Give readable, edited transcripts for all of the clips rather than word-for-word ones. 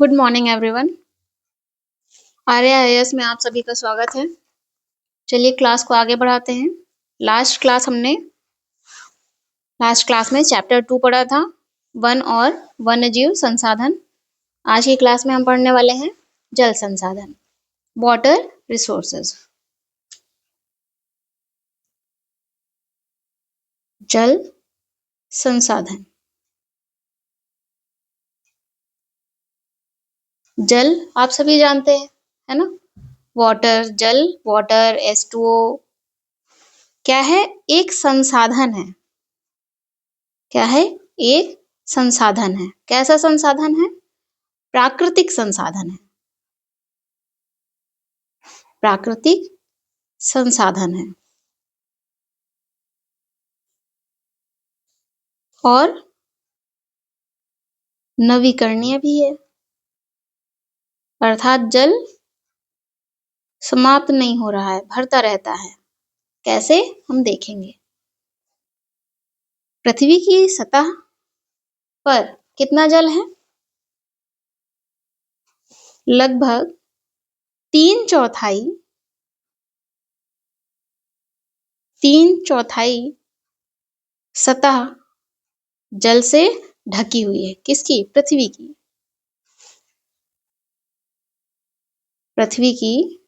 Good morning everyone. आरएआईएस में आप सभी का स्वागत है। चलिए क्लास को आगे बढ़ाते हैं। लास्ट क्लास में चैप्टर 2 पढ़ा था, वन और वन्यजीव संसाधन। आज की क्लास में हम पढ़ने वाले हैं जल संसाधन, वाटर रिसोर्सेज। जल संसाधन। जल आप सभी जानते हैं, है ना? वाटर, जल, वाटर, H2O क्या है? एक संसाधन है। क्या है? एक संसाधन है। कैसा संसाधन है? प्राकृतिक संसाधन है। प्राकृतिक संसाधन है और नवीकरणीय भी है, अर्थात जल समाप्त नहीं हो रहा है, भरता रहता है। कैसे? हम देखेंगे। पृथ्वी की सतह पर कितना जल है? लगभग 3/4 सतह जल से ढकी हुई है। किसकी? पृथ्वी की। पृथ्वी की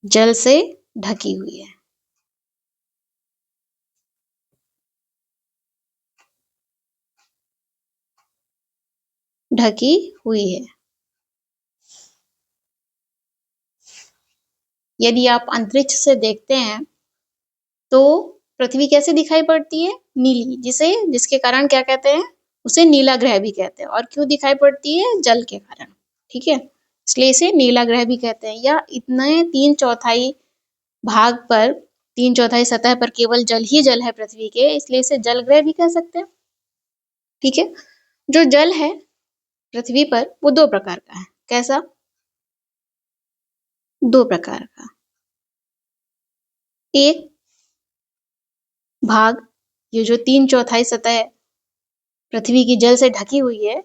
जल से ढकी हुई है। ढकी हुई है। यदि आप अंतरिक्ष से देखते हैं तो पृथ्वी कैसे दिखाई पड़ती है? नीली, जिसके कारण क्या कहते हैं? उसे नीला ग्रह भी कहते हैं। और क्यों दिखाई पड़ती है? जल के कारण। ठीक है, इसलिए इसे नीला ग्रह भी कहते हैं। या इतने 3/4 भाग पर, 3/4 सतह पर केवल जल ही जल है पृथ्वी के, इसलिए इसे जल ग्रह भी कह सकते हैं। ठीक है, जो जल है पृथ्वी पर वो 2 प्रकार का है। कैसा? 2 प्रकार का। एक भाग, ये जो 3/4 सतह पृथ्वी की जल से ढकी हुई है,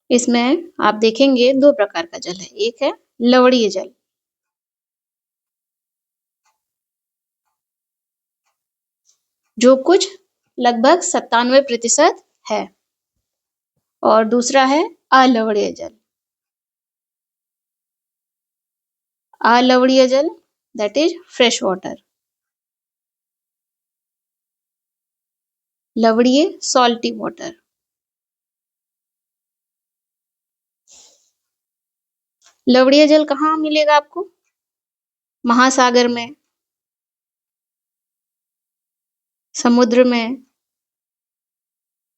इसमें आप देखेंगे 2 प्रकार का जल है। एक है लवणीय जल, जो कुछ लगभग 97% है, और दूसरा है अलवणीय जल। अलवणीय जल दैट इज फ्रेश वाटर। लवणीय सॉल्टी वाटर। लवणीय जल कहाँ मिलेगा आपको? महासागर में, समुद्र में।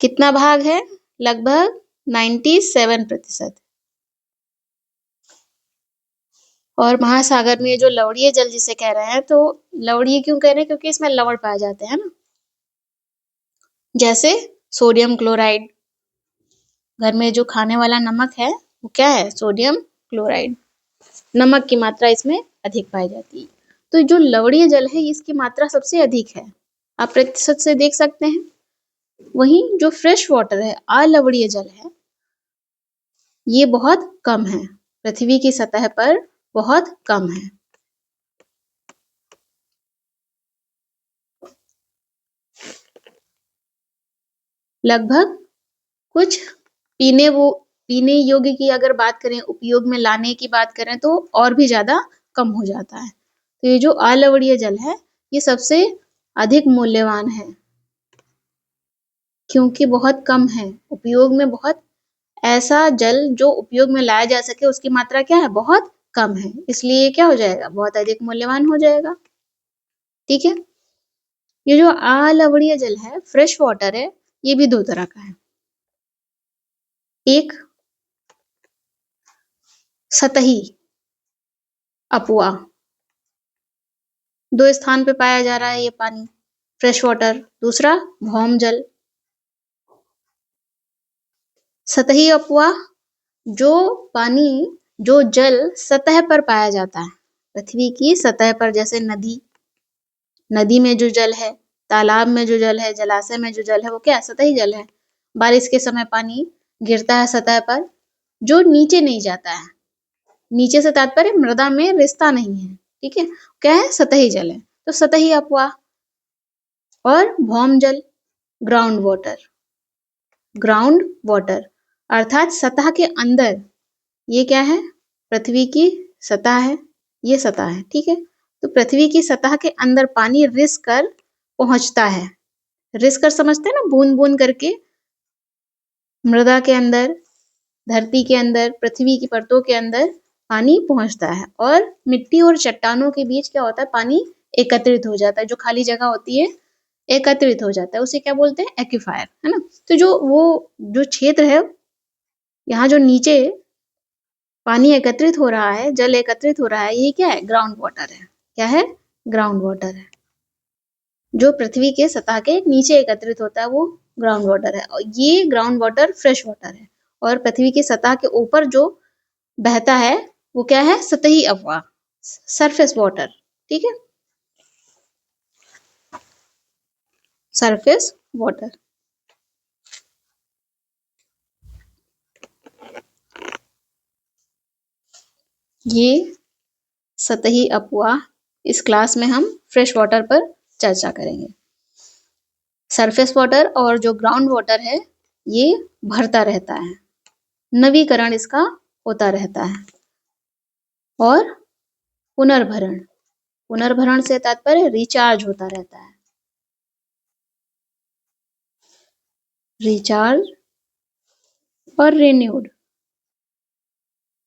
कितना भाग है? लगभग 97%। और महासागर में जो लवणीय जल जिसे कह रहे हैं, तो लवणीय क्यों कह रहे हैं? क्योंकि इसमें लवण पाए जाते हैं ना, जैसे सोडियम क्लोराइड। घर में जो खाने वाला नमक है वो क्या है? Sodium chloride. नमक की मात्रा इसमें अधिक पाई जाती है। तो जो लवणीय जल है इसकी मात्रा सबसे अधिक है, आप प्रतिशत से देख सकते हैं। वहीं जो फ्रेश वाटर है, अलवणीय जल है, ये बहुत कम है, पृथ्वी की सतह पर बहुत कम है। लगभग कुछ पीने योग्य की अगर बात करें, उपयोग में लाने की बात करें, तो और भी ज्यादा कम हो जाता है। तो ये जो अलवणीय जल है ये सबसे अधिक मूल्यवान है, क्योंकि बहुत कम है उपयोग में। बहुत ऐसा जल जो उपयोग में लाया जा सके उसकी मात्रा क्या है? बहुत कम है, इसलिए क्या हो जाएगा? बहुत अधिक मूल्यवान हो जाएगा। ठीक है, ये जो अलवणीय जल है, फ्रेश वाटर है, ये भी 2 तरह का है। एक सतही अपुआ, 2 स्थान पे पाया जा रहा है ये पानी, फ्रेश वाटर। दूसरा भौम जल। सतही अपुआ, जो पानी, जो जल सतह पर पाया जाता है, पृथ्वी की सतह पर, जैसे नदी में जो जल है, तालाब में जो जल है, जलाशय में जो जल है, वो क्या? सतही जल है। बारिश के समय पानी गिरता है सतह पर, जो नीचे नहीं जाता है। नीचे से तात्पर्य मृदा में रिसता नहीं है, ठीक है। क्या है? सतही जल है, तो सतही अपवाह। और भौम जल, ग्राउंड वाटर, ग्राउंड वाटर अर्थात सतह के अंदर। ये क्या है? पृथ्वी की सतह है, ये सतह है, ठीक है। तो पृथ्वी की सतह के अंदर पानी रिस कर पहुंचता है। रिस कर समझते हैं ना, बूंद बूंद करके मृदा के अंदर, धरती के अंदर, पृथ्वी की परतों के अंदर पानी पहुंचता है। और मिट्टी और चट्टानों के बीच क्या होता है? पानी एकत्रित हो जाता है, जो खाली जगह होती है एकत्रित हो जाता है, उसे क्या बोलते हैं? एक्विफायर, है ना। तो जो क्षेत्र है, यहाँ जो नीचे पानी एकत्रित हो रहा है, जल एकत्रित हो रहा है, ये क्या है? ग्राउंड वाटर है। क्या है? ग्राउंड वाटर है। जो पृथ्वी के सतह के नीचे एकत्रित होता है वो ग्राउंड वाटर है। और ये ग्राउंड वाटर फ्रेश वाटर है। और पृथ्वी की सतह के ऊपर जो बहता है वो क्या है? सतही अफवाह, सरफेस वाटर, ठीक है, सरफेस वाटर। ये सतही अपवाह इस क्लास में हम फ्रेश वाटर पर चर्चा करेंगे। सरफेस वाटर और जो ग्राउंड वाटर है ये भरता रहता है, नवीकरण इसका होता रहता है। और पुनर्भरण, पुनर्भरण से तात्पर्य रिचार्ज होता रहता है, रिचार्ज और रिन्यूड।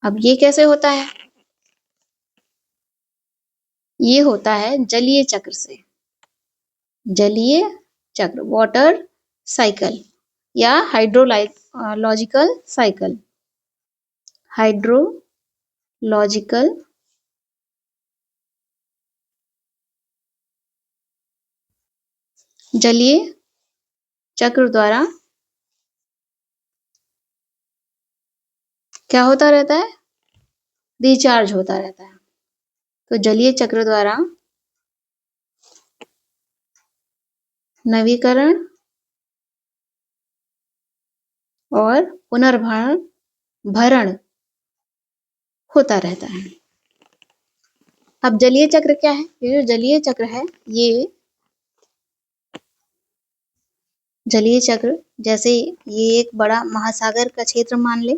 अब ये कैसे होता है? ये होता है जलीय चक्र से, जलीय चक्र, वाटर साइकिल या हाइड्रोलॉजिकल साइकिल, हाइड्रोलॉजिकल जलीय चक्र द्वारा क्या होता रहता है? रिचार्ज होता रहता है। तो जलीय चक्र द्वारा नवीकरण और पुनर्भरण भरण होता रहता है। अब जलीय चक्र क्या है? ये जो जलीय चक्र है, ये जलीय चक्र जैसे ये एक बड़ा महासागर का क्षेत्र मान ले।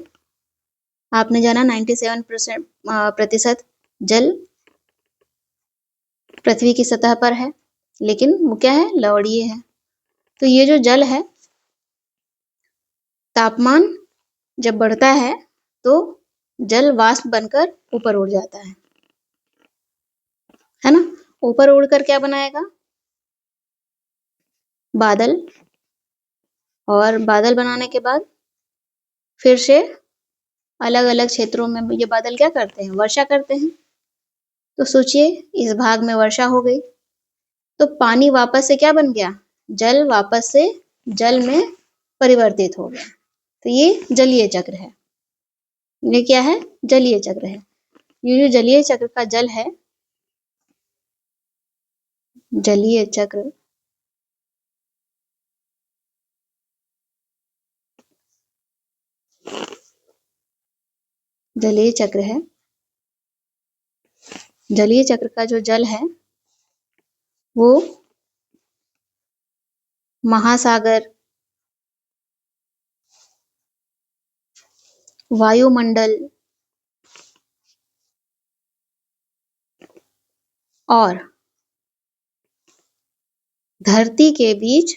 आपने जाना 97% जल पृथ्वी की सतह पर है, लेकिन वो क्या है? लवणीय है। तो ये जो जल है, तापमान जब बढ़ता है तो जल वाष्प बनकर ऊपर उड़ जाता है ना। ऊपर उड़कर क्या बनाएगा? बादल। और बादल बनाने के बाद फिर से अलग अलग क्षेत्रों में ये बादल क्या करते हैं? वर्षा करते हैं। तो सोचिए, इस भाग में वर्षा हो गई तो पानी वापस से क्या बन गया? जल वापस से जल में परिवर्तित हो गया। तो ये जलीय चक्र है। ये क्या है? जलीय चक्र है। ये जो जलीय चक्र का जल है, जलीय चक्र जलीय चक्र है। जलीय चक्र का जो जल है वो महासागर, वायुमंडल और धरती के बीच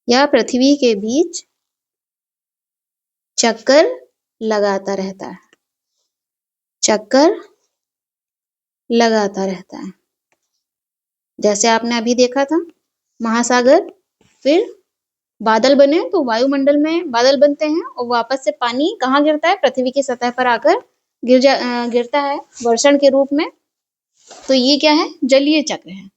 या पृथ्वी के बीच चक्कर लगाता रहता है, चक्कर लगाता रहता है। जैसे आपने अभी देखा था महासागर, फिर बादल बने तो वायुमंडल में बादल बनते हैं और वापस से पानी कहाँ गिरता है? पृथ्वी की सतह पर आकर गिरता है वर्षण के रूप में। तो ये क्या है? जलीय चक्र है।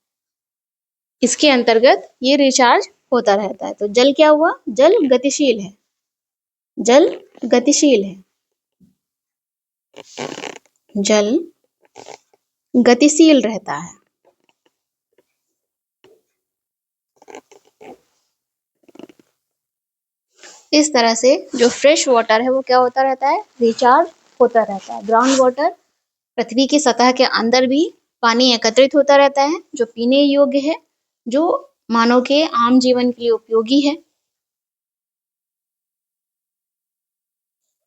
इसके अंतर्गत ये रिचार्ज होता रहता है। तो जल क्या हुआ? जल गतिशील है, जल गतिशील है, जल गतिशील रहता है। इस तरह से जो फ्रेश वाटर है वो क्या होता रहता है, रिचार्ज होता रहता है। ग्राउंड वाटर पृथ्वी की सतह के अंदर भी पानी एकत्रित होता रहता है जो पीने योग्य है, जो मानव के आम जीवन के लिए उपयोगी है,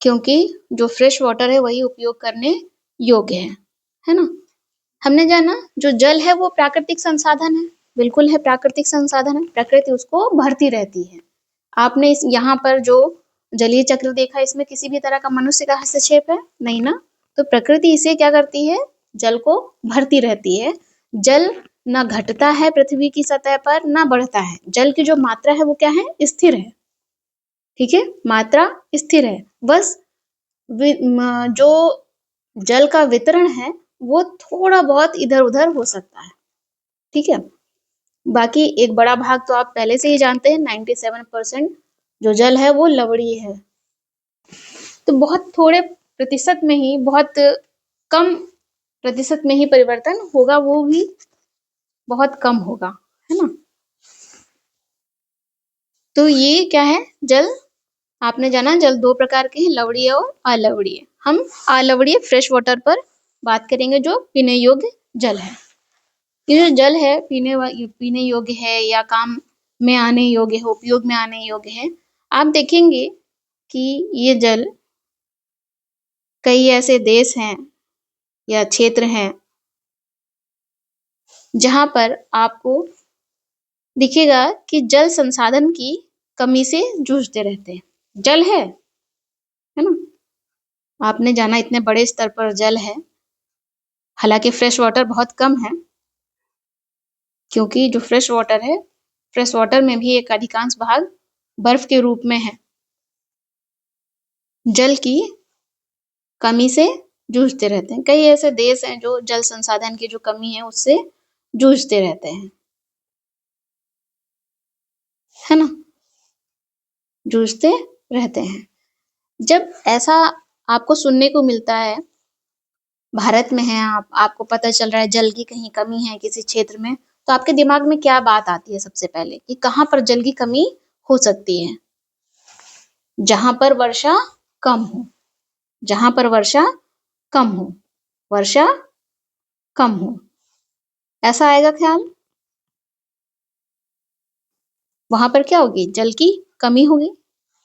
क्योंकि जो फ्रेश वाटर है वही उपयोग करने योग्य है ना। हमने जाना जो जल है वो प्राकृतिक संसाधन है, बिल्कुल है प्राकृतिक संसाधन है, प्रकृति उसको भरती रहती है। आपने इस यहाँ पर जो जलीय चक्र देखा, इसमें किसी भी तरह का मनुष्य का हस्तक्षेप है नहीं ना। तो प्रकृति इसे क्या करती है, जल को भरती रहती है। जल न घटता है पृथ्वी की सतह पर न बढ़ता है। जल की जो मात्रा है वो क्या है, स्थिर है। ठीक है, मात्रा स्थिर है। बस जो जल का वितरण है वो थोड़ा बहुत इधर उधर हो सकता है। ठीक है, बाकी एक बड़ा भाग तो आप पहले से ही जानते हैं, 97% जो जल है वो लवणीय है। तो बहुत थोड़े प्रतिशत में ही, बहुत कम प्रतिशत में ही परिवर्तन होगा, वो भी बहुत कम होगा, है ना। तो ये क्या है, जल आपने जाना जल दो प्रकार के हैं, लवणीय और अलवणीय। हम अलवणीय फ्रेश वाटर पर बात करेंगे जो पीने योग्य जल है। ये जो जल है पीने योग्य है या काम में आने योग्य है, उपयोग में आने योग्य है। आप देखेंगे कि ये जल कई ऐसे देश हैं या क्षेत्र हैं जहां पर आपको दिखेगा कि जल संसाधन की कमी से जूझते रहते हैं। जल है ना, आपने जाना इतने बड़े स्तर पर जल है, हालांकि फ्रेश वाटर बहुत कम है, क्योंकि जो फ्रेश वाटर है, फ्रेश वाटर में भी एक अधिकांश भाग बर्फ के रूप में है। जल की कमी से जूझते रहते हैं। कई ऐसे देश हैं जो जल संसाधन की जो कमी है उससे जूझते रहते हैं, है ना, जूझते रहते हैं। जब ऐसा आपको सुनने को मिलता है, भारत में है, आपको पता चल रहा है जल की कहीं कमी है किसी क्षेत्र में, तो आपके दिमाग में क्या बात आती है सबसे पहले कि कहाँ पर जल की कमी हो सकती है? जहां पर वर्षा कम हो, जहां पर वर्षा कम हो, वर्षा कम हो, ऐसा आएगा ख्याल। वहां पर क्या होगी, जल की कमी होगी,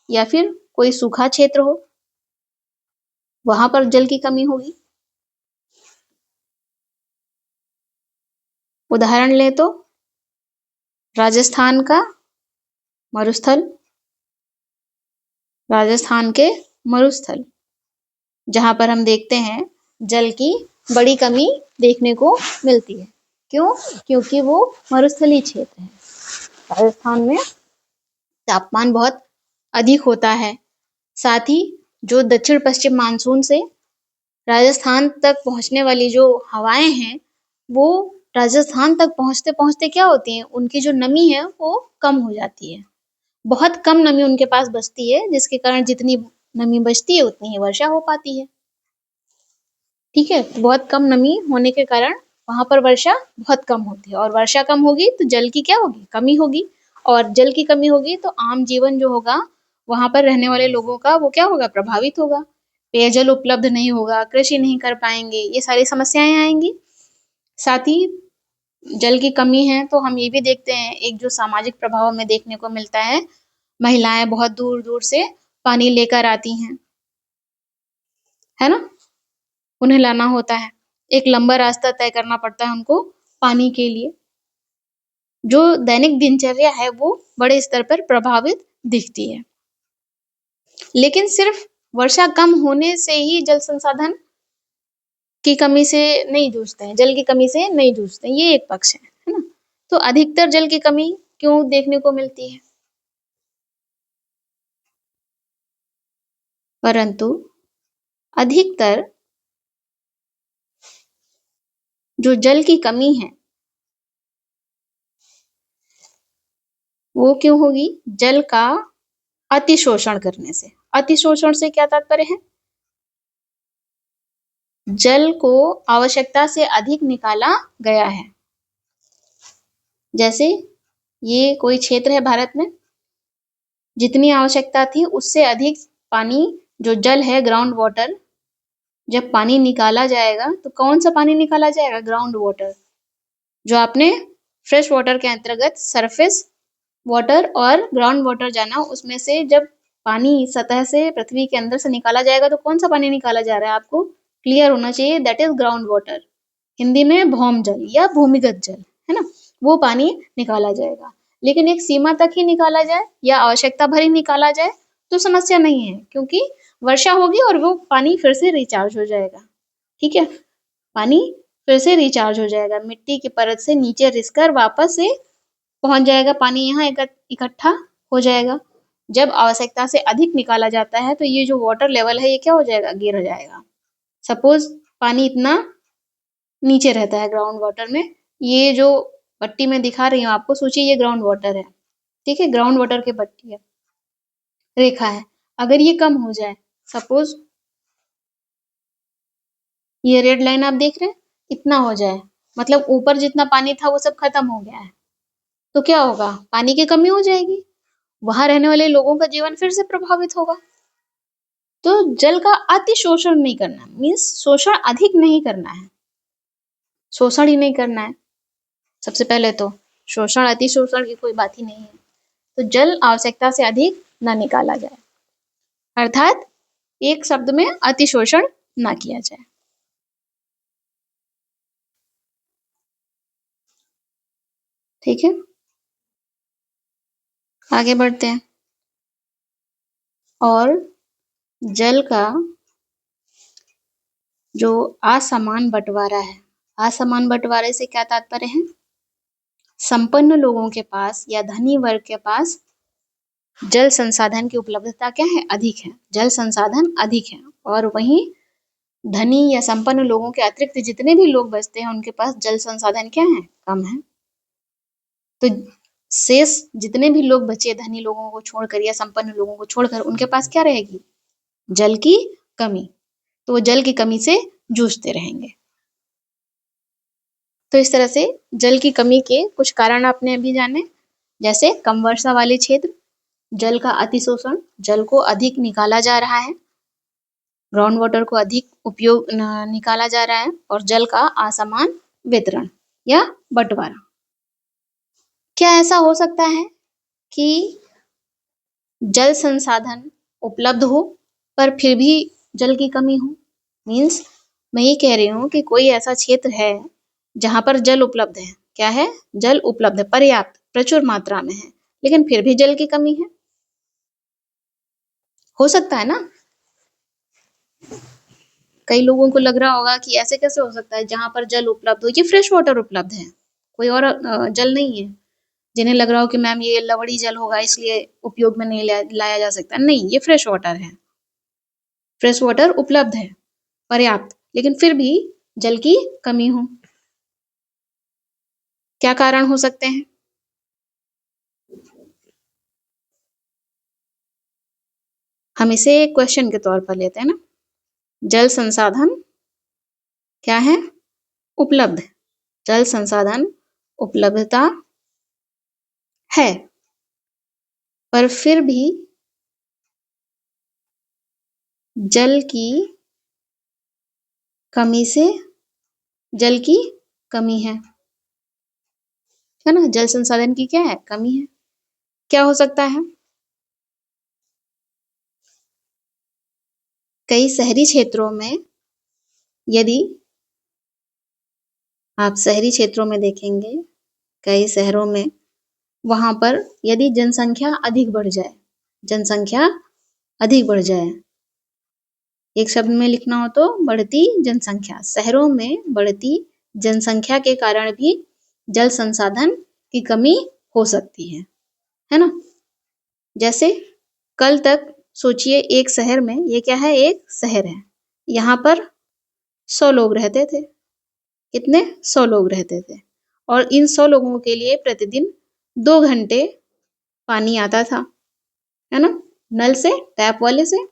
या फिर कोई सूखा क्षेत्र हो, वहां पर जल की कमी होगी। उदाहरण ले तो राजस्थान का मरुस्थल, राजस्थान के मरुस्थल, जहां पर हम देखते हैं जल की बड़ी कमी देखने को मिलती है। क्यों? क्योंकि वो मरुस्थलीय क्षेत्र है। राजस्थान में तापमान बहुत अधिक होता है, साथ ही जो दक्षिण पश्चिम मानसून से राजस्थान तक पहुंचने वाली जो हवाएं हैं, वो राजस्थान तक पहुंचते पहुंचते क्या होती हैं, उनकी जो नमी है वो कम हो जाती है। बहुत कम नमी उनके पास बचती है, जिसके कारण जितनी नमी बचती है उतनी ही वर्षा हो पाती है। ठीक है, बहुत कम नमी होने के कारण वहां पर वर्षा बहुत कम होती है, और वर्षा कम होगी तो जल की क्या होगी, कमी होगी, और जल की कमी होगी तो आम जीवन जो होगा वहां पर रहने वाले लोगों का वो क्या होगा, प्रभावित होगा। पेयजल उपलब्ध नहीं होगा, कृषि नहीं कर पाएंगे, ये सारी समस्याएं आएंगी। साथ ही जल की कमी है तो हम ये भी देखते हैं, एक जो सामाजिक प्रभाव में देखने को मिलता है, महिलाएं बहुत दूर दूर से पानी लेकर आती हैं, है ना, उन्हें लाना होता है, एक लंबा रास्ता तय करना पड़ता है उनको पानी के लिए। जो दैनिक दिनचर्या है वो बड़े स्तर पर प्रभावित दिखती है। लेकिन सिर्फ वर्षा कम होने से ही जल संसाधन की कमी से नहीं जूझते हैं, जल की कमी से नहीं जूझते हैं, ये एक पक्ष है ना। तो अधिकतर जल की कमी क्यों देखने को मिलती है? परंतु अधिकतर जो जल की कमी है वो क्यों होगी, जल का अतिशोषण करने से। अतिशोषण से क्या तात्पर्य है, जल को आवश्यकता से अधिक निकाला गया है। जैसे ये कोई क्षेत्र है भारत में, जितनी आवश्यकता थी उससे अधिक पानी, जो जल है ग्राउंड वाटर, जब पानी निकाला जाएगा तो कौन सा पानी निकाला जाएगा? Ground water. जो आपने फ्रेश वाटर के अंतर्गत सरफेस वाटर और ग्राउंड वाटर जाना, उसमें से जब पानी सतह से पृथ्वी के अंदर से निकाला जाएगा तो कौन सा पानी निकाला जा रहा है? आपको क्लियर होना चाहिए, that is ground water. Hindi में भौम जल या भूमिगत जल, है ना, वो पानी निकाला जाएगा। लेकिन एक सीमा तक ही निकाला जाए या आवश्यकता भर ही निकाला जाए तो समस्या नहीं है, क्योंकि वर्षा होगी और वो पानी फिर से रिचार्ज हो जाएगा। ठीक है, पानी फिर से रिचार्ज हो जाएगा, मिट्टी की परत से नीचे रिसकर वापस से पहुंच जाएगा, पानी यहाँ इकट्ठा हो जाएगा। जब आवश्यकता से अधिक निकाला जाता है तो ये जो वाटर लेवल है ये क्या हो जाएगा? गिर जाएगा। सपोज पानी इतना नीचे रहता है ग्राउंड वाटर में, ये जो पट्टी में दिखा रही हूँ आपको, सोचिए ये ग्राउंड वाटर है, ठीक है, ग्राउंड वाटर की पट्टी है, रेखा है। अगर ये कम हो जाए, सपोज ये रेड लाइन आप देख रहे हैं, इतना हो जाए, मतलब ऊपर जितना पानी था वो सब खत्म हो गया है, तो क्या होगा? पानी की कमी हो जाएगी, वहां रहने वाले लोगों का जीवन फिर से प्रभावित होगा। तो जल का अति शोषण नहीं करना, मीन्स शोषण अधिक नहीं करना है, शोषण ही नहीं करना है। सबसे पहले तो शोषण, अति शोषण की कोई बात ही नहीं है। तो जल आवश्यकता से अधिक ना निकाला जाए, अर्थात एक शब्द में अति शोषण ना किया जाए। ठीक है, आगे बढ़ते हैं। और जल का जो असमान बंटवारा है, असमान बंटवारे से क्या तात्पर्य है? संपन्न लोगों के पास या धनी वर्ग के पास जल संसाधन की उपलब्धता क्या है? अधिक है, जल संसाधन अधिक है, और वहीं धनी या संपन्न लोगों के अतिरिक्त जितने भी लोग बचते हैं उनके पास जल संसाधन क्या है? कम है। तो शेष जितने भी लोग बचे, धनी लोगों को छोड़कर या संपन्न लोगों को छोड़कर, उनके पास क्या रहेगी? जल की कमी। तो वो जल की कमी से जूझते रहेंगे। तो इस तरह से जल की कमी के कुछ कारण आपने अभी जाने, जैसे कम वर्षा वाले क्षेत्र, जल का अतिशोषण, जल को अधिक निकाला जा रहा है, ग्राउंड वाटर को अधिक उपयोग निकाला जा रहा है, और जल का असमान वितरण या बंटवारा। क्या ऐसा हो सकता है कि जल संसाधन उपलब्ध हो पर फिर भी जल की कमी हो? मीन्स मैं ये कह रही हूँ कि कोई ऐसा क्षेत्र है जहां पर जल उपलब्ध है, क्या है? जल उपलब्ध है, पर्याप्त प्रचुर मात्रा में है, लेकिन फिर भी जल की कमी है। हो सकता है ना? कई लोगों को लग रहा होगा कि ऐसे कैसे हो सकता है जहां पर जल उपलब्ध हो, ये फ्रेश वाटर उपलब्ध है, कोई और जल नहीं है। जिन्हें लग रहा हो कि मैम ये लवड़ी जल होगा इसलिए उपयोग में नहीं लाया जा सकता, नहीं, ये फ्रेश वाटर है, फ्रेश वाटर उपलब्ध है पर्याप्त, लेकिन फिर भी जल की कमी हो। क्या कारण हो सकते हैं? हम इसे एक क्वेश्चन के तौर पर लेते हैं ना। जल संसाधन क्या है? उपलब्ध। जल संसाधन उपलब्धता है, पर फिर भी जल की कमी से, जल की कमी है ना? जल संसाधन की क्या है? कमी है। क्या हो सकता है? कई शहरी क्षेत्रों में, यदि आप शहरी क्षेत्रों में देखेंगे, कई शहरों में, वहां पर यदि जनसंख्या अधिक बढ़ जाए, जनसंख्या अधिक बढ़ जाए, एक शब्द में लिखना हो तो बढ़ती जनसंख्या, शहरों में बढ़ती जनसंख्या के कारण भी जल संसाधन की कमी हो सकती है ना? जैसे कल तक सोचिए एक शहर में, ये क्या है? एक शहर है, यहाँ पर 100 लोग रहते थे। कितने? 100 लोग रहते थे, और इन 100 लोगों के लिए प्रतिदिन 2 घंटे पानी आता था, है ना, नल से, टैप वाले से,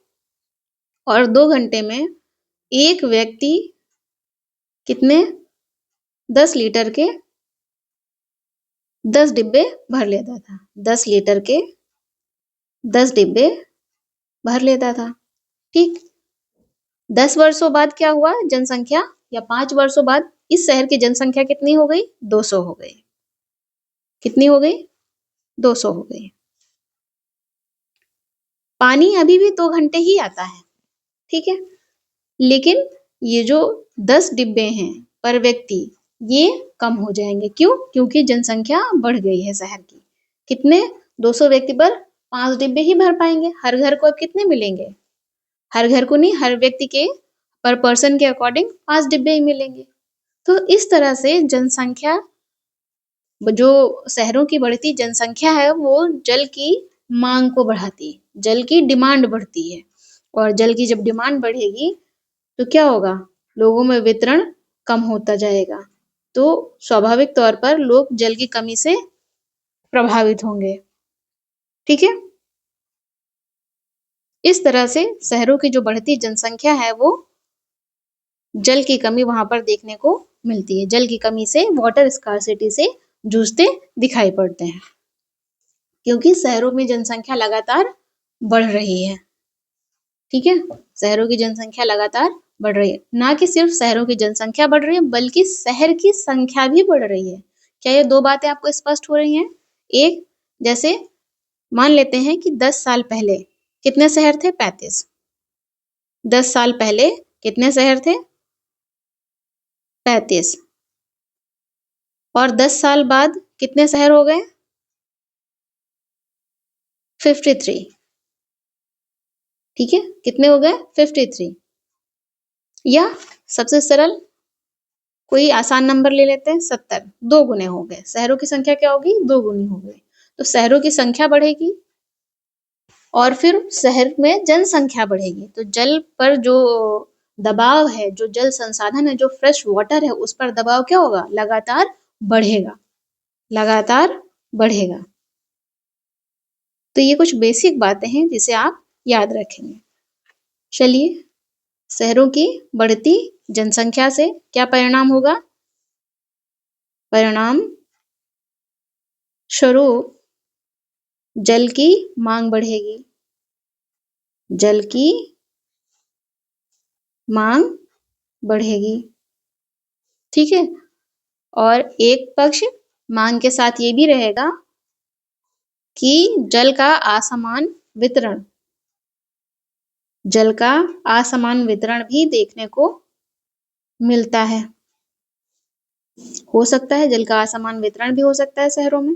और 2 घंटे में एक व्यक्ति कितने? 10 लीटर के 10 डिब्बे भर लेता था, 10 लीटर के 10 डिब्बे भर लेता था। ठीक, 10 वर्षों बाद क्या हुआ, जनसंख्या या 5 वर्षों बाद इस शहर की जनसंख्या कितनी हो गई, 200 हो गई। कितनी हो गई, 200 हो गई। पानी अभी भी 2 घंटे ही आता है, ठीक है, लेकिन ये जो 10 डिब्बे हैं पर व्यक्ति, ये कम हो जाएंगे। क्यों? क्योंकि जनसंख्या बढ़ गई है शहर की। कितने, 200 व्यक्ति पर 5 डिब्बे ही भर पाएंगे। हर घर को अब कितने मिलेंगे, हर घर को नहीं, हर व्यक्ति के पर पर्सन के अकॉर्डिंग 5 डिब्बे ही मिलेंगे। तो इस तरह से जनसंख्या, जो शहरों की बढ़ती जनसंख्या है वो जल की मांग को बढ़ाती है, जल की डिमांड बढ़ती है। और जल की जब डिमांड बढ़ेगी तो क्या होगा, लोगों में वितरण कम होता जाएगा। तो स्वाभाविक तौर पर लोग जल की कमी से प्रभावित होंगे। ठीक है, इस तरह से शहरों की जो बढ़ती जनसंख्या है वो जल की कमी वहां पर देखने को मिलती है। जल की कमी से, वाटर स्कार्सिटी से जूझते दिखाई पड़ते हैं, क्योंकि शहरों में जनसंख्या लगातार बढ़ रही है। ठीक है, शहरों की जनसंख्या लगातार बढ़ रही है। ना कि सिर्फ शहरों की जनसंख्या बढ़ रही है, बल्कि शहर की संख्या भी बढ़ रही है। क्या ये दो बातें आपको स्पष्ट हो रही हैं? एक, जैसे मान लेते हैं कि 10 साल पहले कितने शहर थे, 35। 10 साल पहले कितने शहर थे, 35। और 10 साल बाद कितने शहर हो गए, 53। ठीक है, कितने हो गए, 53। या सबसे सरल कोई आसान नंबर ले लेते हैं, 70। 2 गुने हो गए, शहरों की संख्या क्या होगी, 2 गुनी हो गई। तो शहरों की संख्या बढ़ेगी और फिर शहर में जनसंख्या बढ़ेगी, तो जल पर जो दबाव है, जो जल संसाधन है, जो फ्रेश वाटर है, उस पर दबाव क्या होगा, लगातार बढ़ेगा, लगातार बढ़ेगा। तो ये कुछ बेसिक बातें हैं जिसे आप याद रखेंगे। चलिए, शहरों की बढ़ती जनसंख्या से क्या परिणाम होगा, परिणाम स्वरूप जल की मांग बढ़ेगी, जल की मांग बढ़ेगी। ठीक है, और एक पक्ष मांग के साथ ये भी रहेगा कि जल का असमान वितरण, जल का असमान वितरण भी देखने को मिलता है। हो सकता है जल का असमान वितरण भी हो सकता है शहरों में।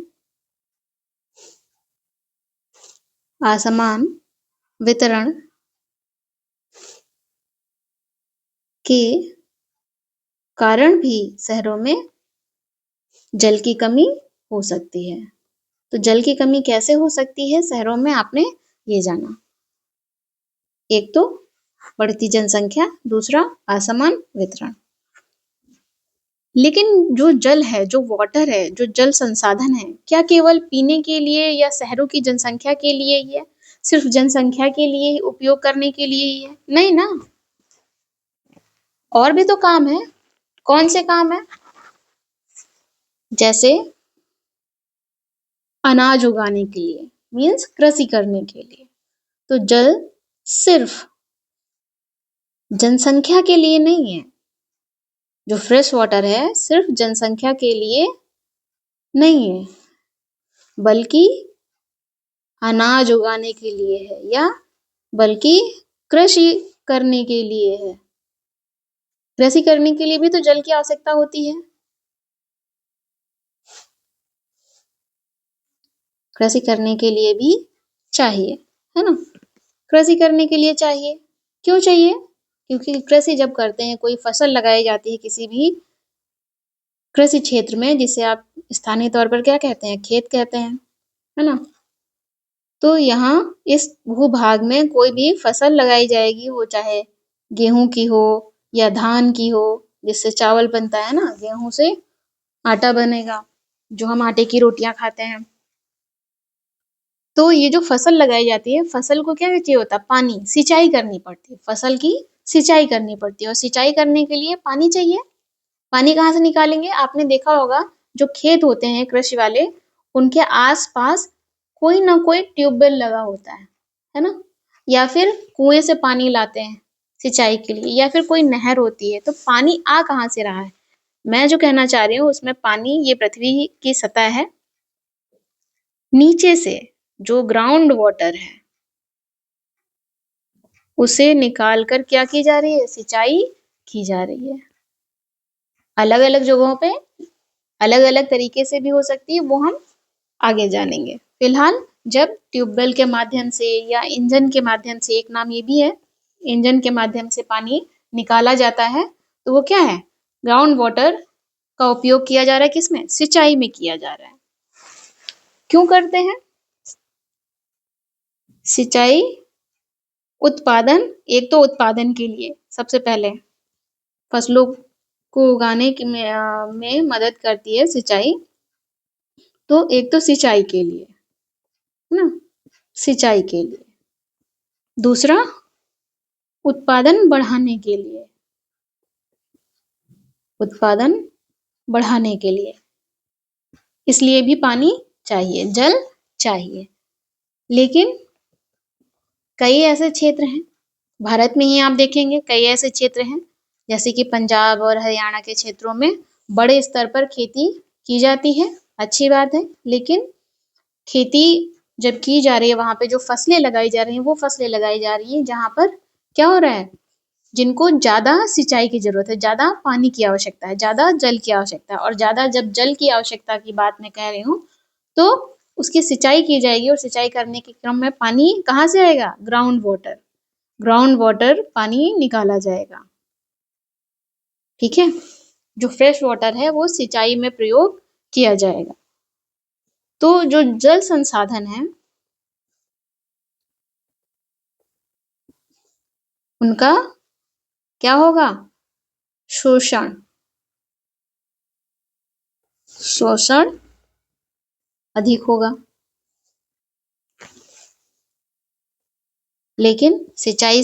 असमान वितरण के कारण भी शहरों में जल की कमी हो सकती है। तो जल की कमी कैसे हो सकती है शहरों में, आपने ये जाना। एक तो बढ़ती जनसंख्या, दूसरा असमान वितरण। लेकिन जो जल है, जो वाटर है, जो जल संसाधन है, क्या केवल पीने के लिए या शहरों की जनसंख्या के लिए ही है, सिर्फ जनसंख्या के लिए ही, उपयोग करने के लिए ही है? नहीं ना, और भी तो काम है। कौन से काम है? जैसे अनाज उगाने के लिए, मीन्स कृषि करने के लिए। तो जल सिर्फ जनसंख्या के लिए नहीं है, जो फ्रेश वाटर है सिर्फ जनसंख्या के लिए नहीं है, बल्कि अनाज उगाने के लिए है, या बल्कि कृषि करने के लिए है। कृषि करने के लिए भी तो जल की आवश्यकता होती है। कृषि करने के लिए भी चाहिए, है ना, कृषि करने के लिए चाहिए। क्यों चाहिए? क्योंकि कृषि जब करते हैं, कोई फसल लगाई जाती है किसी भी कृषि क्षेत्र में, जिसे आप स्थानीय तौर पर क्या कहते हैं, खेत कहते हैं, है ना। तो यहाँ इस भूभाग में कोई भी फसल लगाई जाएगी, वो चाहे गेहूं की हो या धान की हो, जिससे चावल बनता है ना, गेहूं से आटा बनेगा, जो हम आटे की रोटियां खाते हैं। तो ये जो फसल लगाई जाती है, फसल को क्या चाहिए होता है, पानी, सिंचाई करनी पड़ती है, फसल की सिंचाई करनी पड़ती है, और सिंचाई करने के लिए पानी चाहिए। पानी कहाँ से निकालेंगे? आपने देखा होगा जो खेत होते हैं कृषि वाले, उनके आस पास कोई ना कोई ट्यूबवेल लगा होता है ना, या फिर कुएं से पानी लाते हैं सिंचाई के लिए, या फिर कोई नहर होती है, तो पानी आ कहाँ से रहा है? मैं जो कहना चाह रही हूँ उसमें पानी, ये पृथ्वी की सतह है, नीचे से जो ग्राउंड वाटर है उसे निकाल कर क्या की जा रही है? सिंचाई की जा रही है। अलग अलग जगहों पे अलग अलग तरीके से भी हो सकती है, वो हम आगे जानेंगे। फिलहाल जब ट्यूबवेल के माध्यम से या इंजन के माध्यम से, एक नाम ये भी है, इंजन के माध्यम से पानी निकाला जाता है, तो वो क्या है? ग्राउंड वाटर का उपयोग किया जा रहा है, किसमें? सिंचाई में किया जा रहा है। क्यों करते हैं सिंचाई? उत्पादन, एक तो उत्पादन के लिए सबसे पहले फसलों को उगाने में मदद करती है सिंचाई, तो एक तो सिंचाई के लिए, है ना, सिंचाई के लिए। दूसरा, उत्पादन बढ़ाने के लिए, उत्पादन बढ़ाने के लिए, इसलिए भी पानी चाहिए, जल चाहिए। लेकिन कई ऐसे क्षेत्र हैं, भारत में ही आप देखेंगे कई ऐसे क्षेत्र हैं, जैसे कि पंजाब और हरियाणा के क्षेत्रों में बड़े स्तर पर खेती की जाती है, अच्छी बात है। लेकिन खेती जब की जा रही है, वहां पे जो फसलें लगाई जा रही हैं, वो फसलें लगाई जा रही हैं जहां पर क्या हो रहा है? जिनको ज्यादा सिंचाई की जरूरत है, ज्यादा पानी की आवश्यकता है, ज्यादा जल की आवश्यकता है, और ज्यादा जब जल की आवश्यकता की बात मैं कह रही हूँ, तो उसकी सिंचाई की जाएगी, और सिंचाई करने के क्रम में पानी कहाँ से आएगा? ग्राउंड वाटर, ग्राउंड वाटर पानी निकाला जाएगा। ठीक है, जो फ्रेश वाटर है वो सिंचाई में प्रयोग किया जाएगा। तो जो जल संसाधन है उनका क्या होगा? शोषण, शोषण अधिक होगा। लेकिन सिंचाई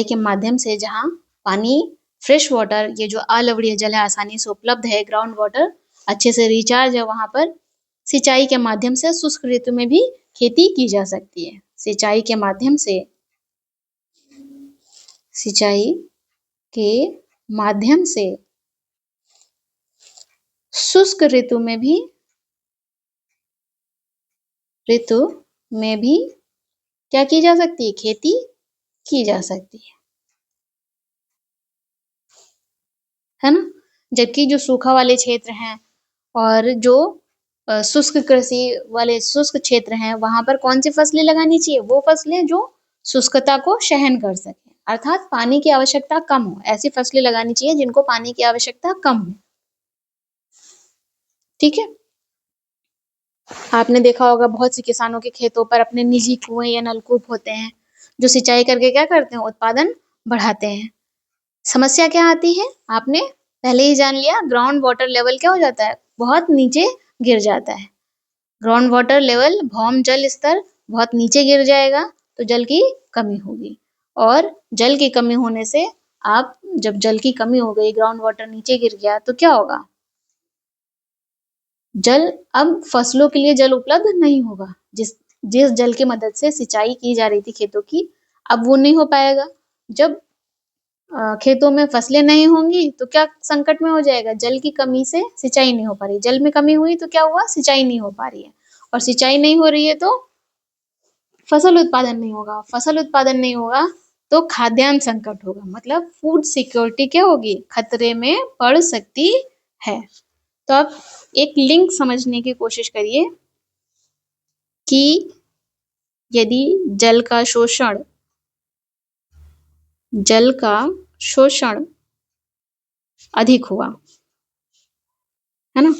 के माध्यम से जहां पानी, फ्रेश वाटर, ये जो अलवणीय जल है, आसानी से उपलब्ध है, ग्राउंड वाटर अच्छे से रिचार्ज है, वहां पर सिंचाई के माध्यम से शुष्क ऋतु में भी खेती की जा सकती है। सिंचाई के माध्यम से, सिंचाई के माध्यम से शुष्क ऋतु में भी क्या की जा सकती है? खेती की जा सकती है ना। जबकि जो सूखा वाले क्षेत्र हैं और जो शुष्क कृषि वाले शुष्क क्षेत्र हैं, वहां पर कौन सी फसलें लगानी चाहिए? वो फसलें जो शुष्कता को सहन कर सके, अर्थात पानी की आवश्यकता कम हो, ऐसी फसलें लगानी चाहिए जिनको पानी की आवश्यकता कम हो। ठीक है, आपने देखा होगा बहुत से किसानों के खेतों पर अपने निजी कुएं या नलकूप होते हैं, जो सिंचाई करके क्या करते हैं? उत्पादन बढ़ाते हैं। समस्या क्या आती है? आपने पहले ही जान लिया, ग्राउंड वाटर लेवल क्या हो जाता है? बहुत नीचे गिर जाता है। ग्राउंड वाटर लेवल, भौम जल स्तर बहुत नीचे गिर जाएगा, तो जल की कमी होगी, और जल की कमी होने से, आप जब जल की कमी हो गई, ग्राउंड वाटर नीचे गिर गया, तो क्या होगा? जल, अब फसलों के लिए जल उपलब्ध नहीं होगा। जिस जिस जल की मदद से सिंचाई की जा रही थी खेतों की, अब वो नहीं हो पाएगा। जब खेतों में फसलें नहीं होंगी तो क्या संकट में हो जाएगा? जल की कमी से सिंचाई नहीं हो पा रही, जल में कमी हुई तो क्या हुआ? सिंचाई नहीं हो पा रही है, और सिंचाई नहीं हो रही है तो फसल उत्पादन नहीं होगा, फसल उत्पादन नहीं होगा तो खाद्यान्न संकट होगा, मतलब फूड सिक्योरिटी क्या होगी? खतरे में पड़ सकती है। तो आप एक लिंक समझने की कोशिश करिए कि यदि जल का शोषण अधिक हुआ, है ना,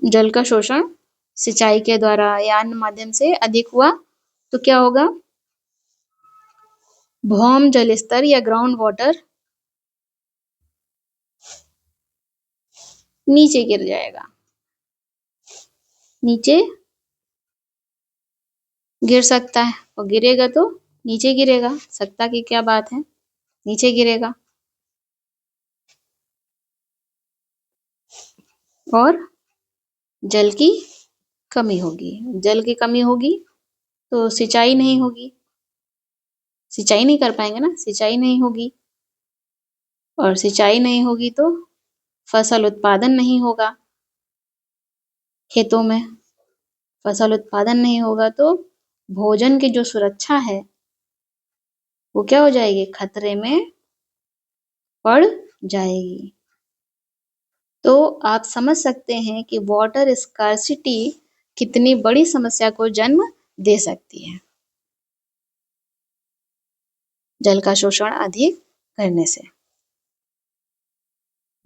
जल का शोषण सिंचाई के द्वारा या अन्य माध्यम से अधिक हुआ, तो क्या होगा? भौम जल स्तर या ग्राउंड वाटर नीचे गिर जाएगा, नीचे गिर सकता है, और गिरेगा तो नीचे गिरेगा, सकता की क्या बात है, नीचे गिरेगा। और जल की कमी होगी। जल की कमी होगी तो सिंचाई नहीं होगी, सिंचाई नहीं कर पाएंगे ना, सिंचाई नहीं होगी, और सिंचाई नहीं होगी तो फसल उत्पादन नहीं होगा। खेतों में फसल उत्पादन नहीं होगा तो भोजन की जो सुरक्षा है वो क्या हो जाएगी, खतरे में पड़ जाएगी। तो आप समझ सकते हैं कि वाटर स्कार्सिटी कितनी बड़ी समस्या को जन्म दे सकती है, जल का शोषण अधिक करने से।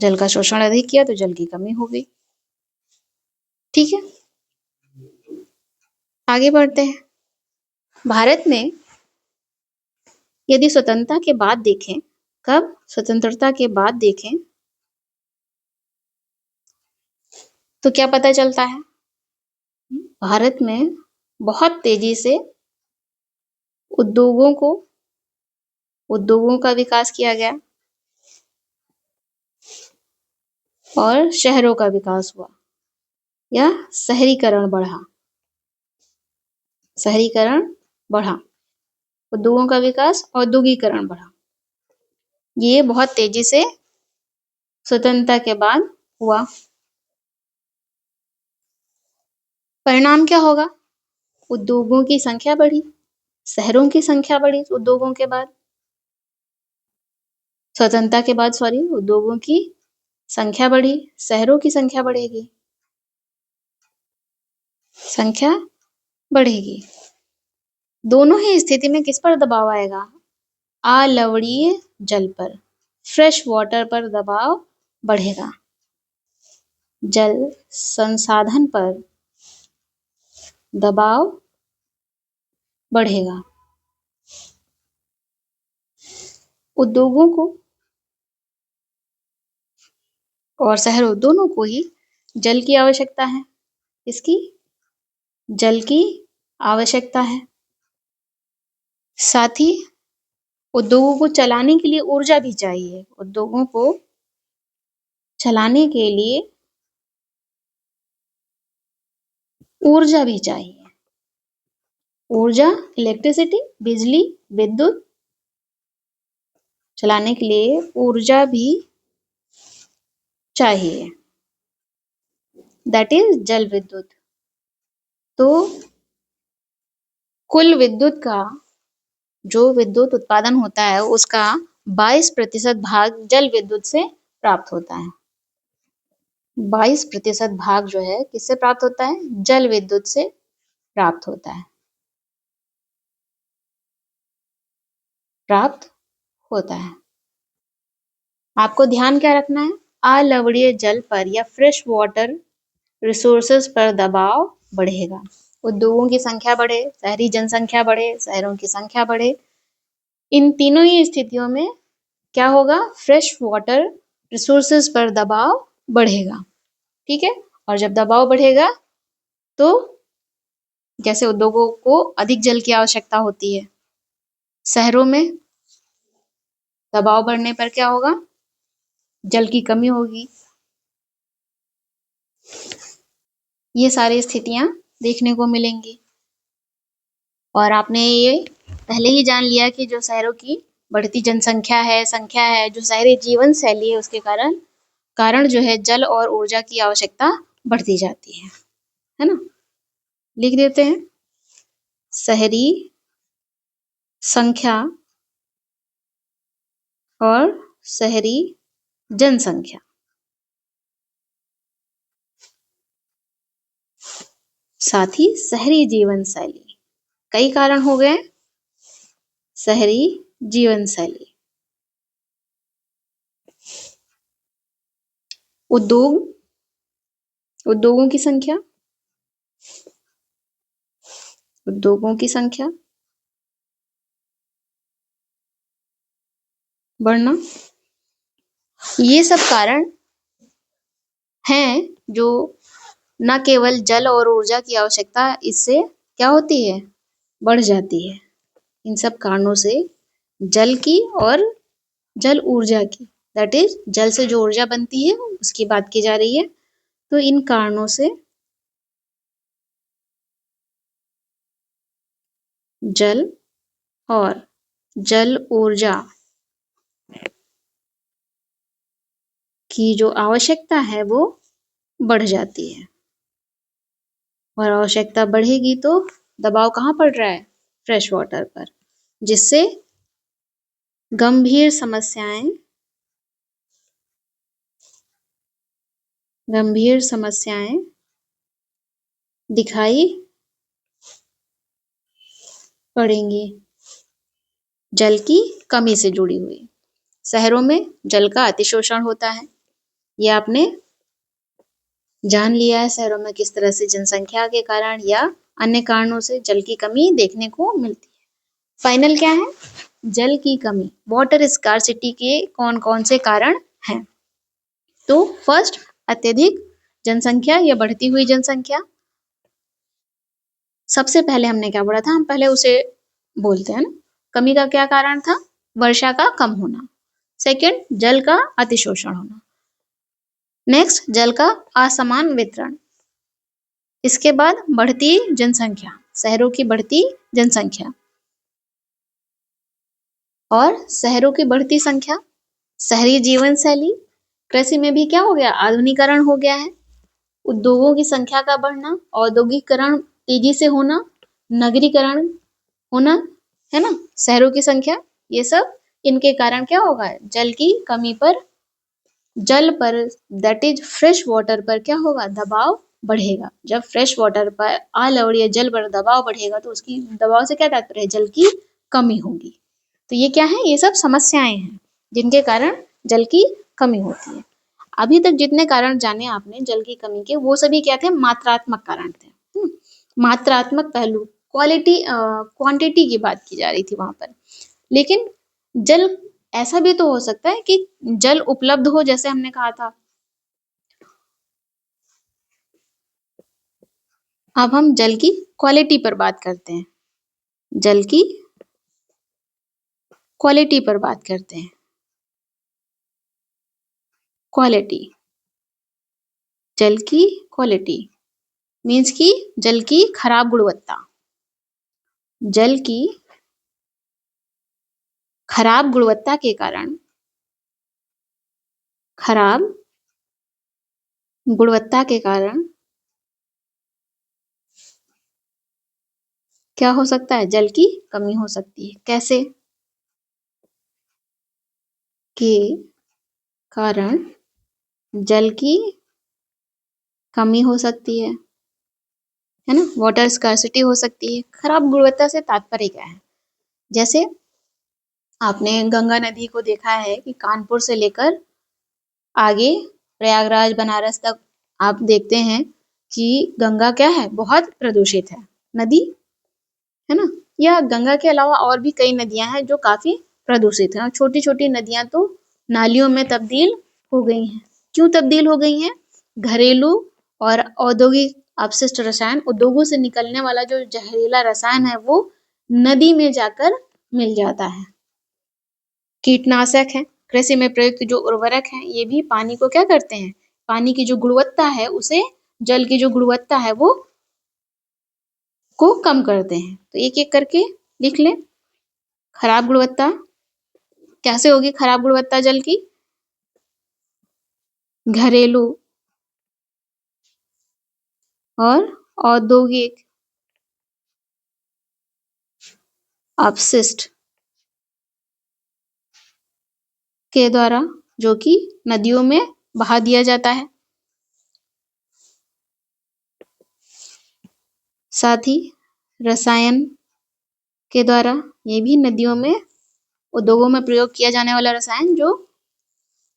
जल का शोषण अधिक किया तो जल की कमी हो गई। ठीक है, आगे बढ़ते हैं। भारत में यदि स्वतंत्रता के बाद देखें, कब, स्वतंत्रता के बाद देखें तो क्या पता चलता है, भारत में बहुत तेजी से उद्योगों का विकास किया गया और शहरों का विकास हुआ या शहरीकरण बढ़ा। शहरीकरण बढ़ा, उद्योगों का विकास, औद्योगिकरण बढ़ा। ये बहुत तेजी से स्वतंत्रता के बाद हुआ। परिणाम क्या होगा, उद्योगों की संख्या बढ़ी, शहरों की संख्या बढ़ी उद्योगों के बाद, स्वतंत्रता के बाद उद्योगों की संख्या बढ़ी, शहरों की संख्या बढ़ेगी, संख्या बढ़ेगी। दोनों ही स्थिति में किस पर दबाव आएगा, अलवणीय जल पर, फ्रेश वाटर पर दबाव बढ़ेगा, जल संसाधन पर दबाव बढ़ेगा। उद्योगों को और शहरों दोनों को ही जल की आवश्यकता है। इसकी जल की आवश्यकता है। साथ ही उद्योगों को चलाने के लिए ऊर्जा भी चाहिए। उद्योगों को चलाने के लिए ऊर्जा भी चाहिए। ऊर्जा, इलेक्ट्रिसिटी, बिजली, विद्युत, चलाने के लिए ऊर्जा भी चाहिए, दैट इज जल विद्युत। तो कुल विद्युत का जो विद्युत उत्पादन होता है उसका 22% भाग जल विद्युत से प्राप्त होता है। 22% भाग जो है किससे प्राप्त होता है, जल विद्युत से प्राप्त होता है, प्राप्त होता है। आपको ध्यान क्या रखना है, अलवणीय जल पर या फ्रेश वाटर रिसोर्सेज पर दबाव बढ़ेगा। उद्योगों की संख्या बढ़े, शहरी जनसंख्या बढ़े, शहरों की संख्या बढ़े, इन तीनों ही स्थितियों में क्या होगा, फ्रेश वाटर रिसोर्सेज पर दबाव बढ़ेगा। ठीक है, और जब दबाव बढ़ेगा तो जैसे उद्योगों को अधिक जल की आवश्यकता होती है, शहरों में दबाव बढ़ने पर क्या होगा, जल की कमी होगी। ये सारी स्थितियां देखने को मिलेंगी। और आपने ये पहले ही जान लिया कि जो शहरों की बढ़ती जनसंख्या है, संख्या है, जो शहरी जीवन शैली है, उसके कारण जो है जल और ऊर्जा की आवश्यकता बढ़ती जाती है ना। लिख देते हैं, शहरी संख्या और शहरी जनसंख्या, साथ ही शहरी जीवन शैली, कई कारण हो गए शहरी जीवन शैली। उद्योगों की संख्या, उद्योगों की संख्या बढ़ना, ये सब कारण हैं जो न केवल जल और ऊर्जा की आवश्यकता इससे क्या होती है, बढ़ जाती है। इन सब कारणों से जल की और जल ऊर्जा की, दैट इज जल से जो ऊर्जा बनती है उसकी बात की जा रही है। तो इन कारणों से जल और जल ऊर्जा की जो आवश्यकता है वो बढ़ जाती है, और आवश्यकता बढ़ेगी तो दबाव कहाँ पड़ रहा है? फ्रेश वाटर पर, जिससे गंभीर समस्याएं दिखाई पड़ेंगी, जल की कमी से जुड़ी हुई। शहरों में जल का अतिशोषण होता है, ये आपने जान लिया है। शहरों में किस तरह से जनसंख्या के कारण या अन्य कारणों से जल की कमी देखने को मिलती है। फाइनल क्या है? जल की कमी, वाटर स्कार्सिटी के कौन कौन से कारण हैं? तो फर्स्ट, अत्यधिक जनसंख्या या बढ़ती हुई जनसंख्या। सबसे पहले हमने क्या बोला था? हम पहले उसे बोलते हैं ना। कमी का क्या कारण था? वर्षा का कम होना। सेकंड, जल का अतिशोषण होना। नेक्स्ट, जल का असमान वितरण। इसके बाद बढ़ती जनसंख्या, शहरों की बढ़ती जनसंख्या, और शहरों की बढ़ती संख्या, शहरी जीवन शैली। कृषि में भी क्या हो गया? आधुनिकीकरण हो गया है। उद्योगों की संख्या का बढ़ना, औद्योगिकरण तेजी से होना, नगरीकरण होना, है ना, शहरों की संख्या, ये सब इनके कारण क्या होगा? जल की कमी पर, जल पर, दैट इज फ्रेश वाटर पर क्या होगा? दबाव बढ़ेगा। जब फ्रेश वाटर पर, अलवणीय जल पर दबाव बढ़ेगा तो उसकी, दबाव से क्या तात्पर्य है? जल की कमी होगी। तो ये क्या है? ये सब समस्याएं हैं जिनके कारण जल की कमी होती है। अभी तक जितने कारण जाने आपने जल की कमी के, वो सभी क्या थे? मात्रात्मक कारण थे। मात्रात्मक पहलू, क्वांटिटी की बात की जा रही थी वहां पर। लेकिन जल, ऐसा भी तो हो सकता है कि जल उपलब्ध हो, जैसे हमने कहा था। अब हम जल की क्वालिटी पर बात करते हैं। जल की क्वालिटी पर बात करते हैं। क्वालिटी, जल की क्वालिटी मीन्स की जल की खराब गुणवत्ता। जल की खराब गुणवत्ता के कारण, खराब गुणवत्ता के कारण क्या हो सकता है? जल की कमी हो सकती है। कैसे? के कारण जल की कमी हो सकती है ना, वाटर स्कार्सिटी हो सकती है। खराब गुणवत्ता से तात्पर्य क्या है? जैसे आपने गंगा नदी को देखा है कि कानपुर से लेकर आगे प्रयागराज, बनारस तक आप देखते हैं कि गंगा क्या है? बहुत प्रदूषित है नदी, है ना। या गंगा के अलावा और भी कई नदियां हैं जो काफी प्रदूषित हैं, और छोटी छोटी नदियां तो नालियों में तब्दील हो गई हैं। क्यों तब्दील हो गई हैं? घरेलू और औद्योगिक अपशिष्ट रसायन, उद्योगों से निकलने वाला जो जहरीला रसायन है वो नदी में जाकर मिल जाता है। कीटनाशक है, कृषि में प्रयुक्त जो उर्वरक हैं, ये भी पानी को क्या करते हैं? पानी की जो गुणवत्ता है उसे, जल की जो गुणवत्ता है वो को कम करते हैं। तो एक एक करके लिख लें। खराब गुणवत्ता, कैसे होगी खराब गुणवत्ता जल की? घरेलू और औद्योगिक अपशिष्ट के द्वारा, जो कि नदियों में बहा दिया जाता है। साथ ही रसायन के द्वारा, ये भी नदियों में, उद्योगों में प्रयोग किया जाने वाला रसायन जो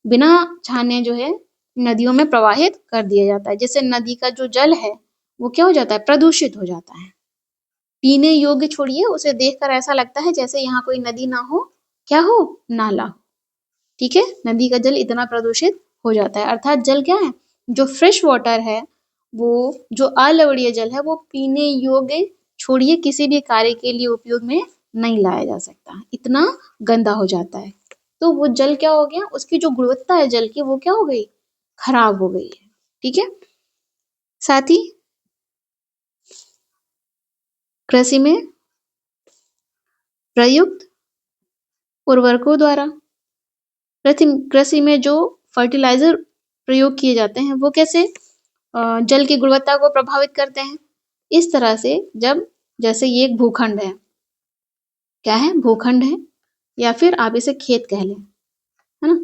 बिना छाने जो है नदियों में प्रवाहित कर दिया जाता है, जिससे नदी का जो जल है वो क्या हो जाता है? प्रदूषित हो जाता है। पीने योग्य छोड़िए, उसे देखकर ऐसा लगता है जैसे यहाँ कोई नदी ना हो, क्या हो? नाला हो। ठीक है, नदी का जल इतना प्रदूषित हो जाता है। अर्थात जल क्या है? जो फ्रेश वाटर है, वो जो अलवणीय जल है, वो पीने योग्य छोड़िए किसी भी कार्य के लिए उपयोग में नहीं लाया जा सकता, इतना गंदा हो जाता है। तो वो जल क्या हो गया? उसकी जो गुणवत्ता है जल की, वो क्या हो गई? खराब हो गई है। ठीक है, साथ ही कृषि में प्रयुक्त उर्वरकों द्वारा। कृषि में जो फर्टिलाइजर प्रयोग किए जाते हैं वो कैसे जल की गुणवत्ता को प्रभावित करते हैं। इस तरह से जब जैसे ये एक भूखंड है, क्या है, भूखंड है, या फिर आप इसे खेत कह लें, है ना।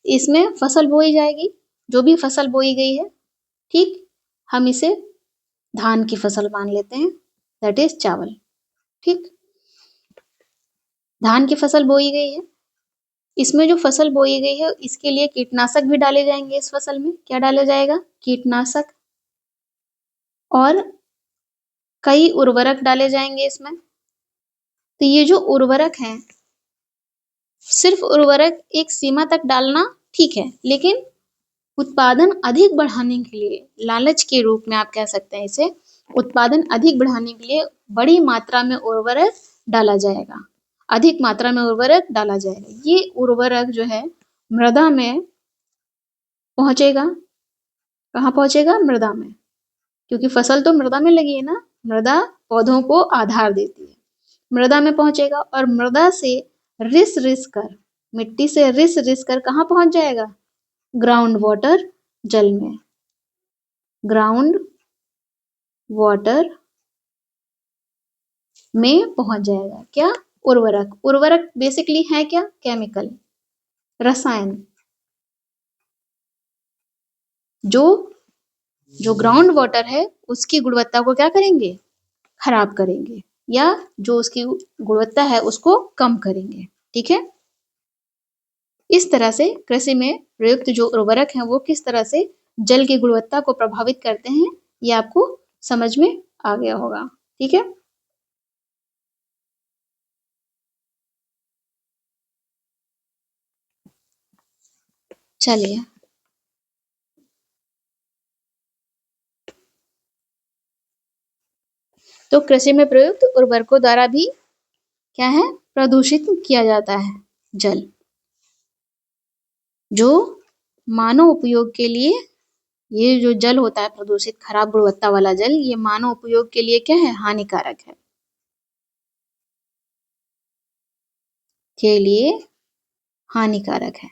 इसमें फसल बोई जाएगी, जो भी फसल बोई गई है, ठीक, हम इसे धान की फसल मान लेते हैं, दैट इज चावल, ठीक। धान की फसल बोई गई है, इसमें जो फसल बोई गई है इसके लिए कीटनाशक भी डाले जाएंगे। इस फसल में क्या डाला जाएगा, कीटनाशक, और कई उर्वरक डाले जाएंगे इसमें। तो ये जो उर्वरक हैं, सिर्फ उर्वरक एक सीमा तक डालना ठीक है, लेकिन उत्पादन अधिक बढ़ाने के लिए, लालच के रूप में आप कह सकते हैं इसे, उत्पादन अधिक बढ़ाने के लिए बड़ी मात्रा में उर्वरक डाला जाएगा, अधिक मात्रा में उर्वरक डाला जाएगा। ये उर्वरक जो है मृदा में पहुंचेगा, कहाँ पहुंचेगा, मृदा में, क्योंकि फसल तो मृदा में लगी है ना, मृदा पौधों को आधार देती है, मृदा में पहुंचेगा और मृदा से रिस रिस कर, मिट्टी से रिस रिस कर कहाँ पहुंच जाएगा, ग्राउंड वाटर जल में, ग्राउंड वाटर में पहुंच जाएगा। क्या, उर्वरक। उर्वरक बेसिकली है क्या, केमिकल, रसायन, जो ग्राउंड वाटर है उसकी गुणवत्ता को क्या करेंगे, खराब करेंगे, या जो उसकी गुणवत्ता है उसको कम करेंगे, ठीक है। इस तरह से कृषि में प्रयुक्त जो उर्वरक हैं वो किस तरह से जल की गुणवत्ता को प्रभावित करते हैं, ये आपको समझ में आ गया होगा, ठीक है। चलिए, तो कृषि में प्रयुक्त उर्वरकों द्वारा भी क्या है, प्रदूषित किया जाता है जल, जो मानव उपयोग के लिए, ये जो जल होता है प्रदूषित खराब गुणवत्ता वाला जल, ये मानव उपयोग के लिए क्या है, हानिकारक है, के लिए हानिकारक है।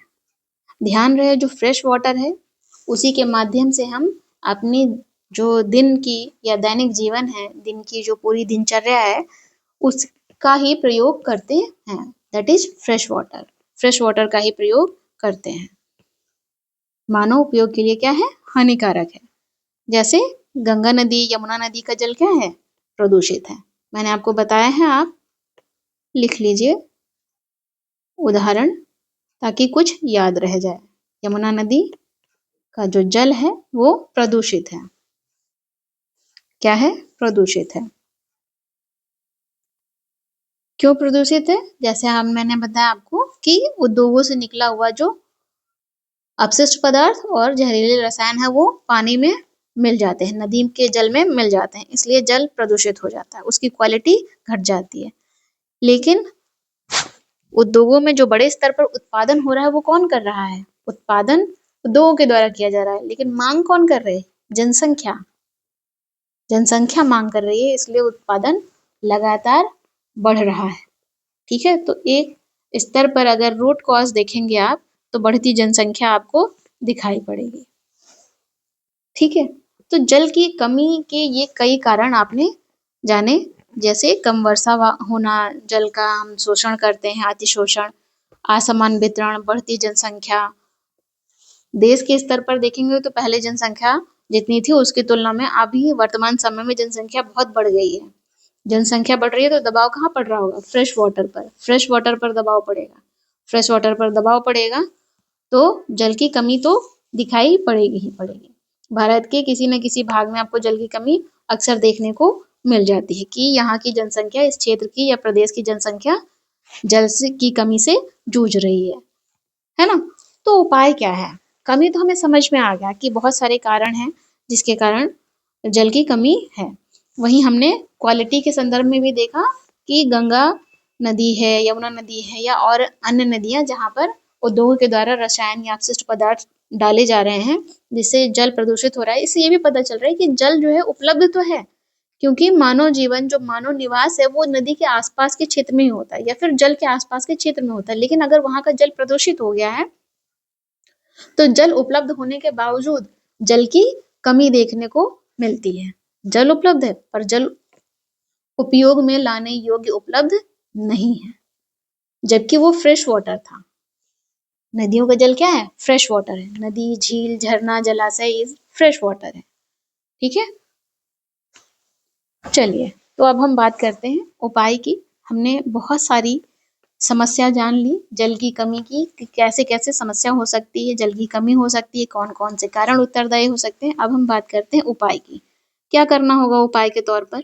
ध्यान रहे जो फ्रेश वाटर है उसी के माध्यम से हम अपनी जो दिन की या दैनिक जीवन है, दिन की जो पूरी दिनचर्या है उसका ही प्रयोग करते हैं, that is fresh water, fresh water का ही प्रयोग करते हैं। मानव उपयोग के लिए क्या है, हानिकारक है। जैसे गंगा नदी, यमुना नदी का जल क्या है, प्रदूषित है। मैंने आपको बताया है, आप लिख लीजिए उदाहरण ताकि कुछ याद रह जाए। यमुना नदी का जो जल है वो प्रदूषित है, क्या है, प्रदूषित है। क्यों प्रदूषित है, जैसे मैंने बताया आपको कि उद्योगों से निकला हुआ जो अपशिष्ट पदार्थ और जहरीले रसायन है वो पानी में मिल जाते हैं, नदी के जल में मिल जाते हैं, इसलिए जल प्रदूषित हो जाता है, उसकी क्वालिटी घट जाती है। लेकिन उद्योगों में जो बड़े स्तर पर उत्पादन हो रहा है वो कौन कर रहा है, उत्पादन उद्योगों के द्वारा किया जा रहा है, लेकिन मांग कौन कर रहे हैं, जनसंख्या, जनसंख्या मांग कर रही है, इसलिए उत्पादन लगातार बढ़ रहा है, ठीक है। तो एक स्तर पर अगर रूट कॉज देखेंगे आप तो बढ़ती जनसंख्या आपको दिखाई पड़ेगी, ठीक है। तो जल की कमी के ये कई कारण आपने जाने, जैसे कम वर्षा होना, जल का हम शोषण करते हैं, अतिशोषण, असमान वितरण, बढ़ती जनसंख्या। देश के स्तर पर देखेंगे तो पहले जनसंख्या जितनी थी उसकी तुलना में अभी वर्तमान समय में जनसंख्या बहुत बढ़ गई है। जनसंख्या बढ़ रही है तो दबाव कहाँ पड़ रहा होगा, फ्रेश वाटर पर, फ्रेश वाटर पर दबाव पड़ेगा, फ्रेश वाटर पर दबाव पड़ेगा तो जल की कमी तो दिखाई पड़ेगी ही पड़ेगी। भारत के किसी न किसी भाग में आपको जल की कमी अक्सर देखने को मिल जाती है कि यहाँ की जनसंख्या, इस क्षेत्र की या प्रदेश की जनसंख्या जल की कमी से जूझ रही है ना। तो उपाय क्या है, कमी तो हमें समझ में आ गया कि बहुत सारे कारण हैं जिसके कारण जल की कमी है। वहीं हमने क्वालिटी के संदर्भ में भी देखा कि गंगा नदी है, यमुना नदी है या और अन्य नदियां जहाँ पर उद्योगों के द्वारा रसायन या अपशिष्ट पदार्थ डाले जा रहे हैं जिससे जल प्रदूषित हो रहा है। इससे ये भी पता चल रहा है कि जल जो है उपलब्ध तो है, क्योंकि मानव जीवन, जो मानव निवास है, वो नदी के आसपास के क्षेत्र में ही होता है या फिर जल के आसपास के क्षेत्र में होता है। लेकिन अगर वहां का जल प्रदूषित हो गया है तो जल उपलब्ध होने के बावजूद जल की कमी देखने को मिलती है। जल उपलब्ध है पर जल उपयोग में लाने योग्य उपलब्ध नहीं है, जबकि वो फ्रेश वाटर था। नदियों का जल क्या है? फ्रेश वाटर है। नदी, झील, झरना, जलाशय ये फ्रेश वाटर है। ठीक है, चलिए तो अब हम बात करते हैं उपाय की। हमने बहुत सारी समस्या जान ली जल की कमी की, कि कैसे कैसे समस्या हो सकती है, जल की कमी हो सकती है, कौन कौन से कारण उत्तरदायी हो सकते हैं। अब हम बात करते हैं उपाय की। क्या करना होगा उपाय के तौर पर?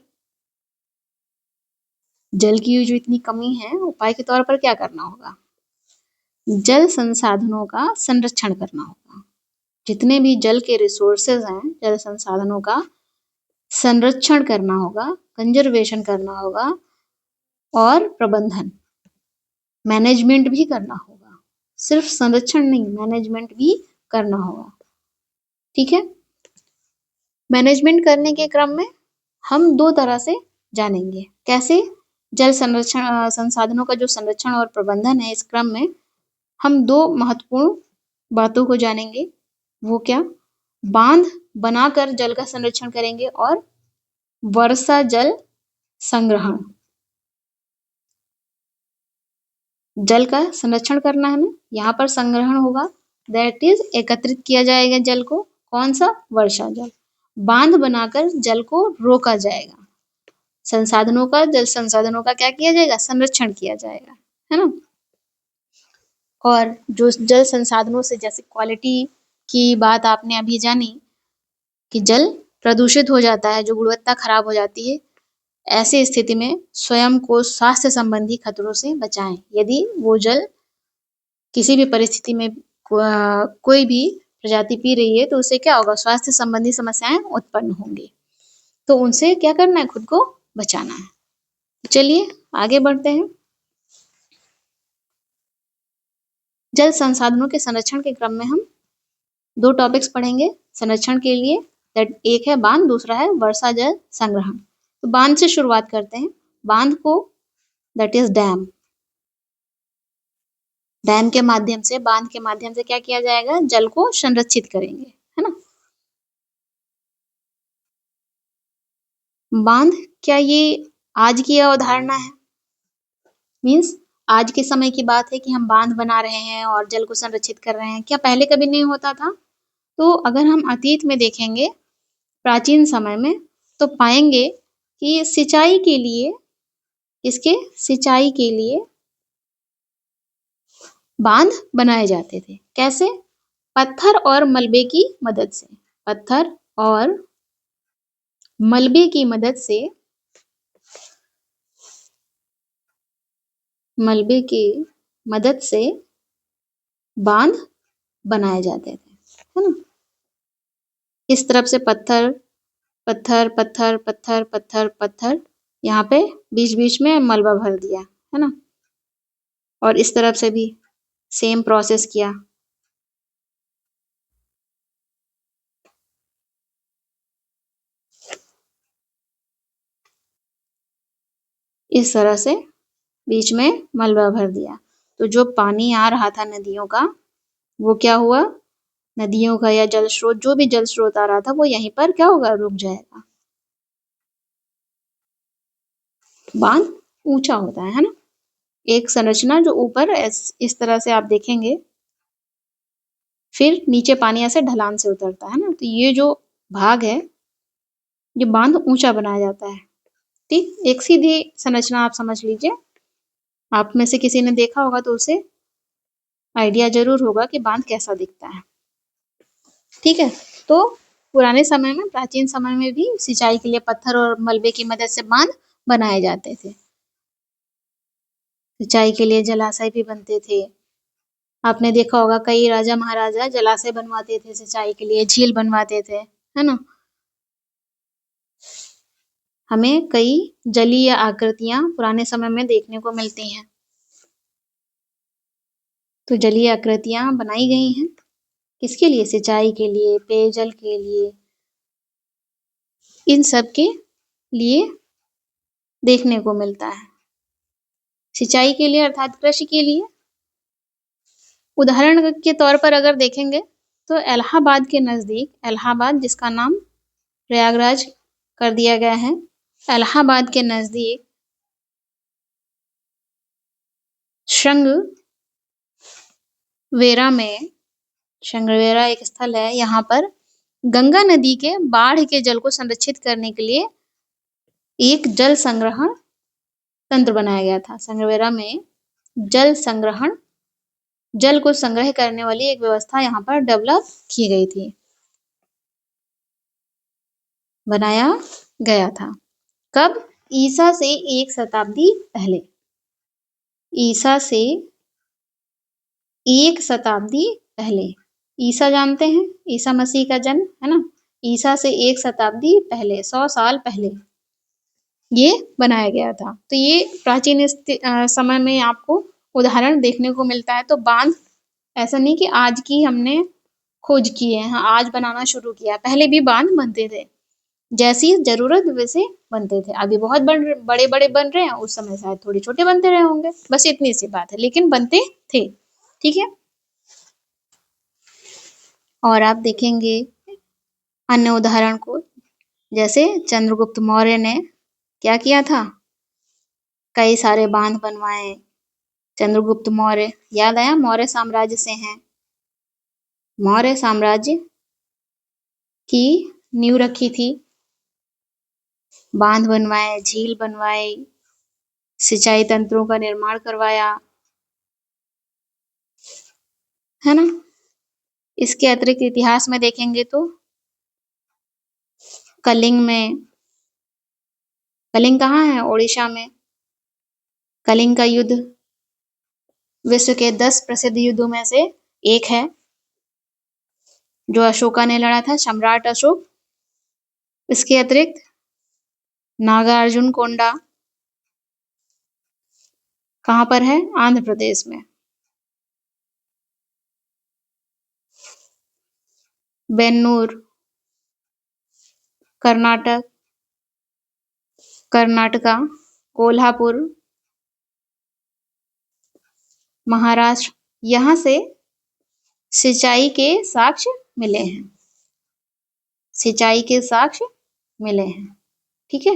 जल की जो इतनी कमी है, उपाय के तौर पर क्या करना होगा? जल संसाधनों का संरक्षण करना होगा। जितने भी जल के रिसोर्सेज हैं, जल संसाधनों का संरक्षण करना होगा, कंजर्वेशन करना होगा और प्रबंधन, मैनेजमेंट भी करना होगा। सिर्फ संरक्षण नहीं, मैनेजमेंट भी करना होगा। ठीक है, मैनेजमेंट करने के क्रम में हम दो तरह से जानेंगे। कैसे? जल संरक्षण संसाधनों का जो संरक्षण और प्रबंधन है, इस क्रम में हम दो महत्वपूर्ण बातों को जानेंगे। वो क्या? बांध बनाकर जल का संरक्षण करेंगे और वर्षा जल संग्रहण। जल का संरक्षण करना है ना, यहाँ पर संग्रहण होगा, दैट इज एकत्रित किया जाएगा जल को। कौन सा? वर्षा जल। बांध बनाकर जल को रोका जाएगा। संसाधनों का, जल संसाधनों का क्या किया जाएगा? संरक्षण किया जाएगा, है ना। और जो जल संसाधनों से, जैसे क्वालिटी की बात आपने अभी जानी कि जल प्रदूषित हो जाता है, जो गुणवत्ता खराब हो जाती है, ऐसी स्थिति में स्वयं को स्वास्थ्य संबंधी खतरों से बचाएं। यदि वो जल किसी भी परिस्थिति में कोई भी प्रजाति पी रही है तो उससे क्या होगा? स्वास्थ्य संबंधी समस्याएं उत्पन्न होंगी। तो उनसे क्या करना है? खुद को बचाना है। चलिए आगे बढ़ते हैं। जल संसाधनों के संरक्षण के क्रम में हम दो टॉपिक्स पढ़ेंगे संरक्षण के लिए। एक है बांध, दूसरा है वर्षा जल संग्रहण। तो बांध से शुरुआत करते हैं। बांध को, दैट इज डैम, डैम के माध्यम से, बांध के माध्यम से क्या किया जाएगा? जल को संरक्षित करेंगे, है ना। बांध, क्या ये आज की अवधारणा है? मीन्स आज के समय की बात है कि हम बांध बना रहे हैं और जल को संरक्षित कर रहे हैं? क्या पहले कभी नहीं होता था? तो अगर हम अतीत में देखेंगे, प्राचीन समय में, तो पाएंगे कि सिंचाई के लिए, इसके सिंचाई के लिए बांध बनाए जाते थे। कैसे? पत्थर और मलबे की मदद से। पत्थर और मलबे की मदद से, मलबे की मदद से बांध बनाए जाते थे, है ना। इस तरफ से पत्थर पत्थर पत्थर पत्थर पत्थर पत्थर, यहाँ पे बीच बीच में मलबा भर दिया, है ना। और इस तरफ से भी सेम प्रोसेस किया। इस तरह से बीच में मलबा भर दिया, तो जो पानी आ रहा था नदियों का, वो क्या हुआ? नदियों का या जल स्रोत, जो भी जल स्रोत आ रहा था, वो यहीं पर क्या होगा? रुक जाएगा। बांध ऊंचा होता है ना। एक संरचना जो ऊपर इस तरह से आप देखेंगे, फिर नीचे पानी ऐसे ढलान से उतरता है ना, तो ये जो भाग है, ये बांध ऊंचा बनाया जाता है। ठीक, एक सीधी संरचना आप समझ लीजिए। आप में से किसी ने देखा होगा तो उसे आइडिया जरूर होगा कि बांध कैसा दिखता है। ठीक है, तो पुराने समय में, प्राचीन समय में भी सिंचाई के लिए पत्थर और मलबे की मदद से बांध बनाए जाते थे। सिंचाई के लिए जलाशय भी बनते थे। आपने देखा होगा कई राजा महाराजा जलाशय बनवाते थे सिंचाई के लिए, झील बनवाते थे, है ना। हमें कई जलीय आकृतियां पुराने समय में देखने को मिलती हैं। तो जलीय आकृतियां बनाई गई हैं किसके लिए? सिंचाई के लिए, पेयजल के लिए, इन सब के लिए देखने को मिलता है। सिंचाई के लिए अर्थात कृषि के लिए। उदाहरण के तौर पर अगर देखेंगे तो इलाहाबाद के नज़दीक, इलाहाबाद जिसका नाम प्रयागराज कर दिया गया है, इलाहाबाद के नज़दीक शृंगवेरा एक स्थल है। यहाँ पर गंगा नदी के बाढ़ के जल को संरक्षित करने के लिए एक जल संग्रहण तंत्र बनाया गया था। शृंगवेरा में जल को संग्रह करने वाली एक व्यवस्था यहाँ पर डेवलप की गई थी, बनाया गया था। कब? ईसा से 1 शताब्दी पहले। ईसा से 1 शताब्दी पहले। ईसा जानते हैं, ईसा मसीह का जन्म है ना। ईसा से 1 शताब्दी पहले, 100 साल पहले ये बनाया गया था। तो ये प्राचीन समय में आपको उदाहरण देखने को मिलता है। तो बांध ऐसा नहीं कि आज की हमने खोज की है, हाँ आज बनाना शुरू किया, पहले भी बांध बनते थे, जैसी जरूरत वैसे बनते थे। अभी बहुत बड़े बड़े बन रहे हैं, उस समय शायद थोड़े छोटे बनते रहे होंगे, बस इतनी सी बात है, लेकिन बनते थे। ठीक है। और आप देखेंगे अन्य उदाहरण को, जैसे चंद्रगुप्त मौर्य ने क्या किया था, कई सारे बांध बनवाए। चंद्रगुप्त मौर्य याद आया, मौर्य साम्राज्य से हैं। मौर्य साम्राज्य की नींव रखी थी, बांध बनवाए, झील बनवाए, सिंचाई तंत्रों का निर्माण करवाया, है ना। इसके अतिरिक्त इतिहास में देखेंगे तो कलिंग कहाँ है? ओडिशा में। कलिंग का युद्ध विश्व के 10 प्रसिद्ध युद्धों में से एक है, जो अशोका ने लड़ा था, सम्राट अशोक। इसके अतिरिक्त नागार्जुन कोंडा कहाँ पर है? आंध्र प्रदेश में। बेन्नूर कर्नाटका। कोल्हापुर महाराष्ट्र। यहाँ से सिंचाई के साक्ष्य मिले हैं, सिंचाई के साक्ष्य मिले हैं। ठीक है,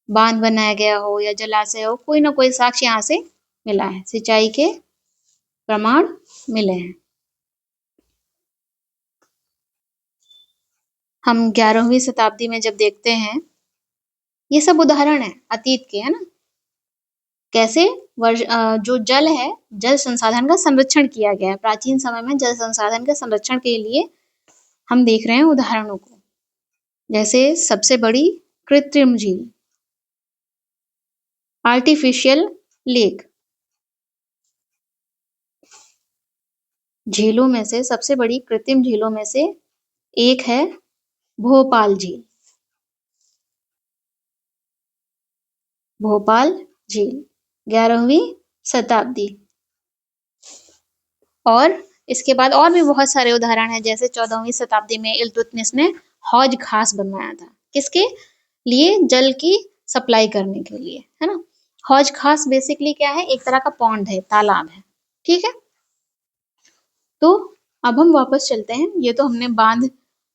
बांध बनाया गया हो या जलाशय हो, कोई ना कोई साक्ष्य यहाँ से मिला है, सिंचाई के प्रमाण मिले हैं। हम 11वीं शताब्दी में जब देखते हैं, ये सब उदाहरण है अतीत के, है ना, कैसे जो जल है, जल संसाधन का संरक्षण किया गया है। प्राचीन समय में जल संसाधन के संरक्षण के लिए हम देख रहे हैं उदाहरणों को, जैसे सबसे बड़ी कृत्रिम झील, आर्टिफिशियल लेक। झीलों में से सबसे बड़ी कृत्रिम झीलों में से एक है भोपाल झील। भोपाल झील 11वीं शताब्दी। और इसके बाद और भी बहुत सारे उदाहरण हैं, जैसे 14वीं शताब्दी में इल्तुतमिश ने हौज खास बनवाया था, किसके लिए? जल की सप्लाई करने के लिए, है ना। हौज खास बेसिकली क्या है? एक तरह का पॉन्ड है, तालाब है। ठीक है, तो अब हम वापस चलते हैं। ये तो हमने बांध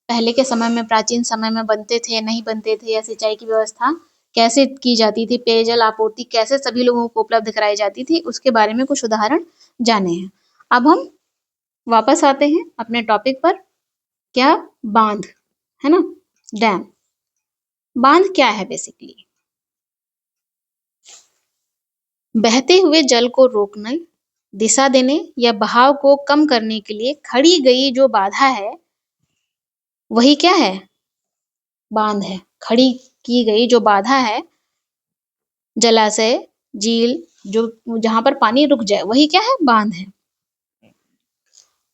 पहले के समय में, प्राचीन समय में बनते थे, नहीं बनते थे, या सिंचाई की व्यवस्था कैसे की जाती थी, पेयजल आपूर्ति कैसे सभी लोगों को उपलब्ध कराई जाती थी, उसके बारे में कुछ उदाहरण जाने हैं। अब हम वापस आते हैं अपने टॉपिक पर। क्या? बांध, है ना, डैम। बांध क्या है? बेसिकली बहते हुए जल को रोकने, दिशा देने या बहाव को कम करने के लिए खड़ी गई जो बाधा है, वही क्या है? बांध है। खड़ी की गई जो बाधा है, जलाशय, झील, जो जहां पर पानी रुक जाए, वही क्या है? बांध है।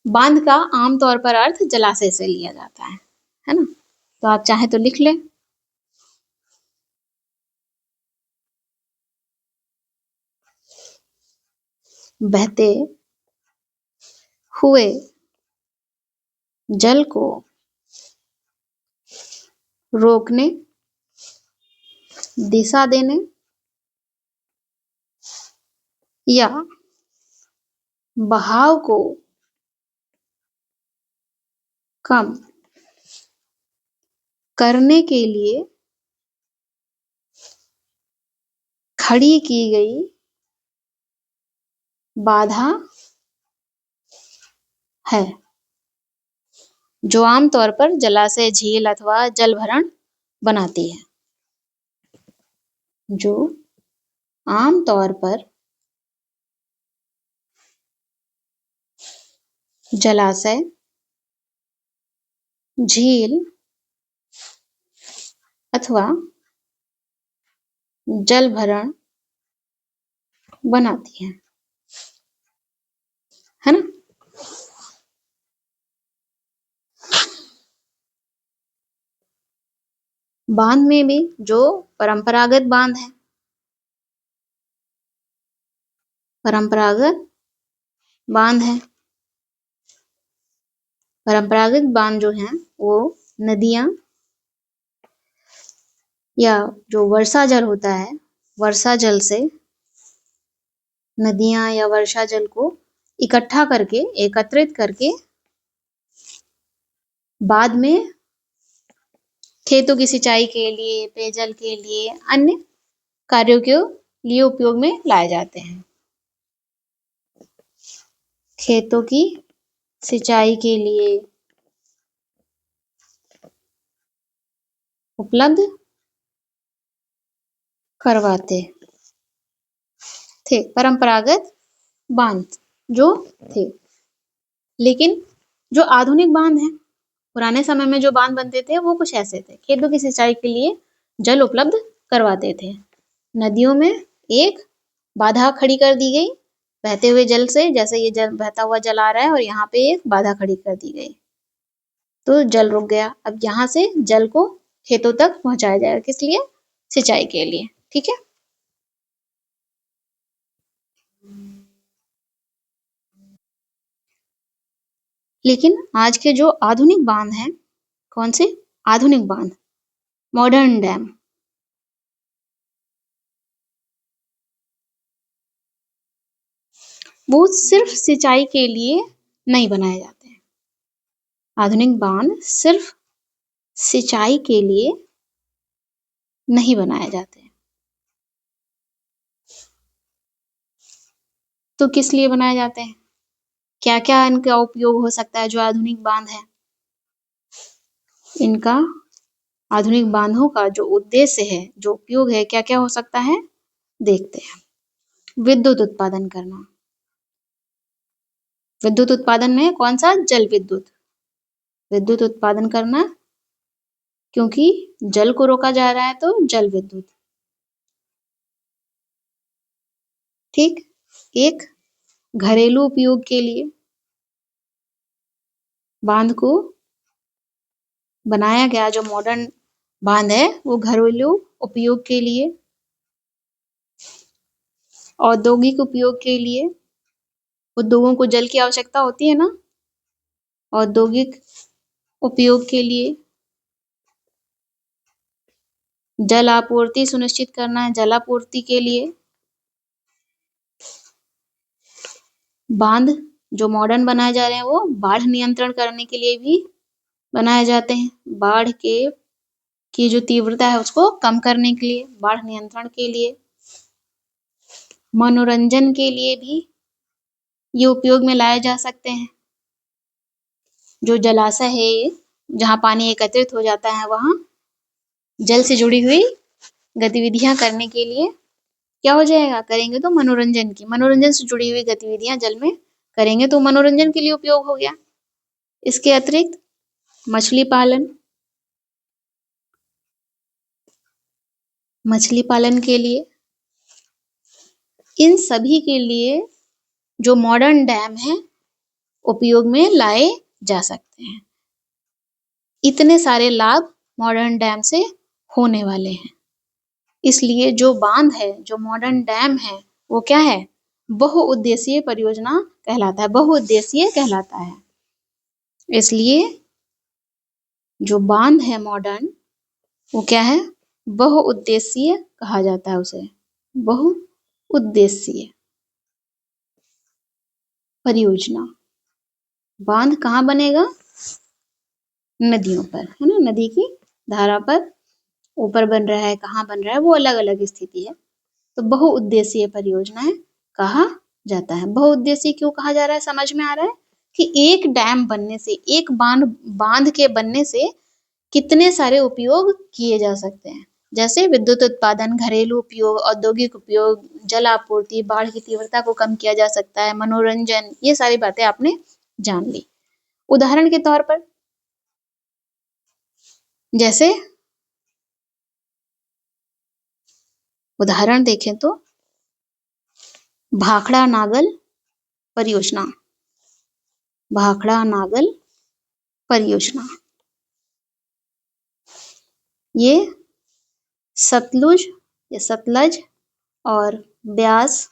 बांध का आमतौर पर अर्थ जलाशय से लिया जाता है ना। तो आप चाहे तो लिख लें। बहते हुए जल को रोकने दिशा देने या बहाव को कम करने के लिए खड़ी की गई बाधा है, जो आमतौर पर जलाशय, झील अथवा जलभरण बनाती है। जो आमतौर पर जलाशय, झील अथवा जलभरण बनाती है ना। बांध में भी जो परंपरागत बांध है, परंपरागत बांध है, परंपरागत बांध जो हैं वो नदियां या जो वर्षा जल होता है, वर्षा जल से नदियां या वर्षा जल को इकट्ठा करके, एकत्रित करके बाद में खेतों की सिंचाई के लिए, पेयजल के लिए, अन्य कार्यों के लिए उपयोग में लाए जाते हैं। खेतों की सिंचाई के लिए उपलब्ध करवाते थे परंपरागत बांध जो थे। लेकिन जो आधुनिक बांध हैं, पुराने समय में जो बांध बनते थे वो कुछ ऐसे थे। खेतों की सिंचाई के लिए जल उपलब्ध करवाते थे। नदियों में एक बाधा खड़ी कर दी गई बहते हुए जल से, जैसे ये जल बहता हुआ जल आ रहा है और यहाँ पे एक बाधा खड़ी कर दी गई तो जल रुक गया। अब यहाँ से जल को खेतों तक पहुंचाया जाएगा, किस लिए? सिंचाई के लिए। ठीक है। लेकिन आज के जो आधुनिक बांध हैं, कौन से आधुनिक बांध, मॉडर्न डैम, वो सिर्फ सिंचाई के लिए नहीं बनाए जाते हैं। आधुनिक बांध सिर्फ सिंचाई के लिए नहीं बनाए जाते हैं। तो किस लिए बनाए जाते हैं? क्या क्या इनका उपयोग हो सकता है जो आधुनिक बांध है? इनका आधुनिक बांधों का जो उद्देश्य है, जो उपयोग है, क्या क्या हो सकता है देखते हैं। विद्युत उत्पादन करना। विद्युत उत्पादन में कौन सा? जल विद्युत। विद्युत उत्पादन करना, क्योंकि जल को रोका जा रहा है तो जल विद्युत। ठीक। एक घरेलू उपयोग के लिए बांध को बनाया गया, जो मॉडर्न बांध है वो घरेलू उपयोग के लिए, औद्योगिक उपयोग के लिए, उद्योगों को जल की आवश्यकता होती है ना, औद्योगिक उपयोग के लिए, जल आपूर्ति सुनिश्चित करना है, जल आपूर्ति के लिए बांध जो मॉडर्न बनाए जा रहे हैं वो बाढ़ नियंत्रण करने के लिए भी बनाए जाते हैं। बाढ़ की जो तीव्रता है उसको कम करने के लिए, बाढ़ नियंत्रण के लिए, मनोरंजन के लिए भी ये उपयोग में लाए जा सकते हैं। जो जलाशय है, जहाँ पानी एकत्रित हो जाता है, वहाँ जल से जुड़ी हुई गतिविधियां करने के लिए क्या हो जाएगा? करेंगे तो मनोरंजन से जुड़ी हुई गतिविधियां जल में करेंगे तो मनोरंजन के लिए उपयोग हो गया। इसके अतिरिक्त मछली पालन, मछली पालन के लिए, इन सभी के लिए जो मॉडर्न डैम है उपयोग में लाए जा सकते हैं। इतने सारे लाभ मॉडर्न डैम से होने वाले हैं। इसलिए जो बांध है, जो मॉडर्न डैम है, वो क्या है? बहुउद्देशीय परियोजना कहलाता है, बहुउद्देशीय कहलाता है। इसलिए जो बांध है मॉडर्न, वो क्या है? बहुउद्देशीय कहा जाता है उसे, बहुउद्देशीय परियोजना। बांध कहाँ बनेगा? नदियों पर, है ना, नदी की धारा पर ऊपर बन रहा है, कहाँ बन रहा है वो अलग अलग स्थिति है। तो बहुउद्देशीय परियोजनाएं कहा जाता है। बहुउद्देशीय क्यों कहा जा रहा है? समझ में आ रहा है कि एक डैम बनने से, एक बांध के बनने से कितने सारे उपयोग किए जा सकते हैं, जैसे विद्युत उत्पादन, घरेलू उपयोग, औद्योगिक उपयोग, जल आपूर्ति, बाढ़ की तीव्रता को कम किया जा सकता है, मनोरंजन, ये सारी बातें आपने जान ली। उदाहरण के तौर पर जैसे उदाहरण देखें तो भाखड़ा नागल परियोजना, भाखड़ा नागल परियोजना, ये सतलज और ब्यास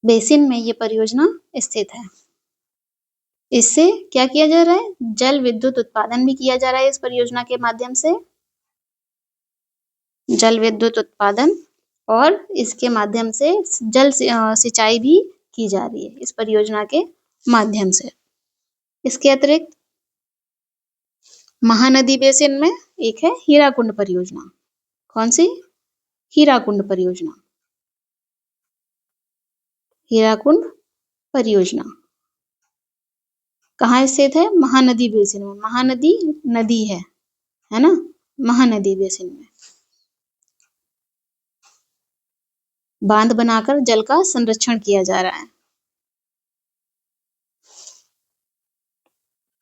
बेसिन में ये परियोजना स्थित है। इससे क्या किया जा रहा है? जल विद्युत उत्पादन भी किया जा रहा है इस परियोजना के माध्यम से, जल विद्युत उत्पादन, और इसके माध्यम से जल सिंचाई भी की जा रही है इस परियोजना के माध्यम से। इसके अतिरिक्त महानदी बेसिन में एक है हीराकुंड परियोजना। कौन सी? हीराकुंड परियोजना, हीराकुंड परियोजना कहाँ स्थित है? महानदी बेसिन में। महानदी नदी है ना, महानदी बेसिन में बांध बनाकर जल का संरक्षण किया जा रहा है।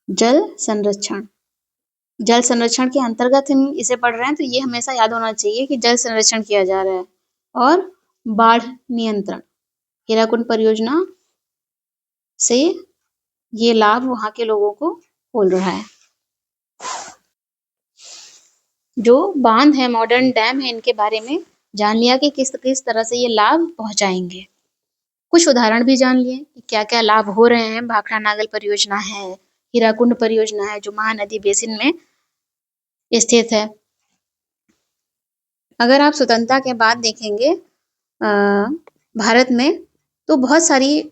जल संरक्षण, जल संरक्षण के अंतर्गत हम इसे पढ़ रहे हैं, तो ये हमेशा याद होना चाहिए कि जल संरक्षण किया जा रहा है। और बाढ़ नियंत्रण, हीराकुंड परियोजना से ये लाभ वहां के लोगों को हो रहा है। जो बांध है, मॉडर्न डैम है, इनके बारे में जान लिया कि किस किस तरह से ये लाभ पहुंचाएंगे। कुछ उदाहरण भी जान लिए कि क्या क्या लाभ हो रहे हैं। भाखड़ा नागल परियोजना है, हीराकुंड परियोजना है जो महानदी बेसिन में स्थित है। अगर आप स्वतंत्रता के बाद देखेंगे भारत में, तो बहुत सारी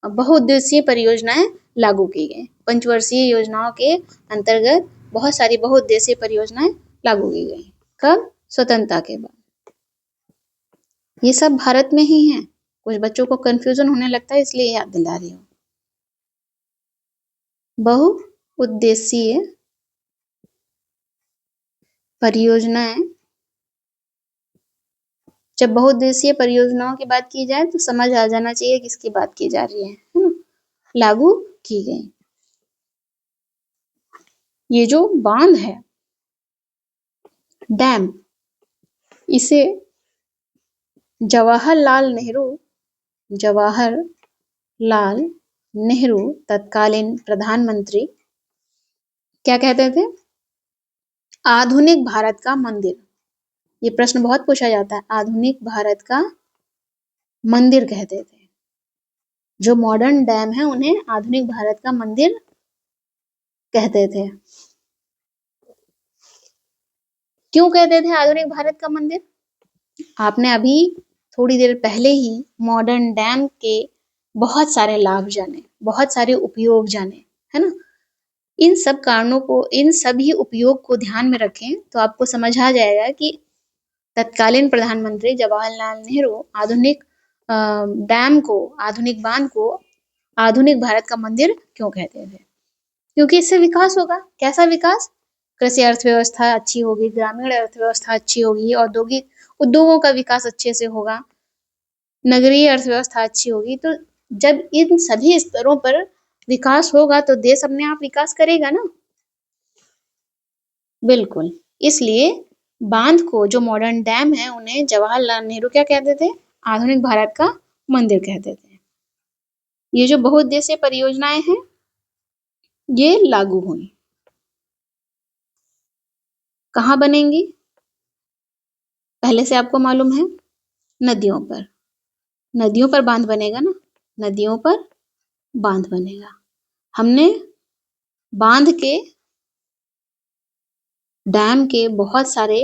बहुउद्देशीय परियोजनाएं लागू की गई। पंचवर्षीय योजनाओं के अंतर्गत बहुत सारी बहुउद्देशीय परियोजनाएं लागू की गई। कब? स्वतंत्रता के बाद। ये सब भारत में ही है। कुछ बच्चों को कंफ्यूजन होने लगता है, इसलिए याद दिला रही हूँ। बहुउद्देशीय परियोजनाएं, जब बहुउद्देशीय परियोजनाओं की बात की जाए तो समझ आ जाना चाहिए किसकी बात की जा रही है ना? लागू की गई। ये जो बांध है, डैम, इसे जवाहरलाल नेहरू तत्कालीन प्रधानमंत्री क्या कहते थे? आधुनिक भारत का मंदिर। ये प्रश्न बहुत पूछा जाता है। आधुनिक भारत का मंदिर कहते थे। जो मॉडर्न डैम है उन्हें आधुनिक भारत का मंदिर कहते थे। क्यों कहते थे आधुनिक भारत का मंदिर? आपने अभी थोड़ी देर पहले ही मॉडर्न डैम के बहुत सारे लाभ जाने, बहुत सारे उपयोग जाने, है ना? इन सब कारणों को, इन सभी उपयोग को ध्यान में रखें तो आपको समझ आ जाएगा कि तत्कालीन प्रधानमंत्री जवाहरलाल नेहरू आधुनिक डैम को, आधुनिक बांध को आधुनिक भारत का मंदिर क्यों कहते थे। क्योंकि इससे विकास होगा। कैसा विकास? कृषि अर्थव्यवस्था अच्छी होगी, ग्रामीण अर्थव्यवस्था अच्छी होगी, औद्योगिक उद्योगों का विकास अच्छे से होगा, नगरीय अर्थव्यवस्था अच्छी होगी। तो जब इन सभी स्तरों पर विकास होगा तो देश अपने आप विकास करेगा ना। बिल्कुल। इसलिए बांध को, जो मॉडर्न डैम है, उन्हें जवाहरलाल नेहरू क्या कहते थे? आधुनिक भारत का मंदिर कहते थे। ये जो बहुउद्देशीय परियोजनाएं हैं, ये लागू हुई। कहाँ बनेंगी? पहले से आपको मालूम है, नदियों पर। नदियों पर बांध बनेगा ना, नदियों पर बांध बनेगा। हमने बांध के डैम के बहुत सारे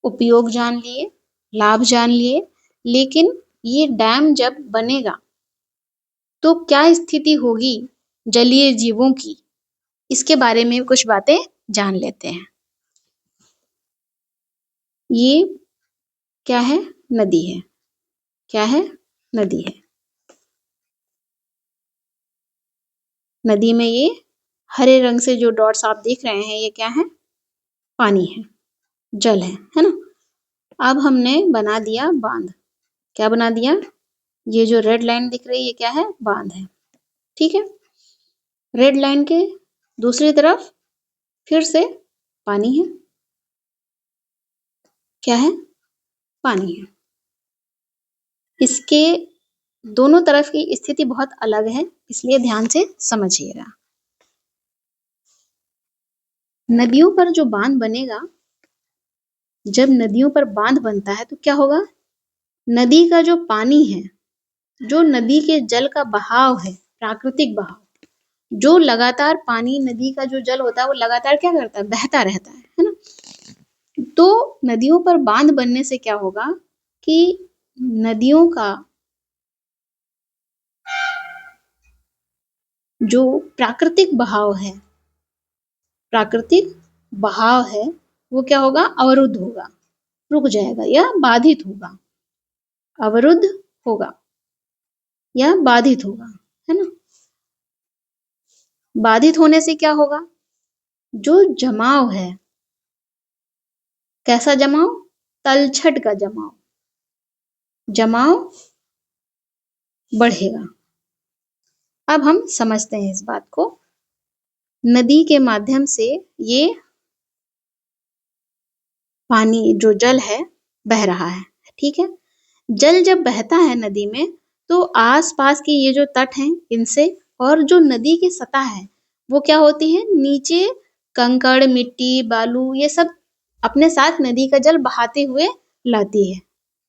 उपयोग जान लिए, लाभ जान लिए, लेकिन ये डैम जब बनेगा तो क्या स्थिति होगी जलीय जीवों की, इसके बारे में कुछ बातें जान लेते हैं। ये क्या है? नदी है। क्या है? नदी है। नदी में ये हरे रंग से जो डॉट्स आप देख रहे हैं, ये क्या है? पानी है, जल है ना? अब हमने बना दिया बांध। क्या बना दिया? ये जो रेड लाइन दिख रही है, ये क्या है? बांध है। ठीक है। रेड लाइन के दूसरी तरफ फिर से पानी है। क्या है? पानी है। इसके दोनों तरफ की स्थिति बहुत अलग है, इसलिए ध्यान से समझिएगा। नदियों पर जो बांध बनेगा, जब नदियों पर बांध बनता है तो क्या होगा? नदी का जो पानी है, जो नदी के जल का बहाव है, प्राकृतिक बहाव, जो लगातार पानी, नदी का जो जल होता है वो लगातार क्या करता है? बहता रहता है ना? तो नदियों पर बांध बनने से क्या होगा कि नदियों का जो प्राकृतिक बहाव है, प्राकृतिक बहाव है, वो क्या होगा? अवरुद्ध होगा, रुक जाएगा या बाधित होगा। अवरुद्ध होगा या बाधित होगा, है ना? बाधित होने से क्या होगा? जो जमाव है, कैसा जमाव? तलछट का जमाव, जमाव बढ़ेगा। अब हम समझते हैं इस बात को। नदी के माध्यम से ये पानी, जो जल है, बह रहा है। ठीक है। जल जब बहता है नदी में, तो आसपास की ये जो तट हैं, इनसे और जो नदी की सतह है, वो क्या होती है? नीचे कंकड़, मिट्टी, बालू, ये सब अपने साथ नदी का जल बहाते हुए लाती है।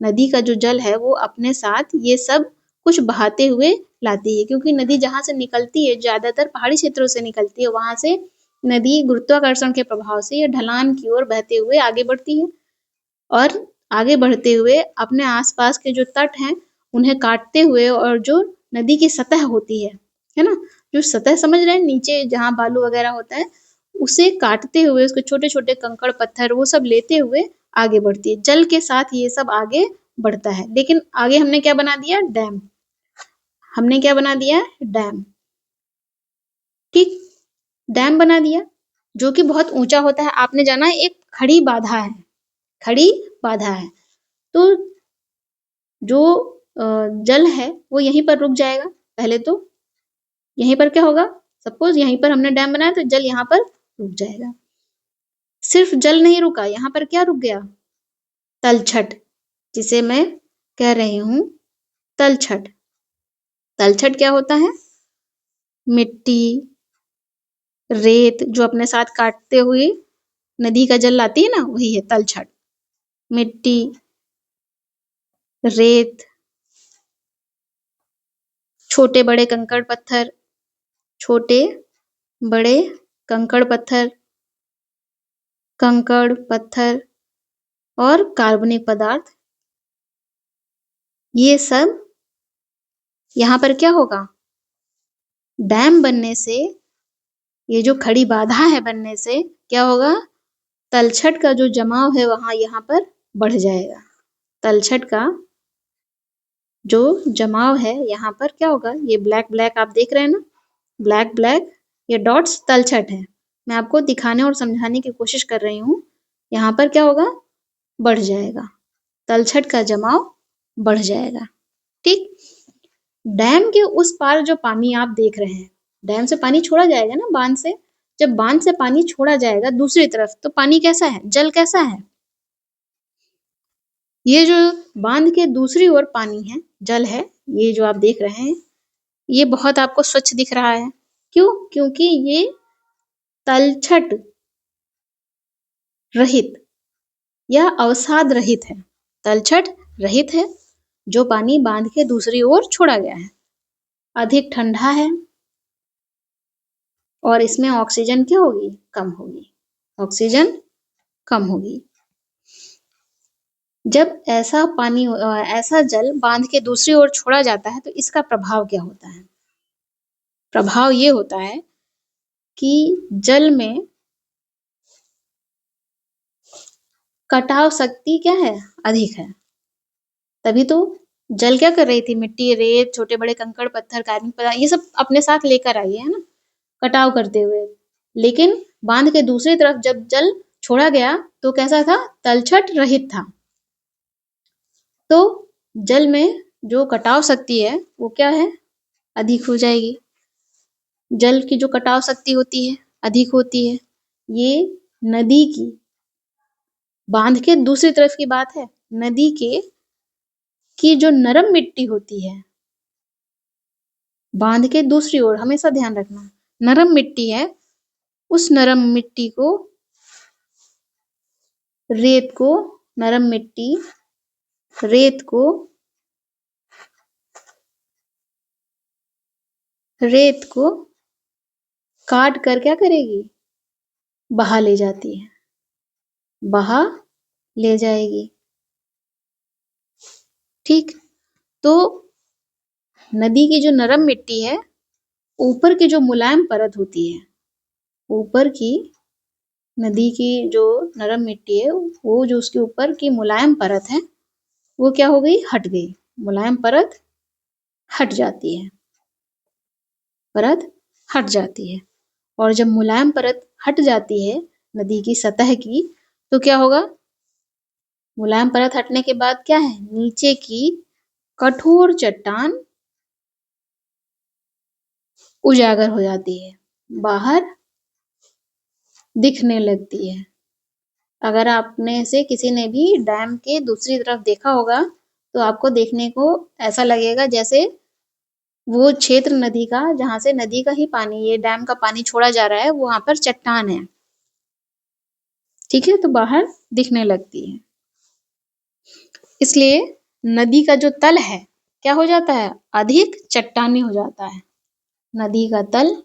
नदी का जो जल है वो अपने साथ ये सब कुछ बहाते हुए लाती है, क्योंकि नदी जहाँ से निकलती है, ज्यादातर पहाड़ी क्षेत्रों से निकलती है, वहां से नदी गुरुत्वाकर्षण के प्रभाव से ये ढलान की ओर बहते हुए आगे बढ़ती है, और आगे बढ़ते हुए अपने आसपास के जो तट हैं उन्हें काटते हुए, और जो नदी की सतह होती है ना, जो सतह समझ रहे हैं, नीचे जहाँ बालू वगैरह होता है, उसे काटते हुए, उसके छोटे छोटे कंकड़ पत्थर वो सब लेते हुए आगे बढ़ती है। जल के साथ ये सब आगे बढ़ता है। लेकिन आगे हमने क्या बना दिया? डैम। हमने क्या बना दिया? डैम। ठीक। डैम बना दिया, जो कि बहुत ऊंचा होता है। आपने जाना एक खड़ी बाधा है, खड़ी बाधा है। तो जो जल है वो यहीं पर रुक जाएगा। पहले तो यहीं पर क्या होगा? सपोज यहीं पर हमने डैम बनाया तो जल यहाँ पर रुक जाएगा। सिर्फ जल नहीं रुका, यहाँ पर क्या रुक गया? तलछट, जिसे मैं कह रही हूँ तलछट। तलछट क्या होता है? मिट्टी, रेत जो अपने साथ काटते हुए नदी का जल लाती है ना, वही है तलछट। मिट्टी, रेत, छोटे बड़े कंकड़ पत्थर, छोटे बड़े कंकड़ पत्थर, कंकड़ पत्थर और कार्बनिक पदार्थ, ये सब यहाँ पर क्या होगा? डैम बनने से, ये जो खड़ी बाधा है बनने से क्या होगा? तलछट का जो जमाव है वहां यहाँ पर बढ़ जाएगा। तलछट का जो जमाव है यहाँ पर क्या होगा? ये ब्लैक ब्लैक आप देख रहे हैं ना, ब्लैक ब्लैक ये डॉट्स तलछट है। मैं आपको दिखाने और समझाने की कोशिश कर रही हूँ। यहाँ पर क्या होगा? बढ़ जाएगा, तलछट का जमाव बढ़ जाएगा। ठीक। डैम के उस पार जो पानी आप देख रहे हैं, डैम से पानी छोड़ा जाएगा ना, बांध से। जब बांध से पानी छोड़ा जाएगा दूसरी तरफ, तो पानी कैसा है? जल कैसा है? ये जो बांध के दूसरी ओर पानी है, जल है, ये जो आप देख रहे हैं, ये बहुत आपको स्वच्छ दिख रहा है। क्यों? क्योंकि ये तलछट रहित या अवसाद रहित है। तलछट रहित है, जो पानी बांध के दूसरी ओर छोड़ा गया है। अधिक ठंडा है और इसमें ऑक्सीजन क्या होगी? कम होगी। ऑक्सीजन कम होगी। जब ऐसा जल बांध के दूसरी ओर छोड़ा जाता है तो इसका प्रभाव क्या होता है? प्रभाव ये होता है कि जल में कटाव शक्ति क्या है? अधिक है। तभी तो जल क्या कर रही थी? मिट्टी, रेत, छोटे बड़े कंकड़ पत्थर, कार्बनिक पदार्थ ये सब अपने साथ लेकर आई है ना, कटाव करते हुए। लेकिन बांध के दूसरी तरफ जब जल छोड़ा गया तो कैसा था? तलछट रहित था। तो जल में जो कटाव शक्ति है वो क्या है? अधिक हो जाएगी। जल की जो कटाव शक्ति होती है अधिक होती है। ये नदी बांध के दूसरी तरफ की बात है। नदी की जो नरम मिट्टी होती है, बांध के दूसरी ओर हमेशा ध्यान रखना, नरम मिट्टी है, उस नरम मिट्टी को, रेत को, नरम मिट्टी रेत को काट कर क्या करेगी? बहा ले जाती है, बहा ले जाएगी। ठीक, तो नदी की जो नरम मिट्टी है, ऊपर की जो मुलायम परत होती है, ऊपर की नदी की जो नरम मिट्टी है, वो जो उसके ऊपर की मुलायम परत है, वो क्या हो गई? हट गई। मुलायम परत हट जाती है, परत हट जाती है। और जब मुलायम परत हट जाती है नदी की सतह की, तो क्या होगा? मुलायम परत हटने के बाद क्या है? नीचे की कठोर चट्टान उजागर हो जाती है, बाहर दिखने लगती है। अगर आपने से किसी ने भी डैम के दूसरी तरफ देखा होगा तो आपको देखने को ऐसा लगेगा जैसे वो क्षेत्र नदी का, जहां से नदी का ही पानी, ये डैम का पानी छोड़ा जा रहा है, वहां पर चट्टान है। ठीक है, तो बाहर दिखने लगती है। इसलिए नदी का जो तल है क्या हो जाता है? अधिक चट्टानी हो जाता है। नदी का तल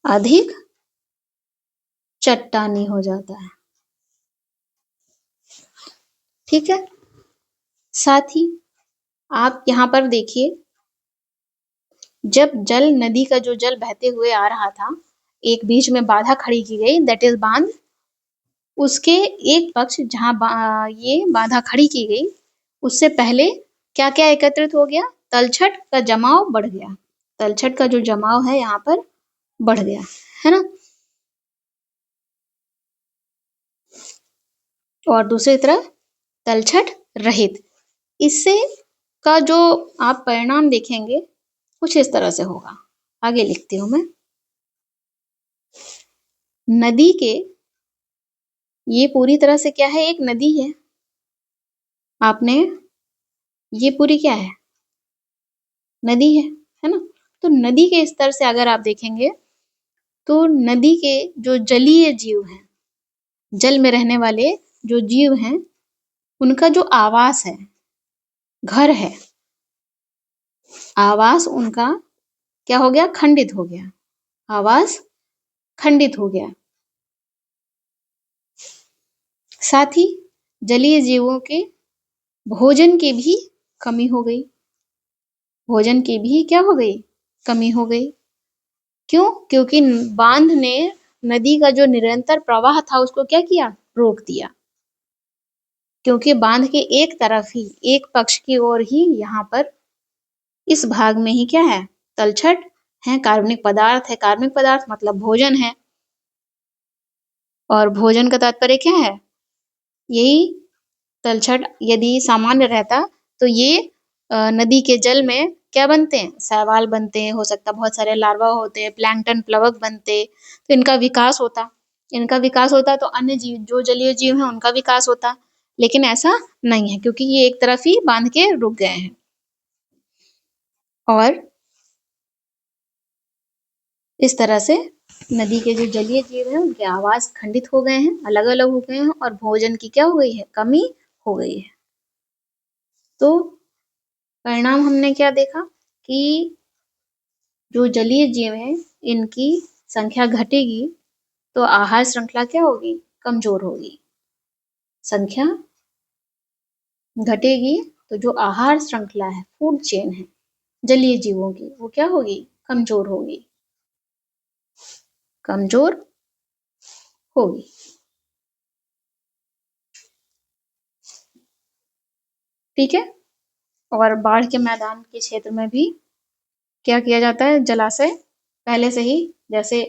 अधिक चट्टानी हो जाता है। ठीक है, साथ ही आप यहाँ पर देखिए, जब नदी का जो जल बहते हुए आ रहा था, एक बीच में बाधा खड़ी की गई, दैट इज बांध। उसके एक पक्ष जहां ये बाधा खड़ी की गई, उससे पहले क्या क्या एकत्रित हो गया? तलछट का जमाव बढ़ गया। तलछट का जो जमाव है यहाँ पर बढ़ गया, है ना। और दूसरी तरफ तलछट रहित। इससे का जो आप परिणाम देखेंगे कुछ इस तरह से होगा। आगे लिखती हूं मैं। नदी के, ये पूरी तरह से क्या है? एक नदी है। आपने, ये पूरी क्या है? नदी है ना। तो नदी के स्तर से अगर आप देखेंगे तो नदी के जो जलीय जीव हैं, जल में रहने वाले जो जीव हैं, उनका जो आवास है, घर है, आवास उनका क्या हो गया? खंडित हो गया। आवास खंडित हो गया। साथ ही जलीय जीवों के भोजन की भी कमी हो गई। भोजन की भी क्या हो गई? कमी हो गई। क्यों? क्योंकि बांध ने नदी का जो निरंतर प्रवाह था उसको क्या किया? रोक दिया। क्योंकि बांध के एक तरफ ही, एक पक्ष की ओर ही, यहाँ पर इस भाग में ही क्या है? तलछट है, कार्बनिक पदार्थ है। कार्बनिक पदार्थ मतलब भोजन है। और भोजन का तात्पर्य क्या है? यही तलछट यदि सामान्य रहता तो ये नदी के जल में क्या बनते हैं? शैवाल बनते हैं, हो सकता है बहुत सारे लार्वा होते हैं, प्लैंकटन, प्लवक बनते, तो इनका विकास होता। इनका विकास होता तो अन्य जीव, जो जलीय जीव हैं, उनका विकास होता। लेकिन ऐसा नहीं है क्योंकि ये एक तरफ ही बांध के रुक गए हैं। और इस तरह से नदी के जो जलीय जीव हैं उनके आवास खंडित हो गए हैं, अलग अलग हो गए हैं, और भोजन की क्या हो गई है? कमी हो गई है। तो परिणाम हमने क्या देखा कि जो जलीय जीव हैं इनकी संख्या घटेगी तो आहार श्रृंखला क्या होगी? कमजोर होगी। संख्या घटेगी तो जो आहार श्रृंखला है, फूड चेन है जलीय जीवों की, वो क्या होगी? कमजोर होगी। कमजोर होगी। ठीक है। और बाढ़ के मैदान के क्षेत्र में भी क्या किया जाता है? जलाशय पहले से ही, जैसे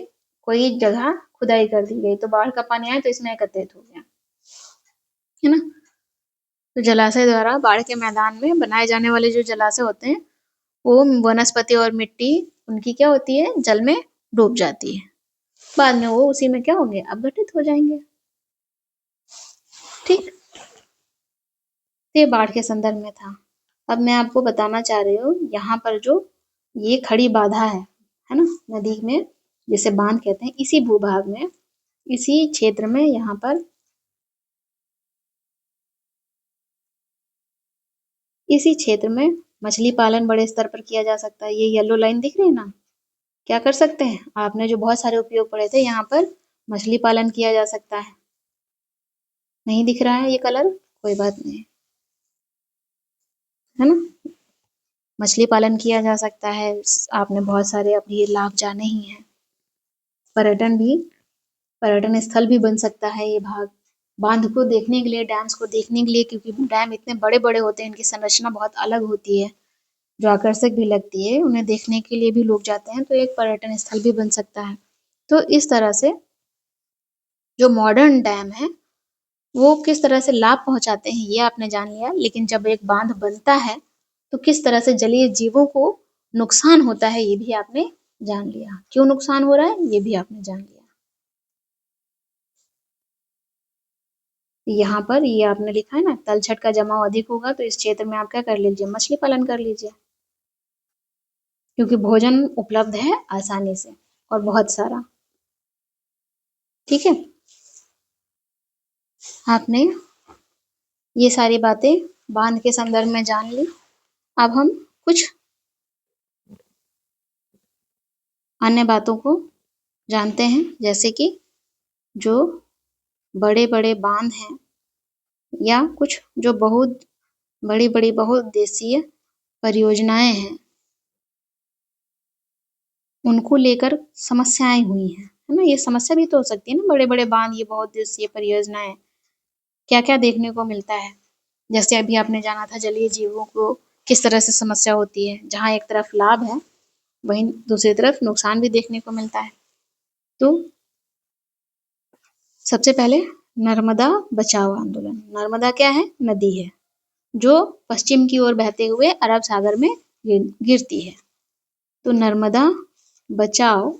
कोई जगह खुदाई कर दी गई तो बाढ़ का पानी आया तो इसमें एकत्रित हो गया, है ना। तो जलाशय द्वारा बाढ़ के मैदान में बनाए जाने वाले जो जलाशय होते हैं वो वनस्पति और मिट्टी उनकी क्या होती है? जल में डूब जाती है। बाद में वो उसी में क्या होंगे? अपघटित हो जाएंगे। ठीक। ये बाढ़ के संदर्भ में था। अब मैं आपको बताना चाह रही हूँ यहाँ पर जो ये खड़ी बाधा है ना, नदी में जिसे बांध कहते हैं, इसी भूभाग में, इसी क्षेत्र में यहाँ पर इसी क्षेत्र में मछली पालन बड़े स्तर पर किया जा सकता है। ये येलो लाइन दिख रही है ना, क्या कर सकते हैं? आपने जो बहुत सारे उपयोग पढ़े थे, यहाँ पर मछली पालन किया जा सकता है। नहीं दिख रहा है ये कलर? कोई बात नहीं, है ना। मछली पालन किया जा सकता है। आपने बहुत सारे अभी लाभ जाने ही हैं। पर्यटन स्थल भी बन सकता है ये भाग, बांध को देखने के लिए, डैम्स को देखने के लिए, क्योंकि डैम इतने बड़े बड़े होते हैं, इनकी संरचना बहुत अलग होती है जो आकर्षक भी लगती है, उन्हें देखने के लिए भी लोग जाते हैं, तो एक पर्यटन स्थल भी बन सकता है। तो इस तरह से जो मॉडर्न डैम है वो किस तरह से लाभ पहुंचाते हैं ये आपने जान लिया, लेकिन जब एक बांध बनता है तो किस तरह से जलीय जीवों को नुकसान होता है ये भी आपने जान लिया। क्यों नुकसान हो रहा है ये भी आपने जान लिया। यहाँ पर ये आपने लिखा है ना, तलछट का जमाव अधिक होगा तो इस क्षेत्र में आप क्या कर लीजिए? मछली पालन कर लीजिए, क्योंकि भोजन उपलब्ध है आसानी से और बहुत सारा। ठीक है, आपने ये सारी बातें बांध के संदर्भ में जान ली। अब हम कुछ अन्य बातों को जानते हैं, जैसे कि जो बड़े बड़े बांध हैं या कुछ जो बहुत बड़ी बड़ी बहुउद्देशीय परियोजनाएं हैं उनको लेकर समस्याएं हुई हैं, है ना। ये समस्या भी तो हो सकती है ना, बड़े बड़े बांध, ये बहुउद्देशीय परियोजनाएं, क्या क्या देखने को मिलता है। जैसे अभी आपने जाना था जलीय जीवों को किस तरह से समस्या होती है, जहाँ एक तरफ लाभ है वहीं दूसरी तरफ नुकसान भी देखने को मिलता है। तो सबसे पहले नर्मदा बचाओ आंदोलन। नर्मदा क्या है? नदी है जो पश्चिम की ओर बहते हुए अरब सागर में गिरती है। तो नर्मदा बचाओ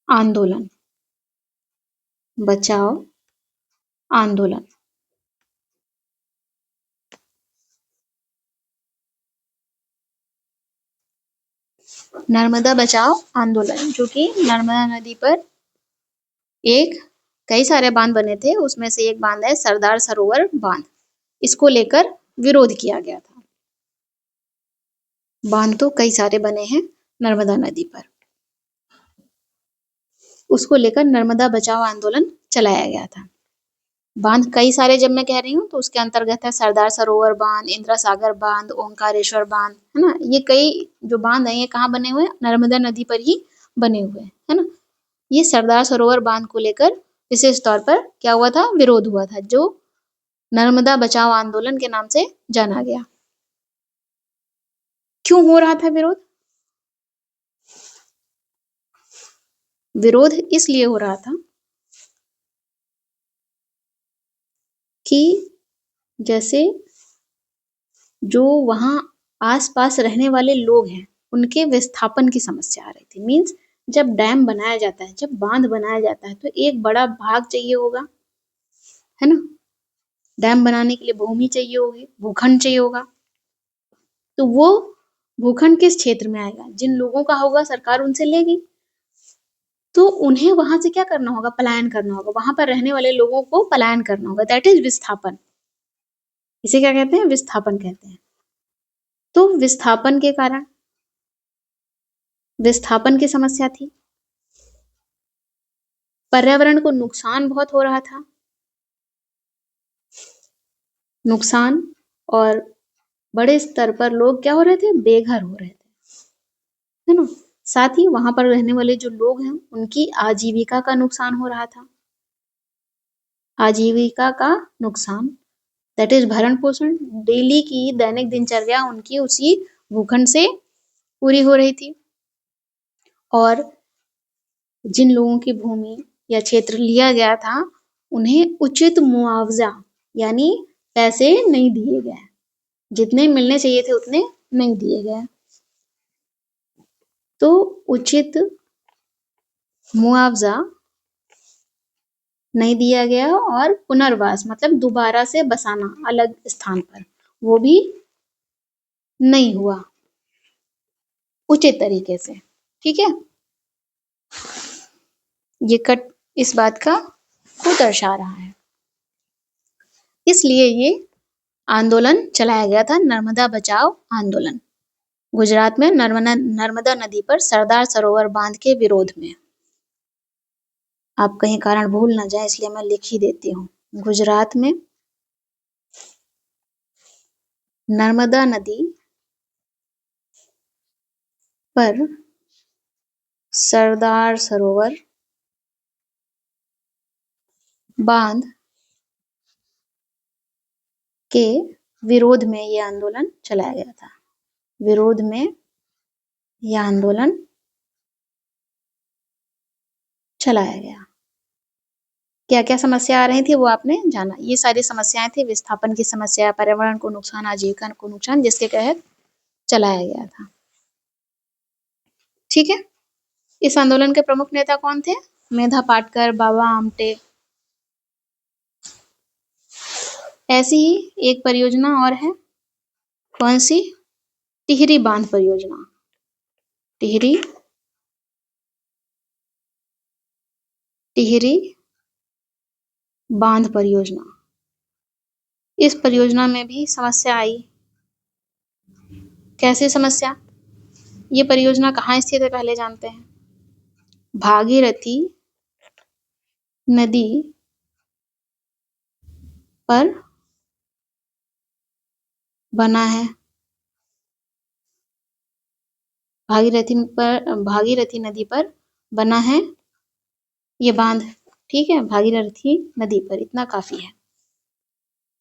आंदोलन, बचाओ आंदोलन नर्मदा बचाओ आंदोलन, जो कि नर्मदा नदी पर एक कई सारे बांध बने थे, उसमें से एक बांध है सरदार सरोवर बांध। इसको लेकर विरोध किया गया था। बांध तो कई सारे बने हैं नर्मदा नदी पर, उसको लेकर नर्मदा बचाओ आंदोलन चलाया गया था। बांध कई सारे जब मैं कह रही हूँ तो उसके अंतर्गत है सरदार सरोवर बांध, इंदिरा सागर बांध, ओंकारेश्वर बांध, है ना। ये कई जो बांध है ये कहाँ बने हुए हैं? नर्मदा नदी पर ही बने हुए हैं, है ना। ये सरदार सरोवर बांध को लेकर विशेष तौर पर क्या हुआ था? विरोध हुआ था, जो नर्मदा बचाओ आंदोलन के नाम से जाना गया। क्यों हो रहा था विरोध? विरोध इसलिए हो रहा था कि जैसे जो वहां आसपास रहने वाले लोग हैं उनके विस्थापन की समस्या आ रही थी। मीन्स जब डैम बनाया जाता है, जब बांध बनाया जाता है तो एक बड़ा भाग चाहिए होगा, है ना। डैम बनाने के लिए भूमि चाहिए होगी, भूखंड चाहिए होगा। तो वो भूखंड किस क्षेत्र में आएगा? जिन लोगों का होगा सरकार उनसे लेगी, तो उन्हें वहां से क्या करना होगा? पलायन करना होगा, वहां पर रहने वाले लोगों को पलायन करना होगा। दैट इज विस्थापन। इसे क्या कहते हैं? विस्थापन कहते हैं। तो विस्थापन के कारण विस्थापन की समस्या थी, पर्यावरण को नुकसान बहुत हो रहा था, नुकसान, और बड़े स्तर पर लोग क्या हो रहे थे, बेघर हो रहे थे, है ना। साथ ही वहां पर रहने वाले जो लोग हैं उनकी आजीविका का नुकसान हो रहा था, आजीविका का नुकसान, दैट इज भरण पोषण, डेली की दैनिक दिनचर्या उनकी उसी भूखंड से पूरी हो रही थी। और जिन लोगों की भूमि या क्षेत्र लिया गया था उन्हें उचित मुआवजा यानी पैसे नहीं दिए गए, जितने मिलने चाहिए थे उतने नहीं दिए गए। तो उचित मुआवजा नहीं दिया गया और पुनर्वास मतलब दोबारा से बसाना अलग स्थान पर, वो भी नहीं हुआ उचित तरीके से। ठीक है, ये कट इस बात का को दर्शा रहा है। इसलिए ये आंदोलन चलाया गया था, नर्मदा बचाओ आंदोलन, गुजरात में नर्मदा नदी पर सरदार सरोवर बांध के विरोध में। आप कहीं कारण भूल ना जाए इसलिए मैं लिख ही देती हूँ। गुजरात में नर्मदा नदी पर सरदार सरोवर बांध के विरोध में यह आंदोलन चलाया गया था, विरोध में यह आंदोलन चलाया गया। क्या क्या समस्या आ रही थी वो आपने जाना, ये सारी समस्याएं थी, विस्थापन की समस्या, पर्यावरण को नुकसान, आजीविका को नुकसान, जिसके तहत चलाया गया था। ठीक है, इस आंदोलन के प्रमुख नेता कौन थे, मेधा पाटकर, बाबा आमटे। ऐसी ही एक परियोजना और है, कौन सी, टिहरी बांध परियोजना, टिहरी बांध परियोजना। इस परियोजना में भी समस्या आई। कैसी समस्या, ये परियोजना कहाँ स्थित है पहले जानते हैं, भागीरथी नदी पर बना है, भागीरथी नदी पर बना है ये बांध। ठीक है, भागीरथी नदी पर, इतना काफी है।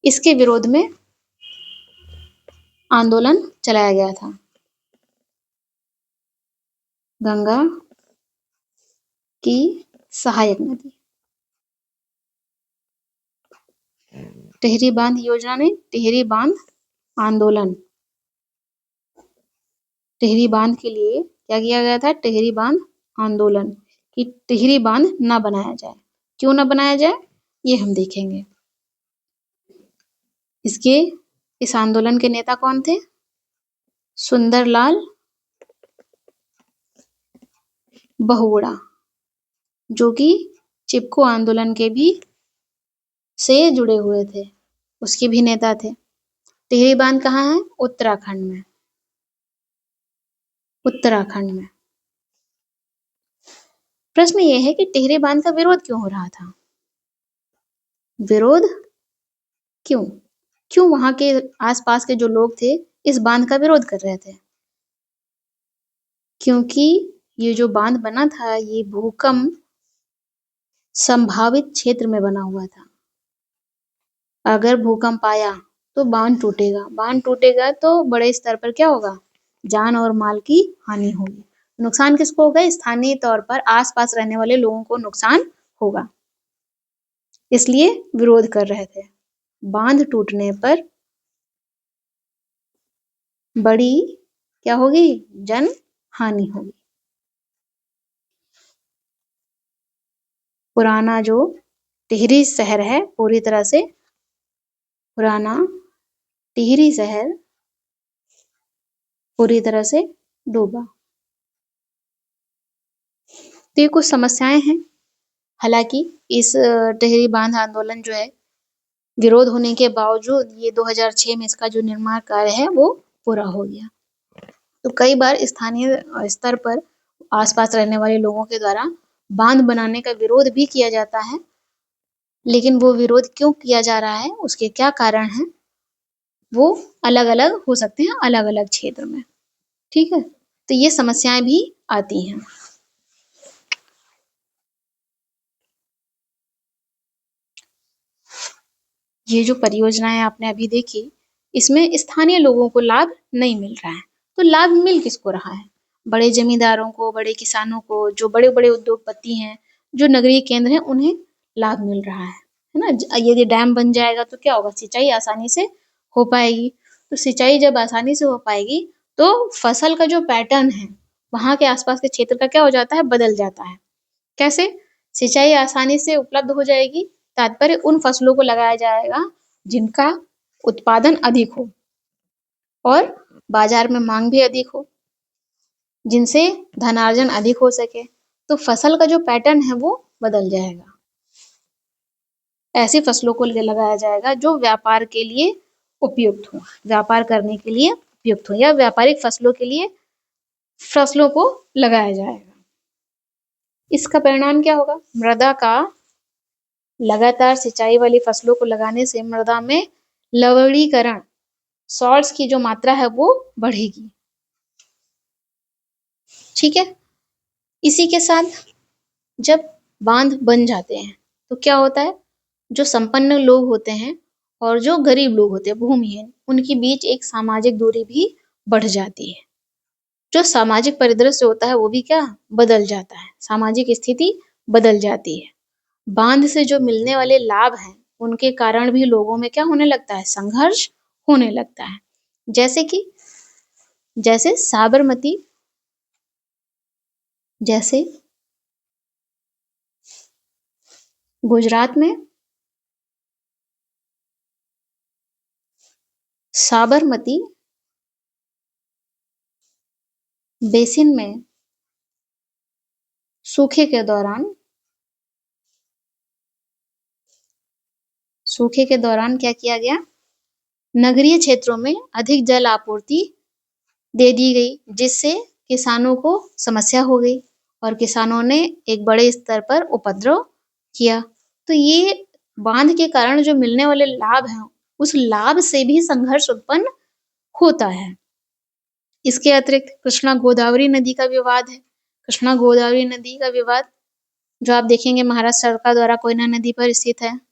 इसके विरोध में आंदोलन चलाया गया था। गंगा की सहायक नदी, टिहरी बांध योजना ने टिहरी बांध आंदोलन, टिहरी बांध के लिए क्या किया गया था, टिहरी बांध आंदोलन कि टिहरी बांध ना बनाया जाए। क्यों ना बनाया जाए ये हम देखेंगे। इस आंदोलन के नेता कौन थे, सुंदरलाल बहुगुणा, जो कि चिपको आंदोलन के भी से जुड़े हुए थे, उसके भी नेता थे। टिहरी बांध कहाँ है, उत्तराखंड में, उत्तराखंड में। प्रश्न ये है कि टिहरी बांध का विरोध क्यों हो रहा था, विरोध क्यों, क्यों वहां के आसपास के जो लोग थे इस बांध का विरोध कर रहे थे, क्योंकि ये जो बांध बना था ये भूकंप संभावित क्षेत्र में बना हुआ था। अगर भूकंप आया तो बांध टूटेगा, बांध टूटेगा तो बड़े स्तर पर क्या होगा, जान और माल की हानि होगी। नुकसान किसको होगा, स्थानीय तौर पर आसपास रहने वाले लोगों को नुकसान होगा, इसलिए विरोध कर रहे थे। बांध टूटने पर बड़ी क्या होगी, जन हानि होगी। पुराना जो टिहरी शहर है पूरी तरह से, पुराना टिहरी शहर पूरी तरह से डूबा। तो ये कुछ समस्याएं हैं। हालांकि इस टिहरी बांध आंदोलन जो है विरोध होने के बावजूद ये 2006 में इसका जो निर्माण कार्य है वो पूरा हो गया। तो कई बार स्थानीय स्तर पर आसपास रहने वाले लोगों के द्वारा बांध बनाने का विरोध भी किया जाता है, लेकिन वो विरोध क्यों किया जा रहा है, उसके क्या कारण हैं, वो अलग-अलग हो सकते हैं अलग-अलग क्षेत्र में। ठीक है, तो ये समस्याएं भी आती हैं। ये जो परियोजनाएं आपने अभी देखी, इसमें स्थानीय लोगों को लाभ नहीं मिल रहा है। तो लाभ मिल किसको रहा है? बड़े जमींदारों को, बड़े किसानों को, जो बड़े-बड़े उद्योगपति हैं, जो नगरीय केंद्र हैं, उन्हें लाभ मिल रहा है ना? यदि डैम बन जाएगा तो क्या होगा? सिंचाई आसानी से हो पाएगी। तो सिंचाई जब आसानी से हो पाएगी, तो फसल का जो पैटर्न है, वहाँ के आसपास के क्षेत्र का क्या हो जाता है? बदल जाता है। कैसे? सिंचाई आसानी से उपलब्ध हो जाएगी, तात्पर्य उन फसलों को लगाया जाएगा जिनका उत्पादन अधिक हो और बाजार में मांग भी अधिक हो, जिनसे धनार्जन अधिक हो सके। तो फसल का जो पैटर्न है वो बदल जाएगा। ऐसी फसलों को लगाया जाएगा जो व्यापार के लिए उपयुक्त हो, व्यापार करने के लिए उपयुक्त हो, या व्यापारिक फसलों के लिए फसलों को लगाया जाएगा। इसका परिणाम क्या होगा? मृदा का लगातार सिंचाई वाली फसलों को लगाने से मृदा में लवणीकरण, सॉल्ट्स की जो मात्रा है वो बढ़ेगी। ठीक है, इसी के साथ जब बांध बन जाते हैं तो क्या होता है, जो संपन्न लोग होते हैं और जो गरीब लोग होते हैं, भूमिहीन, उनके बीच एक सामाजिक दूरी भी बढ़ जाती है। जो सामाजिक परिदृश्य होता है वो भी क्या बदल जाता है, सामाजिक स्थिति बदल जाती है। बांध से जो मिलने वाले लाभ हैं, उनके कारण भी लोगों में क्या होने लगता है? संघर्ष होने लगता है। जैसे कि जैसे साबरमती, जैसे गुजरात में साबरमती बेसिन में सूखे के दौरान क्या किया गया? नगरीय क्षेत्रों में अधिक जल आपूर्ति दे दी गई, जिससे किसानों को समस्या हो गई और किसानों ने एक बड़े स्तर पर उपद्रव किया। तो ये बांध के कारण जो मिलने वाले लाभ हैं, उस लाभ से भी संघर्ष उत्पन्न होता है। इसके अतिरिक्त कृष्णा गोदावरी नदी का विवाद है। कृष्णा गोदावरी नदी का विवाद जो आप देखेंगे महाराष्ट्र सरकार द्वारा कोयना नदी पर स्थित है।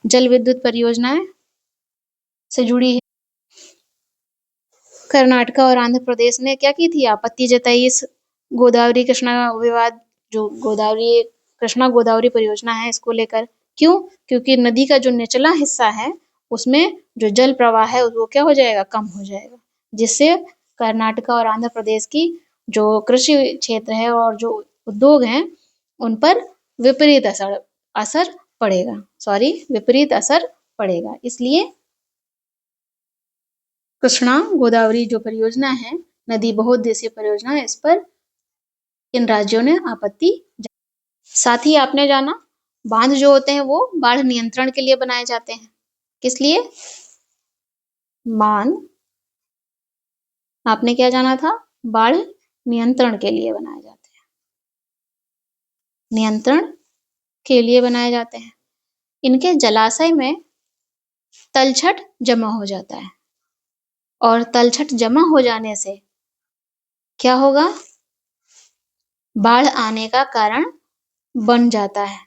जल विद्युत परियोजनाएं से जुड़ी है। कर्नाटक और आंध्र प्रदेश ने क्या की थी? आपत्ति जताई इस गोदावरी कृष्णा विवाद, जो गोदावरी कृष्णा गोदावरी परियोजना है, इसको लेकर। क्यों? क्योंकि नदी का जो निचला हिस्सा है उसमें जो जल प्रवाह है वो क्या हो जाएगा? कम हो जाएगा, जिससे कर्नाटक और आंध्र प्रदेश की जो कृषि क्षेत्र है और जो उद्योग हैं उन पर विपरीत असर पड़ेगा। विपरीत असर पड़ेगा। इसलिए कृष्णा गोदावरी जो परियोजना है, नदी बहुउद्देशीय परियोजना है, इस पर इन राज्यों ने आपत्ति। साथ ही आपने जाना, बांध जो होते हैं वो बाढ़ नियंत्रण के लिए बनाए जाते हैं। किस लिए? बांध आपने क्या जाना था? बाढ़ नियंत्रण के लिए बनाए जाते हैं। नियंत्रण के लिए बनाए जाते हैं। इनके जलाशय में तलछट जमा हो जाता है और तलछट जमा हो जाने से क्या होगा? बाढ़ आने का कारण बन जाता है।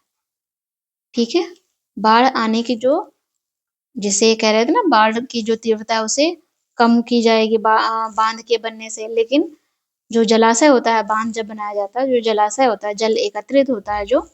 ठीक है, बाढ़ आने की जो, जिसे कह रहे थे ना, बाढ़ की जो तीव्रता है उसे कम की जाएगी बांध के बनने से। लेकिन जो जलाशय होता है, बांध जब बनाया जाता है, जो जलाशय होता है, जल एकत्रित होता है जो,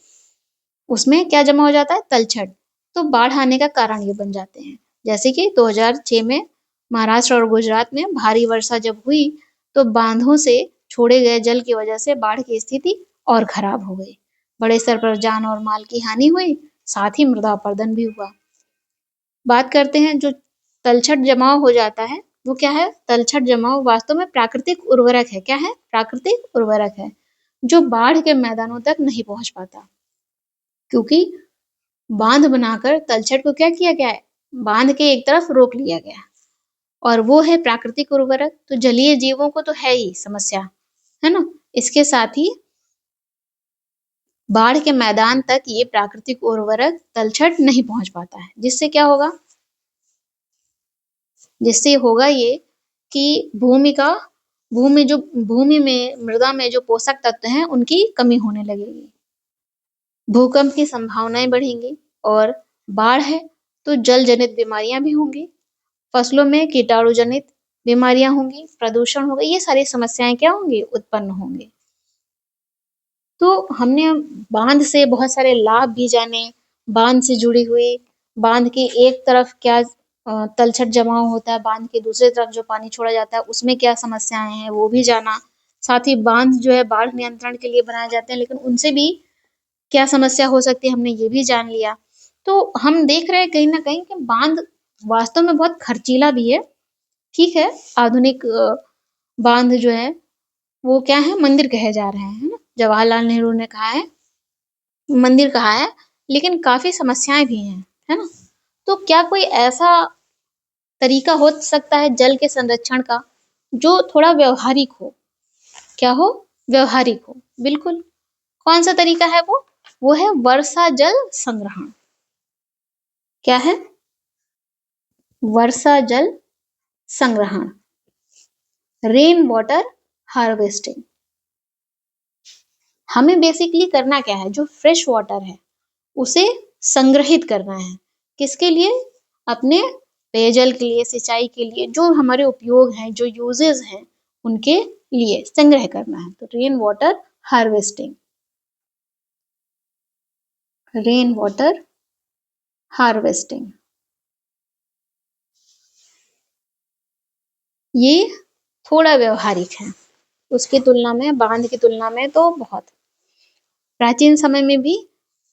उसमें क्या जमा हो जाता है? तलछट। तो बाढ़ आने का कारण ये बन जाते हैं। जैसे कि 2006 में महाराष्ट्र और गुजरात में भारी वर्षा जब हुई तो बांधों से छोड़े गए जल की वजह से बाढ़ की स्थिति और खराब हो गई। बड़े स्तर पर जान और माल की हानि हुई, साथ ही मृदा अपरदन भी हुआ। बात करते हैं जो तलछट जमाव हो जाता है वो क्या है? तलछट जमाव वास्तव में प्राकृतिक उर्वरक है। क्या है? प्राकृतिक उर्वरक है, जो बाढ़ के मैदानों तक नहीं पहुंच पाता, क्योंकि बांध बनाकर तलछट को क्या किया गया है? बांध के एक तरफ रोक लिया गया और वो है प्राकृतिक उर्वरक। तो जलीय जीवों को तो है ही समस्या, है ना। इसके साथ ही बाढ़ के मैदान तक ये प्राकृतिक उर्वरक तलछट नहीं पहुंच पाता है, जिससे क्या होगा, जिससे होगा ये कि भूमि में मृदा में जो पोषक तत्व हैं उनकी कमी होने लगेगी, भूकंप की संभावनाएं बढ़ेंगी, और बाढ़ है तो जल जनित बीमारियां भी होंगी, फसलों में कीटाणु जनित बीमारियां होंगी, प्रदूषण होगा, ये सारी समस्याएं क्या होंगी, उत्पन्न होंगी। तो हमने बांध से बहुत सारे लाभ भी जाने, बांध से जुड़ी हुई, बांध की एक तरफ क्या तलछट जमाव होता है, बांध के दूसरी तरफ जो पानी छोड़ा जाता है उसमें क्या समस्याएं हैं वो भी जाना। साथ ही बांध जो है बाढ़ नियंत्रण के लिए बनाए जाते हैं, लेकिन उनसे भी क्या समस्या हो सकती है हमने ये भी जान लिया। तो हम देख रहे हैं कहीं ना कहीं कि बांध वास्तव में बहुत खर्चीला भी है। ठीक है, आधुनिक बांध जो है वो क्या है, मंदिर कहे जा रहे हैं, है ना। जवाहरलाल नेहरू ने कहा है, मंदिर कहा है, लेकिन काफी समस्याएं भी हैं, है ना। तो क्या कोई ऐसा तरीका हो सकता है जल के संरक्षण का जो थोड़ा व्यवहारिक हो? क्या हो? व्यवहारिक हो, बिल्कुल। कौन सा तरीका है वो है वर्षा जल संग्रहण। क्या है? वर्षा जल संग्रहण, रेन वाटर हार्वेस्टिंग। हमें बेसिकली करना क्या है, जो फ्रेश वाटर है उसे संग्रहित करना है। किसके लिए? अपने पेयजल के लिए, सिंचाई के लिए, जो हमारे उपयोग हैं, जो यूजेस हैं उनके लिए संग्रह करना है। तो rain water harvesting, rain water harvesting, ये थोड़ा व्यवहारिक है उसकी तुलना में, बांध की तुलना में तो बहुत। प्राचीन समय में भी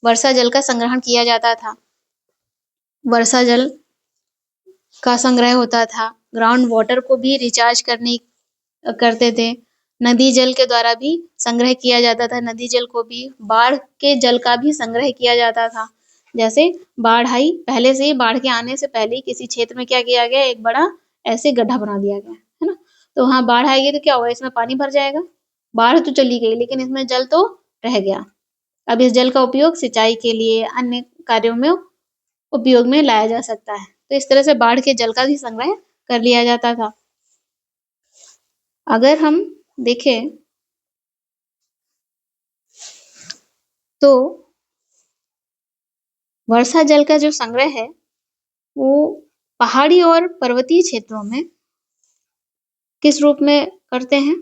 वर्षा जल का संग्रहण किया जाता था, वर्षा जल का संग्रह होता था, ग्राउंड वाटर को भी रिचार्ज करते थे, नदी जल के द्वारा भी संग्रह किया जाता था, नदी जल को भी, बाढ़ के जल का भी संग्रह किया जाता था। जैसे बाढ़ आई, पहले से ही बाढ़ के आने से पहले ही किसी क्षेत्र में क्या किया गया, एक बड़ा ऐसे गड्ढा बना दिया गया, है ना। तो वहां बाढ़ आएगी तो क्या होगा, इसमें पानी भर जाएगा, बाढ़ तो चली गई लेकिन इसमें जल तो रह गया। अब इस जल का उपयोग सिंचाई के लिए, अन्य कार्यों में उपयोग में लाया जा सकता है। तो इस तरह से बाढ़ के जल का भी संग्रह कर लिया जाता था। अगर हम देखें तो वर्षा जल का जो संग्रह है वो पहाड़ी और पर्वतीय क्षेत्रों में किस रूप में करते हैं?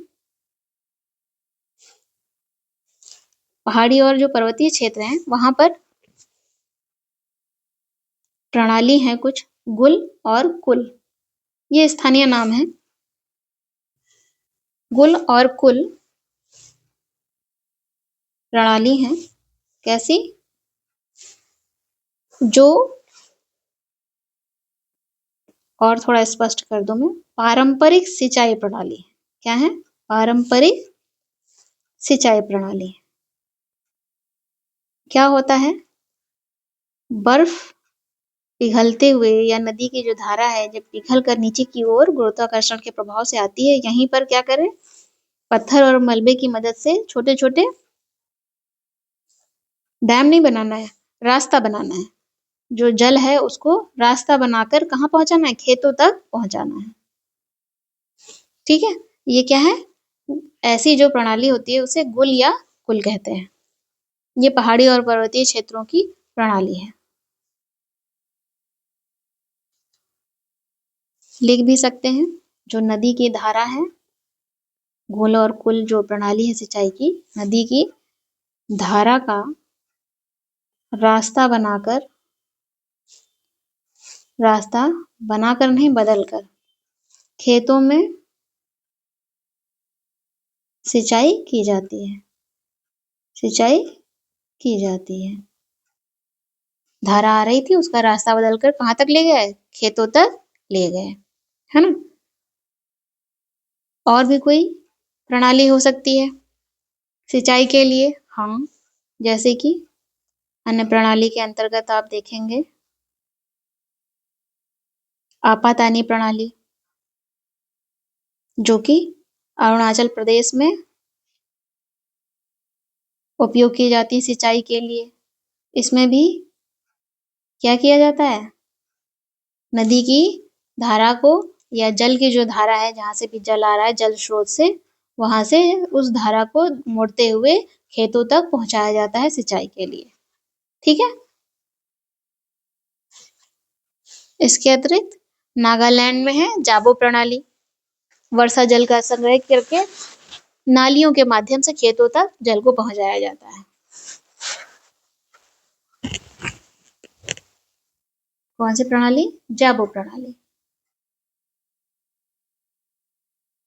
पहाड़ी और जो पर्वतीय क्षेत्र हैं वहां पर प्रणाली है कुछ, गुल और कुल, ये स्थानीय नाम है। गुल और कुल प्रणाली है, कैसी? जो, और थोड़ा स्पष्ट कर दूं मैं, पारंपरिक सिंचाई प्रणाली। क्या है? पारंपरिक सिंचाई प्रणाली। क्या होता है, बर्फ पिघलते हुए या नदी की जो धारा है जब पिघल कर नीचे की ओर गुरुत्वाकर्षण के प्रभाव से आती है, यहीं पर क्या करें, पत्थर और मलबे की मदद से छोटे छोटे डैम नहीं बनाना है, रास्ता बनाना है। जो जल है उसको रास्ता बनाकर कहाँ पहुंचाना है, खेतों तक पहुंचाना है। ठीक है, ये क्या है, ऐसी जो प्रणाली होती है उसे गुल या कुल कहते हैं। ये पहाड़ी और पर्वतीय क्षेत्रों की प्रणाली है। लिख भी सकते हैं, जो नदी की धारा है, गुल और कुल जो प्रणाली है सिंचाई की, नदी की धारा का रास्ता बनाकर नहीं, बदलकर खेतों में सिंचाई की जाती है, सिंचाई की जाती है। धारा आ रही थी, उसका रास्ता बदलकर कहाँ तक ले गए, खेतों तक ले गए, है ना। और भी कोई प्रणाली हो सकती है सिंचाई के लिए? हाँ, जैसे कि अन्य प्रणाली के अंतर्गत आप देखेंगे आपातानी प्रणाली, जो कि अरुणाचल प्रदेश में उपयोग की जाती है सिंचाई के लिए। इसमें भी क्या किया जाता है, नदी की धारा को या जल की जो धारा है, जहाँ से भी जल आ रहा है जल स्रोत से, वहां से उस धारा को मोड़ते हुए खेतों तक पहुंचाया जाता है सिंचाई के लिए। ठीक है। इसके अतिरिक्त नागालैंड में है जाबो प्रणाली। वर्षा जल का संग्रह करके नालियों के माध्यम से खेतों तक जल को पहुंचाया जाता है। कौन सी प्रणाली? जाबो प्रणाली,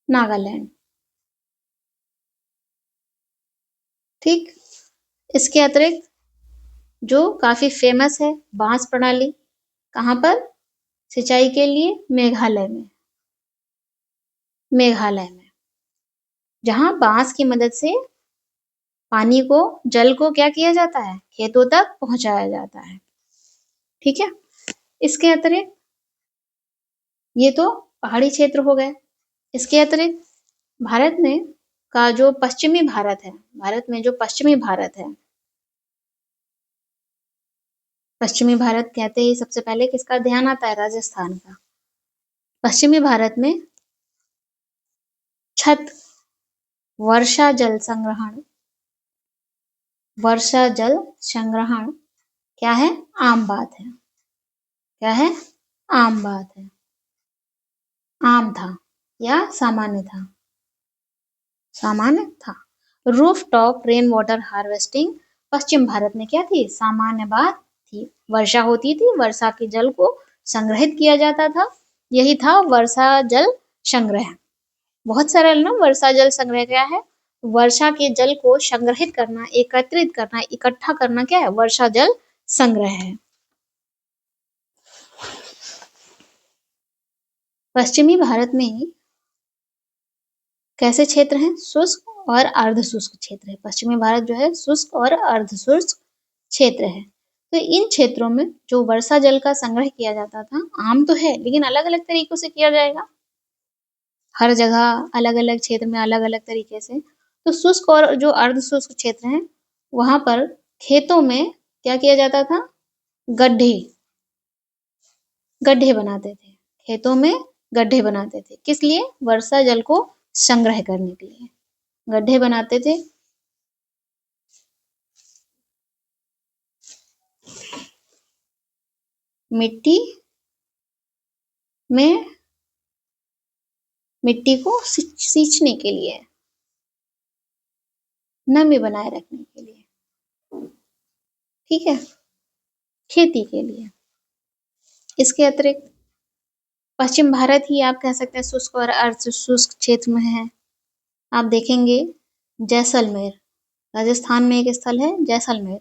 नागालैंड। ठीक। इसके अतिरिक्त जो काफी फेमस है, बांस प्रणाली। कहाँ पर? सिंचाई के लिए मेघालय में। मेघालय में, जहाँ बांस की मदद से पानी को, जल को क्या किया जाता है, खेतों तक पहुंचाया जाता है। ठीक है। इसके अतिरिक्त ये तो पहाड़ी क्षेत्र हो गए। इसके अतिरिक्त भारत में का जो पश्चिमी भारत है, भारत में जो पश्चिमी भारत है, पश्चिमी भारत कहते ही सबसे पहले किसका ध्यान आता है? राजस्थान का। पश्चिमी भारत में छत वर्षा जल संग्रहण, वर्षा जल संग्रहण क्या है? आम बात है। क्या है? आम बात है। आम था या सामान्य था? सामान्य था। Roof top rain water harvesting पश्चिम भारत में क्या थी? सामान्य बात थी। वर्षा होती थी, वर्षा के जल को संग्रहित किया जाता था, यही था वर्षा जल संग्रह। बहुत सरल ना। वर्षा जल संग्रह क्या है? वर्षा के जल को संग्रहित करना, एकत्रित करना, इकट्ठा करना क्या है? वर्षा जल संग्रह है। पश्चिमी भारत में कैसे क्षेत्र हैं? शुष्क और अर्ध शुष्क क्षेत्र है। पश्चिमी भारत जो है शुष्क और अर्ध शुष्क क्षेत्र है। तो इन क्षेत्रों में जो वर्षा जल का संग्रह किया जाता था, आम तो है लेकिन अलग अलग तरीकों से किया जाएगा, हर जगह अलग अलग क्षेत्र में अलग अलग तरीके से। तो शुष्क और जो अर्ध शुष्क क्षेत्र हैं, वहां पर खेतों में क्या किया जाता था? गड्ढे, गड्ढे बनाते थे। खेतों में गड्ढे बनाते थे, किस लिए? वर्षा जल को संग्रह करने के लिए गड्ढे बनाते थे। मिट्टी में, मिट्टी को सींचने के लिए, नमी बनाए रखने के लिए। ठीक है। खेती के लिए। इसके अतिरिक्त पश्चिम भारत ही आप कह सकते हैं शुष्क और अर्ध शुष्क क्षेत्र में है। आप देखेंगे जैसलमेर, राजस्थान में एक स्थल है जैसलमेर।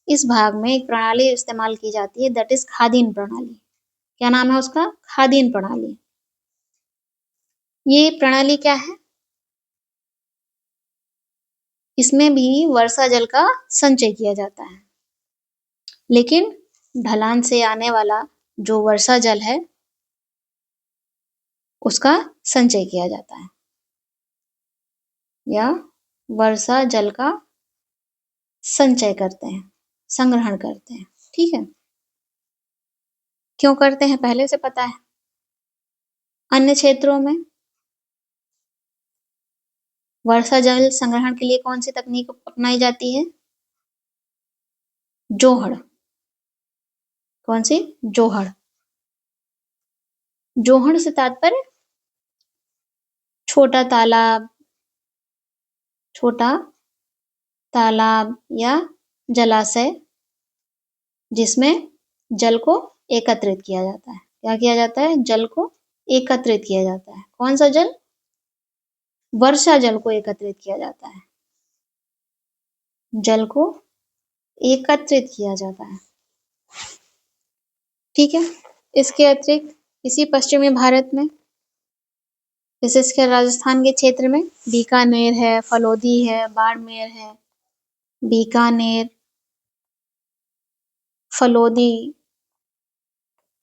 इस भाग में एक प्रणाली इस्तेमाल की जाती है, दैट इज खादीन प्रणाली। क्या नाम है उसका? खादीन प्रणाली। ये प्रणाली क्या है? इसमें भी वर्षा जल का संचय किया जाता है, लेकिन ढलान से आने वाला जो वर्षा जल है उसका संचय किया जाता है, या वर्षा जल का संचय करते हैं, संग्रहण करते हैं। ठीक है। क्यों करते हैं पहले से पता है। अन्य क्षेत्रों में वर्षा जल संग्रहण के लिए कौन सी तकनीक अपनाई जाती है? जोहड़। कौन सी? जोहड़। जोहड़ से तात्पर्य छोटा तालाब, छोटा तालाब या जलाशय जिसमें जल को एकत्रित किया जाता है। क्या किया जाता है? जल को एकत्रित किया जाता है। कौन सा जल? वर्षा जल को एकत्रित किया जाता है। जल को एकत्रित किया जाता है। ठीक है। इसके अतिरिक्त इसी पश्चिमी भारत में, विशेषकर राजस्थान के क्षेत्र में बीकानेर है, फलोदी है, बाड़मेर है। बीकानेर, फलोदी,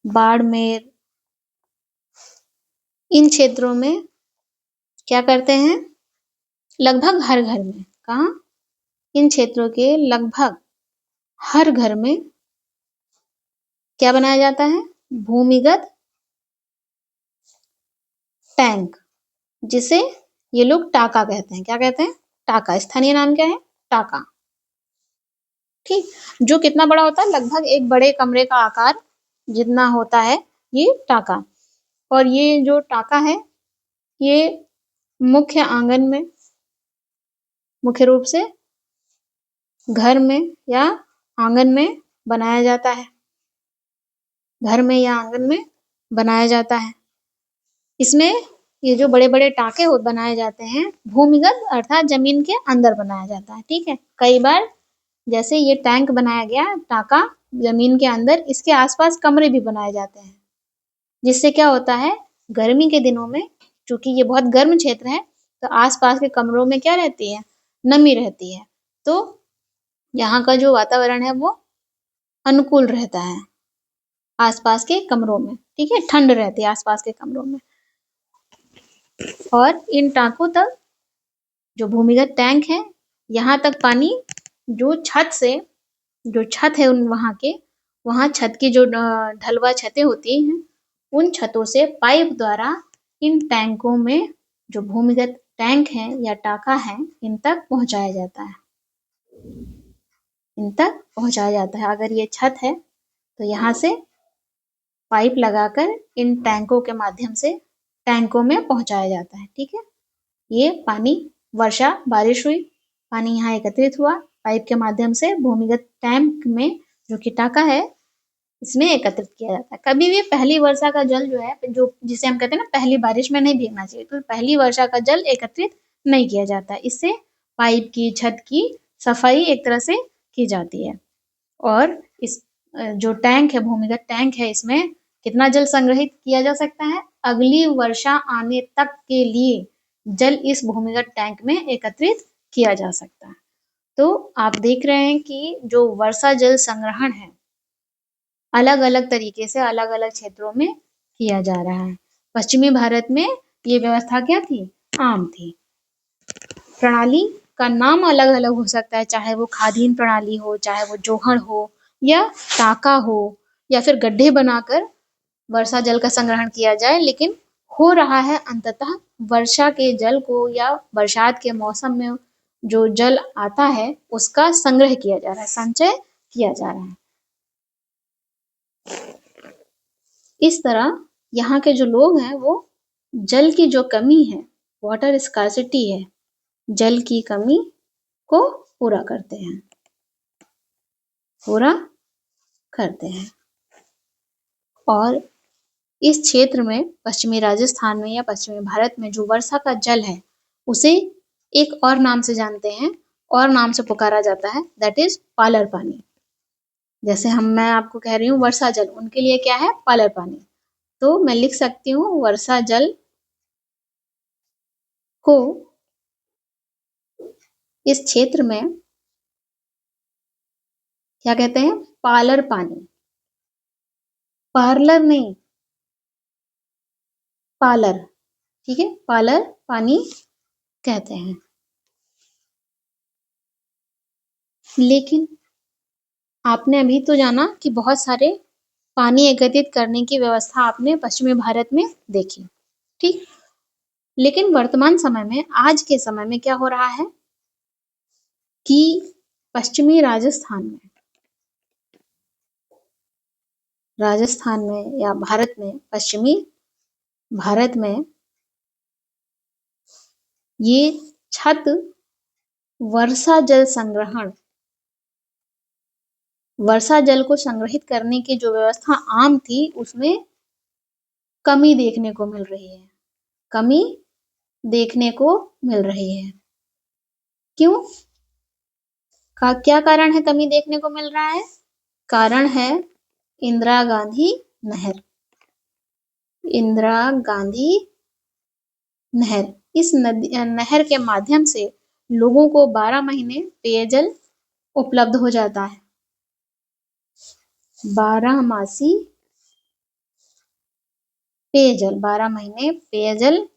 बाड़मेर, इन क्षेत्रों में क्या करते हैं? लगभग हर घर में, कहाँ? इन क्षेत्रों के लगभग हर घर में क्या बनाया जाता है? भूमिगत टैंक, जिसे ये लोग टाका कहते हैं। क्या कहते हैं? टाका। स्थानीय नाम क्या है? टाका। ठीक। जो कितना बड़ा होता है? लगभग एक बड़े कमरे का आकार जितना होता है ये टाका। और ये जो टाका है ये मुख्य आंगन में, मुख्य रूप से घर में या आंगन में बनाया जाता है। घर में या आंगन में बनाया जाता है। इसमें ये जो बड़े-बड़े टाके हो बनाए जाते हैं, भूमिगत अर्थात जमीन के अंदर बनाया जाता है। ठीक है। कई बार जैसे ये टैंक बनाया गया टाका जमीन के अंदर, इसके आसपास कमरे भी बनाए जाते हैं, जिससे क्या होता है? गर्मी के दिनों में, चूंकि ये बहुत गर्म क्षेत्र है, तो आसपास के कमरों में क्या रहती है? नमी रहती है। तो यहाँ का जो वातावरण है वो अनुकूल रहता है आसपास के कमरों में। ठीक है। ठंड रहती है आसपास के कमरों में। और इन टाकों तक जो भूमिगत टैंक है, यहाँ तक पानी जो छत से, जो छत है उन वहाँ के, वहाँ छत की जो ढलवा छतें होती हैं, उन छतों से पाइप द्वारा इन टैंकों में जो भूमिगत टैंक है या टाका है, इन तक पहुंचाया जाता है। इन तक पहुंचाया जाता है। अगर ये छत है तो यहाँ से पाइप लगाकर इन टैंकों के माध्यम से टैंकों में पहुंचाया जाता है। ठीक है। ये पानी वर्षा, बारिश हुई, पानी यहाँ एकत्रित हुआ, पाइप के माध्यम से भूमिगत टैंक में जो कि टाका है इसमें एकत्रित किया जाता है। कभी भी पहली वर्षा का जल जो है, जो जिसे हम कहते हैं ना पहली बारिश में नहीं भीगना चाहिए, तो पहली वर्षा का जल एकत्रित नहीं किया जाता। इससे पाइप की, छत की सफाई एक तरह से की जाती है। और इस जो टैंक है, भूमिगत टैंक है, इसमें कितना जल संग्रहित किया जा सकता है? अगली वर्षा आने तक के लिए जल इस भूमिगत टैंक में एकत्रित किया जा सकता है। तो आप देख रहे हैं कि जो वर्षा जल संग्रहण है, अलग-अलग तरीके से अलग-अलग क्षेत्रों में किया जा रहा है। पश्चिमी भारत में ये व्यवस्था क्या थी? आम थी। प्रणाली का नाम अलग-अलग हो सकता है, चाहे वो खादीन प्रणाली हो, चाहे वो जोहड़ हो या टाका हो, या फिर गड्ढे बनाकर वर्षा जल का संग्रहण किया जाए, लेकिन हो रहा है अंततः वर्षा के जल को या बरसात के मौसम में जो जल आता है उसका संग्रह किया जा रहा है, संचय किया जा रहा है। इस तरह यहाँ के जो लोग हैं वो जल की जो कमी है, वाटर स्कार्सिटी है, जल की कमी को पूरा करते हैं, पूरा करते हैं। और इस क्षेत्र में, पश्चिमी राजस्थान में या पश्चिमी भारत में जो वर्षा का जल है, उसे एक और नाम से जानते हैं, और नाम से पुकारा जाता है, दैट इज पालर पानी। जैसे मैं आपको कह रही हूँ वर्षा जल, उनके लिए क्या है? पालर पानी। तो मैं लिख सकती हूँ वर्षा जल को इस क्षेत्र में क्या कहते हैं? पालर पानी। पार्लर नहीं, पालर। ठीक है। पालर पानी कहते हैं। लेकिन आपने अभी तो जाना कि बहुत सारे पानी एकत्रित करने की व्यवस्था आपने पश्चिमी भारत में देखी। ठीक। लेकिन वर्तमान समय में, आज के समय में क्या हो रहा है कि पश्चिमी राजस्थान में या भारत में, पश्चिमी भारत में ये छत वर्षा जल संग्रहण, वर्षा जल को संग्रहित करने की जो व्यवस्था आम थी, उसमें कमी देखने को मिल रही है। कमी देखने को मिल रही है। क्यों? क्या कारण है कमी देखने को मिल रहा है? कारण है इंदिरा गांधी नहर। इंदिरा गांधी नहर। इस नहर के माध्यम से लोगों को 12 महीने पेयजल उपलब्ध हो जाता है। 12 महीने पेयजल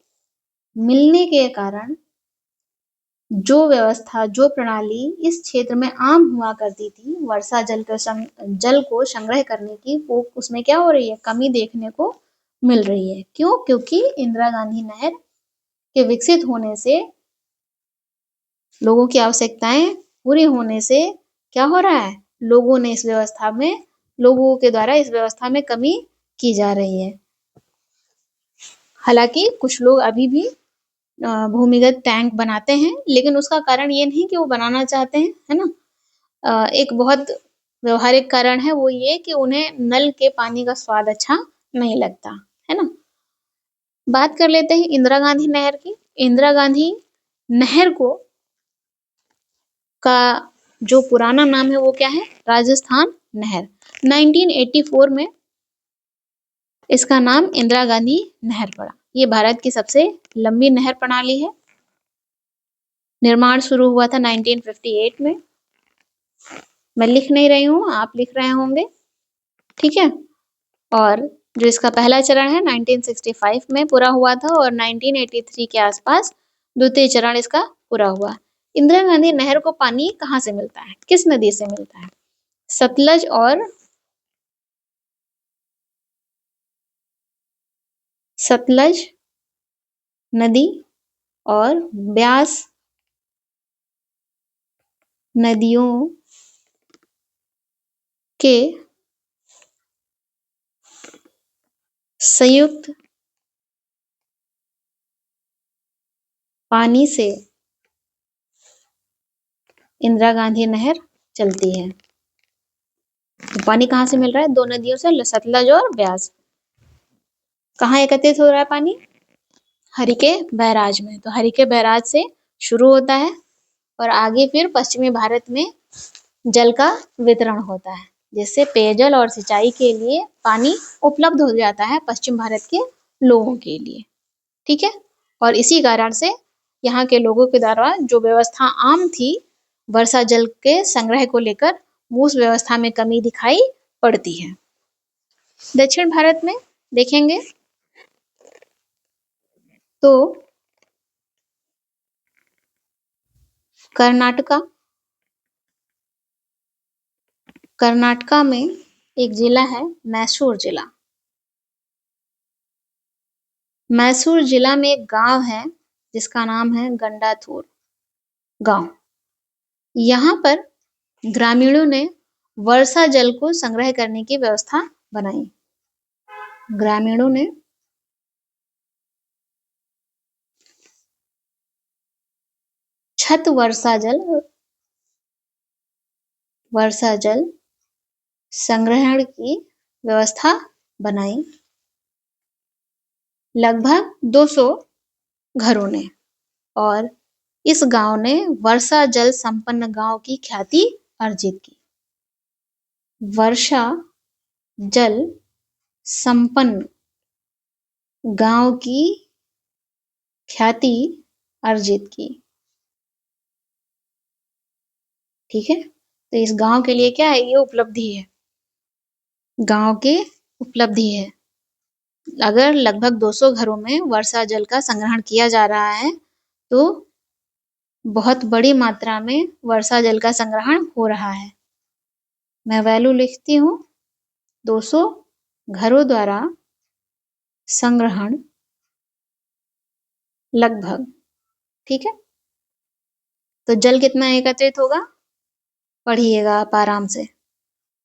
मिलने के कारण जो व्यवस्था, जो प्रणाली इस क्षेत्र में आम हुआ करती थी वर्षा जल को संग्रह करने की, वो उसमें क्या हो रही है, कमी देखने को मिल रही है। क्यों? क्योंकि इंदिरा गांधी नहर के विकसित होने से, लोगों की आवश्यकताएं पूरी होने से क्या हो रहा है, लोगों के द्वारा इस व्यवस्था में कमी की जा रही है। हालांकि कुछ लोग अभी भी भूमिगत टैंक बनाते हैं, लेकिन उसका कारण ये नहीं कि वो बनाना चाहते हैं, है ना। एक बहुत व्यवहारिक कारण है, वो ये कि उन्हें नल के पानी का स्वाद अच्छा नहीं लगता, है ना। बात कर लेते हैं इंदिरा गांधी नहर की। इंदिरा गांधी नहर का जो पुराना नाम है वो क्या है, राजस्थान नहर। 1984 में इसका नाम इंदिरा गांधी नहर पड़ा। ये भारत की सबसे लंबी नहर प्रणाली है। निर्माण शुरू हुआ था 1958 में। मैं लिख नहीं रही हूँ, आप लिख रहे होंगे, ठीक है। और जो इसका पहला चरण है 1965 में पूरा हुआ था और 1983 के आसपास द्वितीय चरण इसका पूरा हुआ। इंदिरा गांधी नहर को पानी कहाँ से मिलता है, किस नदी से मिलता है? सतलज और सतलज नदी और ब्यास नदियों के संयुक्त पानी से इंदिरा गांधी नहर चलती है। तो पानी कहाँ से मिल रहा है? दो नदियों से, सतलज और ब्यास। कहाँ एकत्रित हो रहा है पानी? हरिके बैराज में। तो हरिके बैराज से शुरू होता है और आगे फिर पश्चिमी भारत में जल का वितरण होता है, जिससे पेयजल और सिंचाई के लिए पानी उपलब्ध हो जाता है पश्चिम भारत के लोगों के लिए, ठीक है। और इसी कारण से यहाँ के लोगों के द्वारा जो व्यवस्था आम थी वर्षा जल के संग्रह को लेकर, उस व्यवस्था में कमी दिखाई पड़ती है। दक्षिण भारत में देखेंगे तो कर्नाटका में एक जिला है मैसूर जिला। मैसूर जिला में एक गांव है जिसका नाम है गंडाथूर गांव। यहाँ पर ग्रामीणों ने वर्षा जल को संग्रह करने की व्यवस्था बनाई। ग्रामीणों ने छत वर्षा जल संग्रहण की व्यवस्था बनाई। लगभग 200 घरों ने, और इस गांव ने वर्षा जल संपन्न गांव की ख्याति अर्जित की। वर्षा जल संपन्न गांव की ख्याति अर्जित की, ठीक है। तो इस गांव के लिए क्या है, ये उपलब्धि है, गांव की उपलब्धि है। अगर लगभग 200 घरों में वर्षा जल का संग्रहण किया जा रहा है तो बहुत बड़ी मात्रा में वर्षा जल का संग्रहण हो रहा है। मैं वैल्यू लिखती हूँ, 200 घरों द्वारा संग्रहण लगभग, ठीक है। तो जल कितना एकत्रित होगा, पढ़िएगा आप आराम से,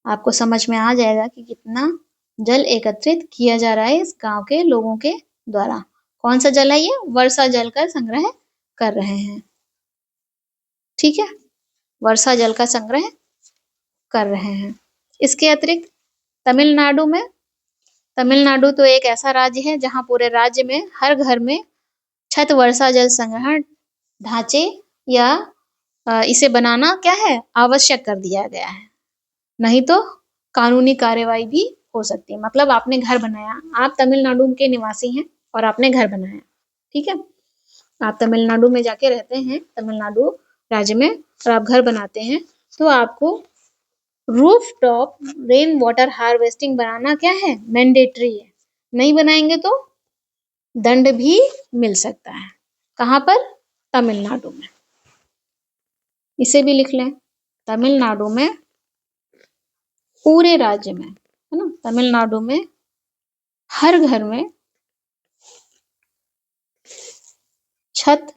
आपको समझ में आ जाएगा कि कितना जल एकत्रित किया जा रहा है इस गांव के लोगों के द्वारा। कौन सा जल है ये? वर्षा जल का संग्रह कर रहे हैं, ठीक है। वर्षा जल का संग्रह कर रहे हैं। इसके अतिरिक्त तमिलनाडु तो एक ऐसा राज्य है जहां पूरे राज्य में हर घर में छत वर्षा जल संग्रहण ढांचे या इसे बनाना क्या है, आवश्यक कर दिया गया है। नहीं तो कानूनी कार्यवाही भी हो सकती है। मतलब आपने घर बनाया, आप तमिलनाडु के निवासी हैं और आपने घर बनाया, ठीक है। आप तमिलनाडु में जाके रहते हैं, तमिलनाडु राज्य में, और आप घर बनाते हैं, तो आपको roof top rain water harvesting बनाना क्या है, मैंडेटरी है। नहीं बनाएंगे तो दंड भी मिल सकता है। कहाँ पर? तमिलनाडु में। इसे भी लिख लें, तमिलनाडु में पूरे राज्य में, है ना, तमिलनाडु में हर घर में छत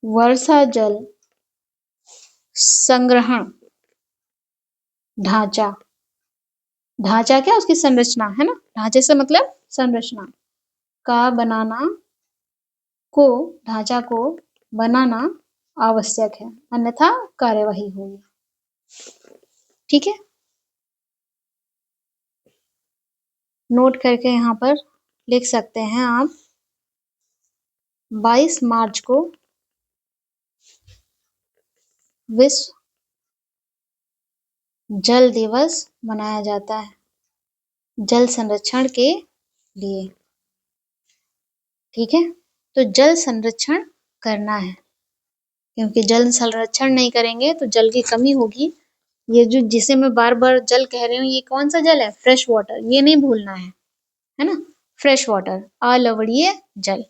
वर्षा जल संग्रहण ढांचा, ढांचा क्या, उसकी संरचना, है ना, ढांचे से मतलब संरचना का बनाना को, ढांचा को बनाना आवश्यक है, अन्यथा कार्यवाही होगी। ठीक है, नोट करके यहाँ पर लिख सकते हैं आप, 22 मार्च को विश्व जल दिवस मनाया जाता है, जल संरक्षण के लिए। ठीक है, तो जल संरक्षण करना है, क्योंकि जल संरक्षण नहीं करेंगे तो जल की कमी होगी। ये जो जिसे मैं बार बार जल कह रही हूँ, ये कौन सा जल है? फ्रेश वाटर, ये नहीं भूलना है ना, फ्रेश वाटर, अलवणीय जल।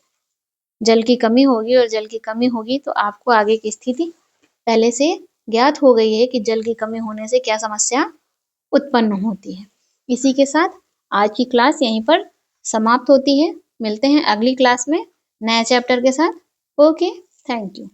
जल की कमी होगी, और जल की कमी होगी तो आपको आगे की स्थिति पहले से ज्ञात हो गई है कि जल की कमी होने से क्या समस्या उत्पन्न होती है। इसी के साथ आज की क्लास यहीं पर समाप्त होती है। मिलते हैं अगली क्लास में नए चैप्टर के साथ। Okay, thank you.